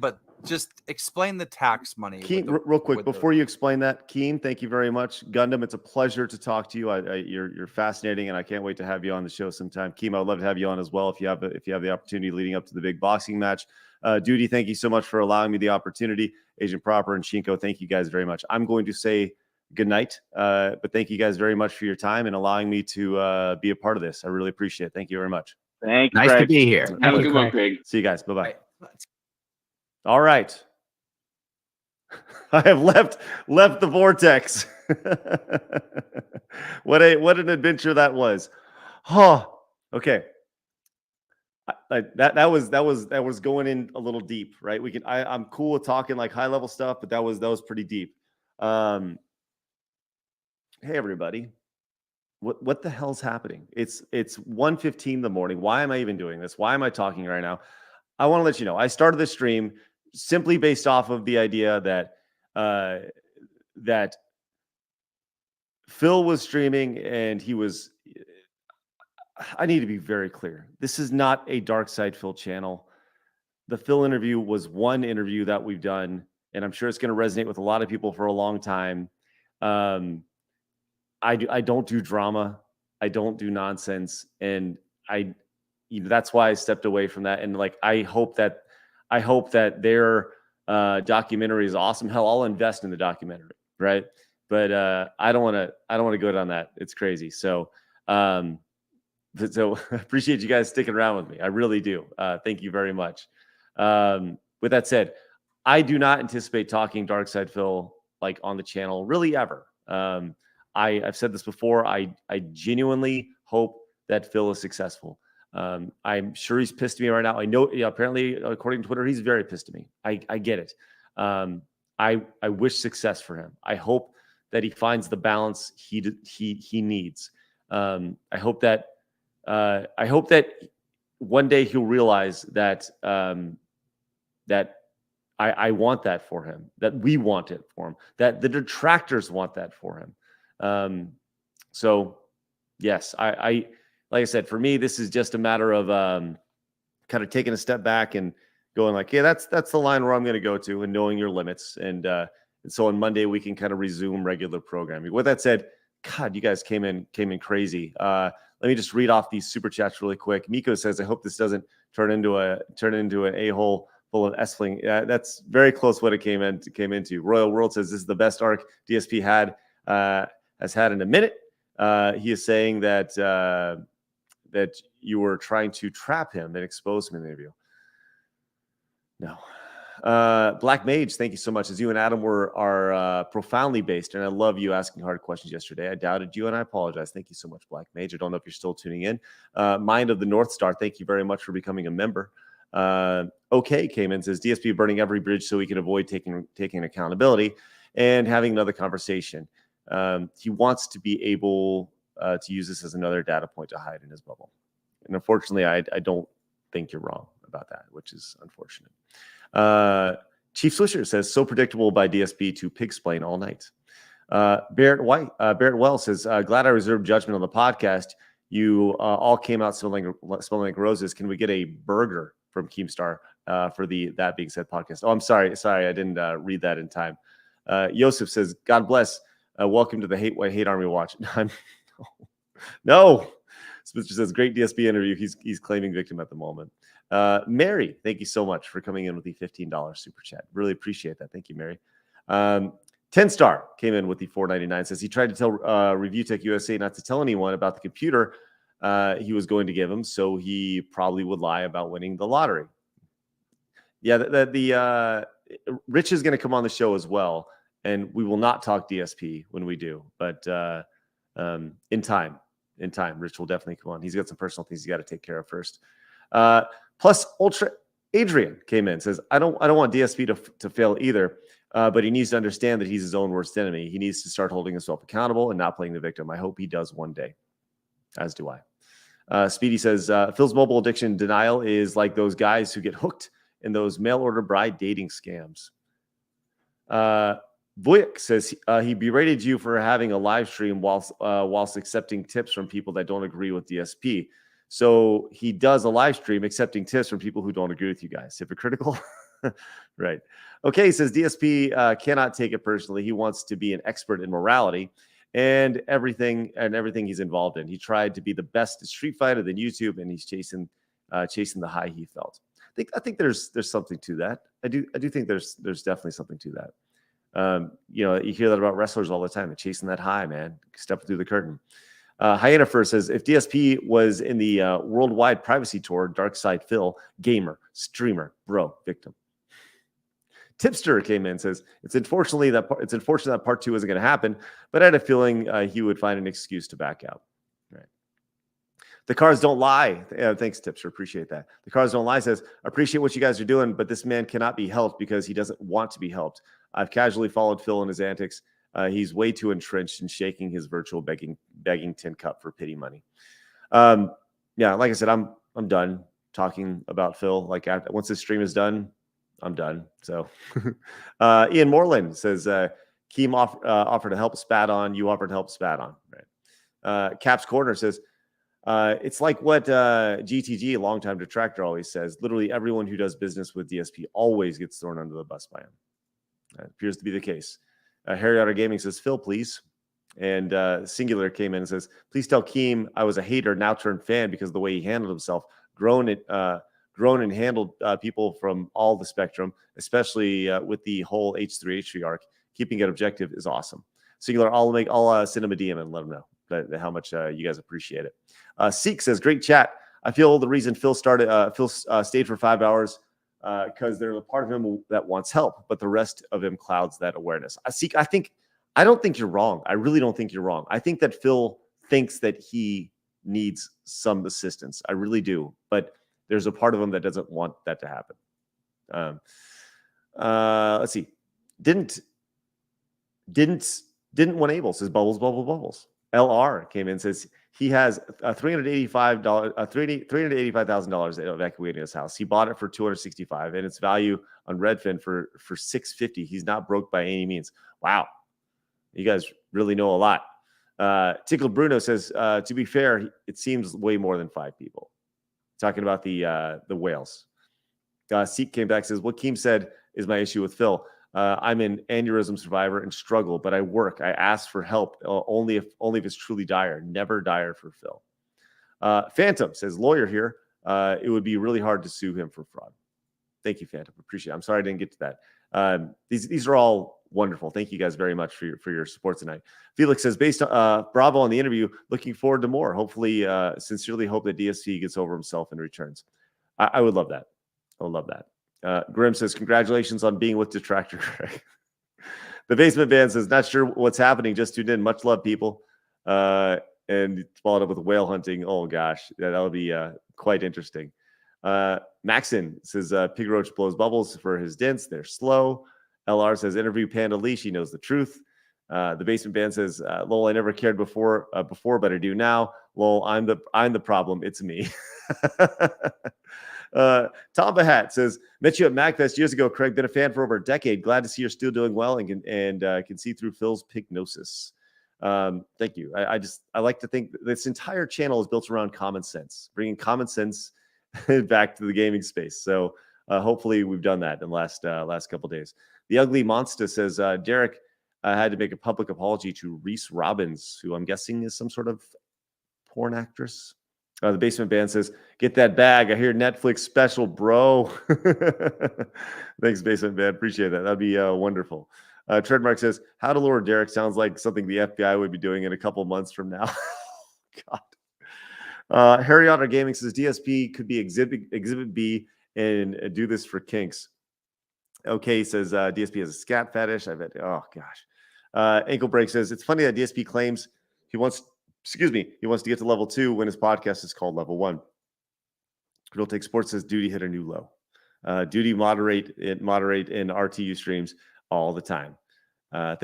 but just explain the tax money. Real quick before you explain that, Keem, thank you very much. Gundam, it's a pleasure to talk to you. You're fascinating, and I can't wait to have you on the show sometime. Keem, I'd love to have you on as well if you have the opportunity leading up to the big boxing match. Duty, thank you so much for allowing me the opportunity. Agent Proper and Shinko, thank you guys very much. I'm going to say good night, but thank you guys very much for your time and allowing me to be a part of this. I really appreciate it. Thank you very much. Thanks. Nice to be here. Have a good one, Craig. See you guys. Bye-bye. All right. I have left the vortex. What an adventure that was. Oh, okay. That was going in a little deep, right? I'm cool with talking like high level stuff, but that was pretty deep. Hey everybody, what the hell's happening? It's 1:15 in the morning. Why am I even doing this? Why am I talking right now? I want to let you know I started this stream simply based off of the idea that that Phil was streaming and he was. I need to be very clear. This is not a Dark Side Phil channel. The Phil interview was one interview that we've done, and I'm sure it's going to resonate with a lot of people for a long time. I don't do drama. I don't do nonsense, and that's why I stepped away from that. And like, I hope that their documentary is awesome. Hell, I'll invest in the documentary, right? But I don't want to go down that. It's crazy. So I appreciate you guys sticking around with me. I really do. Thank you very much. With that said, I do not anticipate talking Dark Side Phil like on the channel really ever. I've said this before. I genuinely hope that Phil is successful. I'm sure he's pissed at me right now. I know, apparently, according to Twitter, he's very pissed at me. I get it. I wish success for him. I hope that he finds the balance he needs. I hope that one day he'll realize that that I want that for him, that we want it for him, that the detractors want that for him. So yes, I like I said, for me, this is just a matter of kind of taking a step back and going like, yeah, that's the line where I'm going to go to, and knowing your limits. And so on Monday we can kind of resume regular programming. With that said, God, you guys came in crazy. Let me just read off these super chats really quick. Miko says, I hope this doesn't turn into an a-hole full of S-fling. That's very close what it came into. Royal World says this is the best arc DSP has had in a minute. He is saying that that you were trying to trap him and expose him in the interview. No. Black Mage, thank you so much. As you and Adam are profoundly based, and I love you asking hard questions yesterday. I doubted you, and I apologize. Thank you so much, Black Mage. I don't know if you're still tuning in. Mind of the North Star, thank you very much for becoming a member. Okay came in, says DSP burning every bridge so we can avoid taking accountability. and having another conversation. He wants to be able to use this as another data point to hide in his bubble. And unfortunately, I don't think you're wrong about that, which is unfortunate. Chief Swisher says, so predictable by DSP to pig-splain all night. Barrett Wells says, glad I reserved judgment on the podcast. You all came out smelling like roses. Can we get a burger from Keemstar for the That Being Said podcast? Oh, I'm sorry. I didn't read that in time. Yosef says, God bless. Welcome to the Hate Army Watch. No. Spencer says, great DSP interview. He's claiming victim at the moment. Mary, thank you so much for coming in with the $15 super chat. Really appreciate that. Thank you, Mary. 10-star came in with the $4.99. Says he tried to tell Review Tech USA not to tell anyone about the computer he was going to give him, so he probably would lie about winning the lottery. Yeah, the Rich is going to come on the show as well, and we will not talk DSP when we do, but in time, Rich will definitely come on. He's got some personal things he's got to take care of first. Plus, Ultra Adrian came in, says, I don't want DSP to fail either, but he needs to understand that he's his own worst enemy. He needs to start holding himself accountable and not playing the victim. I hope he does one day, as do I. Speedy says, Phil's mobile addiction denial is like those guys who get hooked in those mail-order bride dating scams. Vujik says he berated you for having a live stream whilst accepting tips from people that don't agree with DSP. So he does a live stream accepting tips from people who don't agree with you guys. Hypocritical? Right. Okay, he says DSP cannot take it personally. He wants to be an expert in morality and everything he's involved in. He tried to be the best at Street Fighter than YouTube, and he's chasing the high he felt. I think there's something to that. I do think there's definitely something to that. You hear that about wrestlers all the time. They're chasing that high, man. Step through the curtain. Hyena first says, if DSP was in the worldwide privacy tour, Dark Side Phil, gamer, streamer, bro, victim. Tipster came in and says, it's unfortunate that part 2 isn't going to happen, but I had a feeling he would find an excuse to back out. Right. The cars don't lie. Thanks, Tipster. Appreciate that. The cars don't lie says, appreciate what you guys are doing, but this man cannot be helped because he doesn't want to be helped. I've casually followed Phil in his antics. He's way too entrenched and shaking his virtual begging tin cup for pity money. Yeah, like I said, I'm done talking about Phil. Like once this stream is done, I'm done. So Ian Moreland says Keem offered to help spat on. You offered to help spat on. Right. Caps Corner says it's like what GTG, a longtime detractor, always says. Literally everyone who does business with DSP always gets thrown under the bus by him. That appears to be the case. Harry Otter Gaming says, Phil, please. And Singular came in and says, please tell Keem I was a hater, now turned fan because of the way he handled himself. Grown and handled people from all the spectrum, especially with the whole H3 arc. Keeping it objective is awesome. Singular, I'll send him a DM and let him know how much you guys appreciate it. Seek says, great chat. I feel the reason Phil stayed for 5 hours because there's a part of him that wants help, but the rest of him clouds that awareness. I don't think you're wrong. I really don't think you're wrong. I think that Phil thinks that he needs some assistance. I really do, but there's a part of him that doesn't want that to happen. Let's see. Didn't want able says bubbles. LR came in and says he has $385,000 evacuating his house. He bought it for $265 and its value on Redfin for $650. He's not broke by any means. Wow. You guys really know a lot. Tickled Bruno says, to be fair, it seems way more than 5 people. Talking about the whales. Seek came back and says, what Keem said is my issue with Phil. I'm an aneurysm survivor and struggle, but I work. I ask for help only if it's truly dire. Never dire for Phil. Phantom says, lawyer here. It would be really hard to sue him for fraud. Thank you, Phantom. Appreciate it. I'm sorry I didn't get to that. These are all wonderful. Thank you guys very much for your support tonight. Felix says, based on bravo on the interview, looking forward to more. Hopefully, sincerely hope that DSP gets over himself and returns. I would love that. I would love that. Grim says, congratulations on being with Detractor Craig. The Basement Band says, not sure what's happening. Just tuned in. Much love, people. And followed up with whale hunting. Oh, gosh. That'll be quite interesting. Maxon says, Pig Roach blows bubbles for his dents. They're slow. LR says, interview Panda Lee. She knows the truth. The Basement Band says, lol, I never cared before, but I do now. Lol, I'm the problem. It's me. Tom Bahat says, met you at MagFest years ago, Craig. Been a fan for over a decade. Glad to see you're still doing well and can see through Phil's pignosis. Thank you. I like to think this entire channel is built around common sense, bringing common sense back to the gaming space. So hopefully we've done that in the last couple of days. The Ugly Monster says, Derek had to make a public apology to Reese Robbins, who I'm guessing is some sort of porn actress. The Basement Band says, get that bag. I hear Netflix special, bro. Thanks, Basement Band. Appreciate that. That'd be wonderful. Treadmark says, how to lure Derek sounds like something the FBI would be doing in a couple months from now. God. Harry Otter Gaming says, DSP could be exhibit B and do this for kinks. Okay, says DSP has a scat fetish. I bet. Oh, gosh. Ankle Break says, it's funny that DSP claims he wants to get to level 2 when his podcast is called level 1. Real Take Sports says Duty hit a new low. Duty moderate in RTU streams all the time.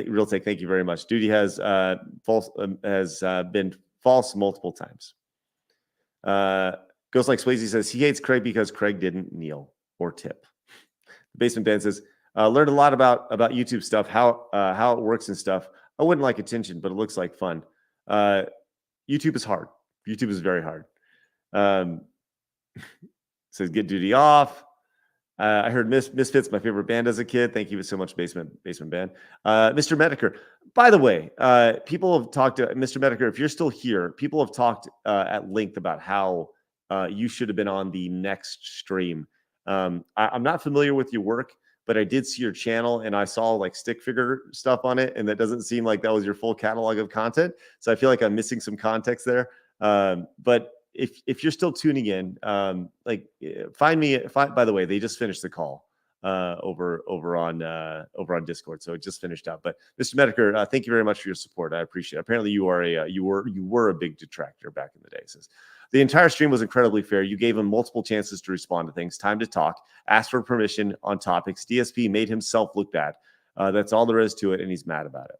Real Take, thank you very much. Duty has been false multiple times. Ghost Like Swayze says he hates Craig because Craig didn't kneel or tip. The Basement Band says learned a lot about YouTube stuff, how it works and stuff. I wouldn't like attention, but it looks like fun. YouTube is hard. YouTube is very hard. Says get Duty off. I heard Misfits, my favorite band as a kid. Thank you so much, Basement Band. Mr. Medicare. By the way, people have talked to Mr. Medicare. If you're still here, people have talked at length about how you should have been on the next stream. I'm not familiar with your work, but I did see your channel and I saw like stick figure stuff on it, and that doesn't seem like that was your full catalog of content. So I feel like I'm missing some context there. But if you're still tuning in, find me. By the way, they just finished the call over on Discord, so it just finished up. But Mr. Medicare, thank you very much for your support. I appreciate it. Apparently, you were a big detractor back in the day. Says the entire stream was incredibly fair. You gave him multiple chances to respond to things, time to talk, ask for permission on topics. DSP made himself look bad. That's all there is to it, and he's mad about it.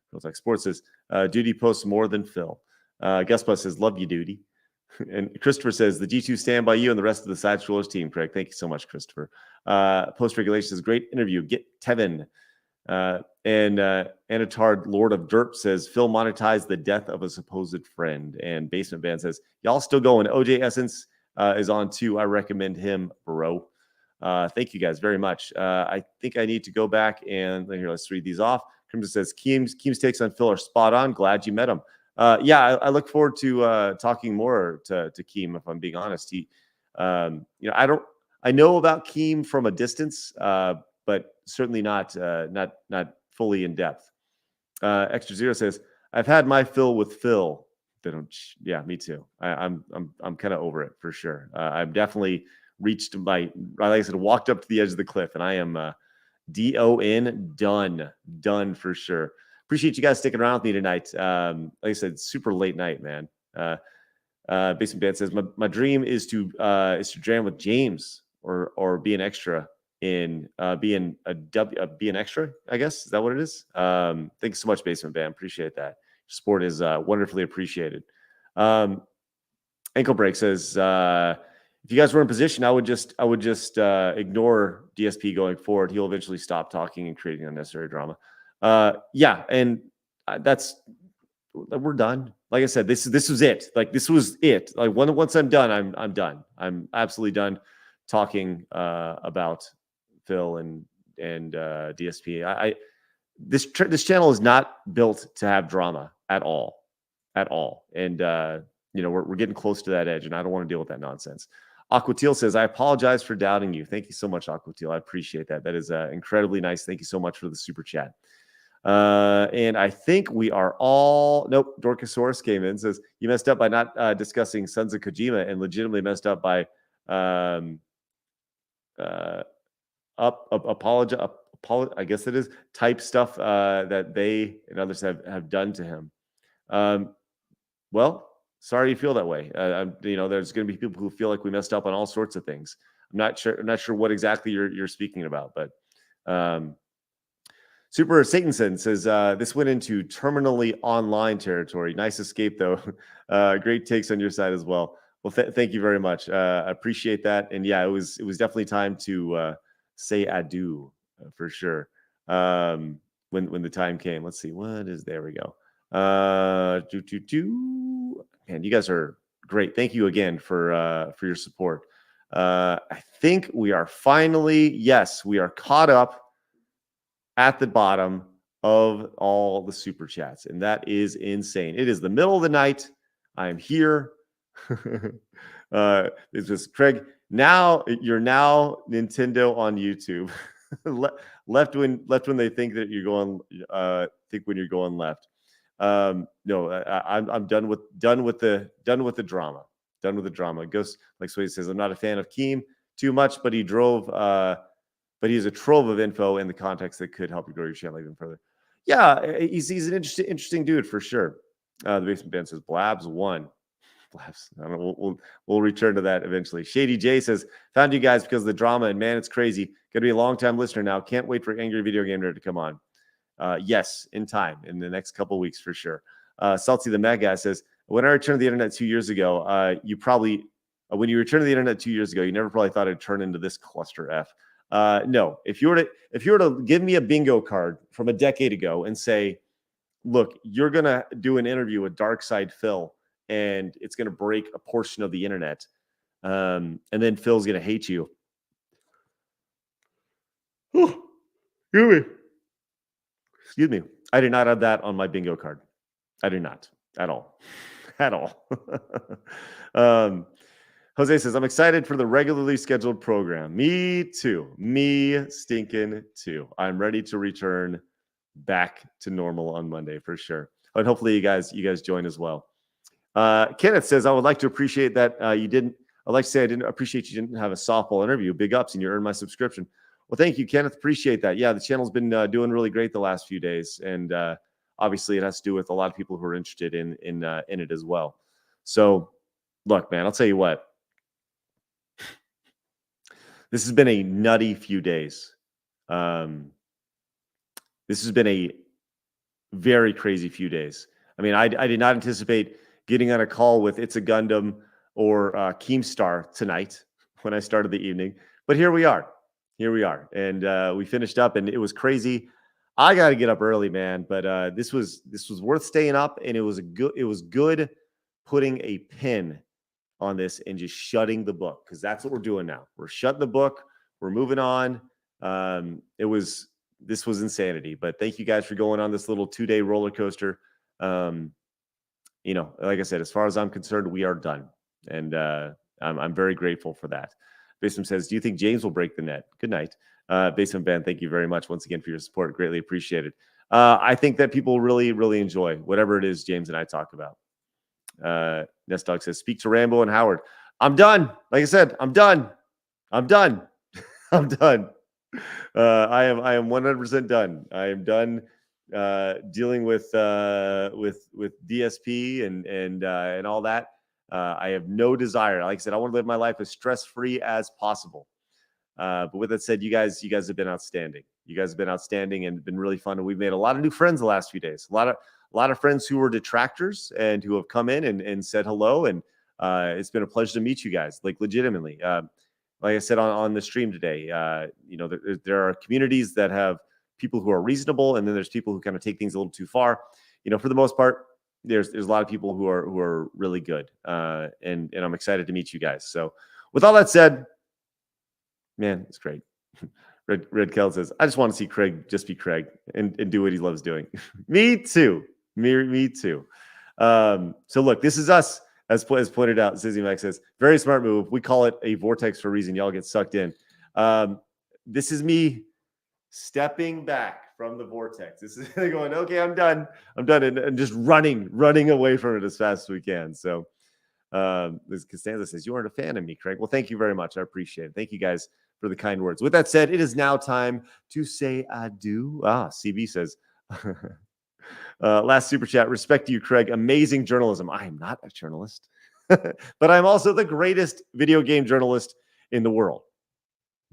Feels like Sports says, Duty posts more than Phil. Guest Plus says, love you, Duty. And Christopher says, the G2 stand by you and the rest of the Side Scrollers team, Craig. Thank you so much, Christopher. Post Regulation says, great interview. Get Tevin. And Anatard, Lord of Derp, says, Phil monetized the death of a supposed friend. And Basement Band says, y'all still going. OJ Essence is on too. I recommend him, bro. Thank you guys very much. I think I need to go back and here, let's read these off. Crimson says, Keem's takes on Phil are spot on. Glad you met him. Yeah, I look forward to talking more to Keem. If I'm being honest, he, I know about Keem from a distance, but certainly not fully in depth. Extra Zero says, I've had my fill with Phil. Yeah, me too. I'm kind of over it for sure. I've definitely reached like I said, walked up to the edge of the cliff, and I am done for sure. Appreciate you guys sticking around with me tonight. Like I said, super late night, man. Basement Band says my dream is to jam with James or be an extra in be an extra. I guess is that what it is. Thanks so much, Basement Band. Appreciate that. Your support is wonderfully appreciated. Ankle Break says if you guys were in position, I would just ignore DSP going forward. He'll eventually stop talking and creating unnecessary drama. Yeah, and we're done. Like I said, this was it. Like this was it. Like once I'm done, I'm done. I'm absolutely done talking about Phil and DSP. This channel is not built to have drama at all. And we're getting close to that edge, and I don't want to deal with that nonsense. Aquatil says, I apologize for doubting you. Thank you so much, Aquatil. I appreciate that. That is incredibly nice. Thank you so much for the super chat. And I think we are all... Nope, Dorcosaurus came in, says, you messed up by not discussing Sons of Kojima and legitimately messed up by I guess it is, type stuff that they and others have done to him. Well, sorry you feel that way. There's going to be people who feel like we messed up on all sorts of things. I'm not sure what exactly you're speaking about, but Super Satanson says, this went into terminally online territory. Nice escape, though. Great takes on your side as well. Well, thank you very much. I appreciate that. And yeah, it was definitely time to say adieu for sure. When the time came. Let's see, what is, there we go. Man, you guys are great. Thank you again for your support. I think we are finally, yes, we are caught up at the bottom of all the super chats, and that is insane. It is the middle of the night. I am here. It's just Craig. Now you're Nintendo on YouTube. left when they think that you're going. Think when you're going left. No, I'm done with the drama. Done with the drama. Ghost, like Sway says, I'm not a fan of Keem too much, but he drove. But he has a trove of info in the context that could help you grow your channel even further. Yeah, he's an interesting dude for sure. The Basement Band says Blabs won. Blabs. I don't know. We'll return to that eventually. Shady J says, found you guys because of the drama, and man, it's crazy. Gonna be a long-time listener now. Can't wait for Angry Video Game Nerd to come on. Yes, in time, in the next couple weeks for sure. Salty the Mad Guy says, when I returned to the internet 2 years ago, you probably, when you returned to the internet 2 years ago, you never probably thought it'd turn into this cluster F. No, if you were to give me a bingo card from a decade ago and say, look, you're going to do an interview with Darkside Phil and it's going to break a portion of the internet. And then Phil's going to hate you. Excuse me. I did not have that on my bingo card. I do not at all. At all. Jose says, I'm excited for the regularly scheduled program. Me too. Me stinking too. I'm ready to return back to normal on Monday for sure. And hopefully you guys join as well. Kenneth says, I would like to appreciate that I'd like to say I didn't appreciate you didn't have a softball interview. Big ups, and you earned my subscription. Well, thank you, Kenneth. Appreciate that. Yeah, the channel's been doing really great the last few days. And obviously it has to do with a lot of people who are interested in it as well. So look, man, I'll tell you what. This has been a nutty few days. This has been a very crazy few days. I mean, I did not anticipate getting on a call with ItsaGundam or Keemstar tonight when I started the evening, but here we are. And we finished up, and it was crazy. I got to get up early, man, but this was worth staying up, and it was good putting a pin on this and just shutting the book, because that's what we're doing now. We're shutting the book. We're moving on. This was insanity, but thank you guys for going on this little 2-day roller coaster. Like I said, as far as I'm concerned, we are done, and I'm very grateful for that. Basement says, do you think James will break the net? Good night. Basement Band, thank you very much once again for your support. Greatly appreciated. I think that people really, really enjoy whatever it is James and I talk about. Nest Dog says, speak to Rambo and Howard. I'm done. Like I said, I'm done. I'm done. I'm done. I am 100% done. I am done dealing with DSP and all that. I have no desire. Like I said, I want to live my life as stress-free as possible. But with that said, you guys have been outstanding. You guys have been outstanding and been really fun. And we've made a lot of new friends the last few days. A lot of friends who were detractors and who have come in and said hello. And it's been a pleasure to meet you guys, like legitimately. Like I said on the stream today, there are communities that have people who are reasonable, and then there's people who kind of take things a little too far. For the most part, there's a lot of people who are really good, and I'm excited to meet you guys. So, with all that said, man, it's great. Red Kell says, I just want to see Craig just be Craig and do what he loves doing. Me too. Me too. So look, this is us, as pointed out. Zizzy Max says, very smart move. We call it a vortex for a reason. Y'all get sucked in. This is me stepping back from the vortex. This is going, okay, I'm done, and just running away from it as fast as we can. So Costanza says, you aren't a fan of me, Craig. Well, thank you very much. I appreciate it. Thank you guys for the kind words. With that said, it is now time to say adieu. CB says, last super chat, respect to you, Craig. Amazing journalism. I am not a journalist, but I'm also the greatest video game journalist in the world.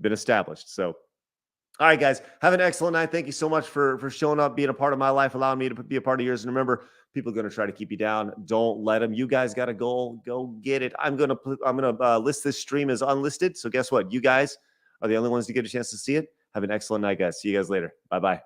Been established. So All right, guys, have an excellent night. Thank you so much for showing up, being a part of my life, allowing me to be a part of yours. And remember, people are going to try to keep you down. Don't let them. You guys got to go get it. I'm gonna list this stream as unlisted. So guess what? You guys are the only ones to get a chance to see it. Have an excellent night, guys. See you guys later. Bye bye.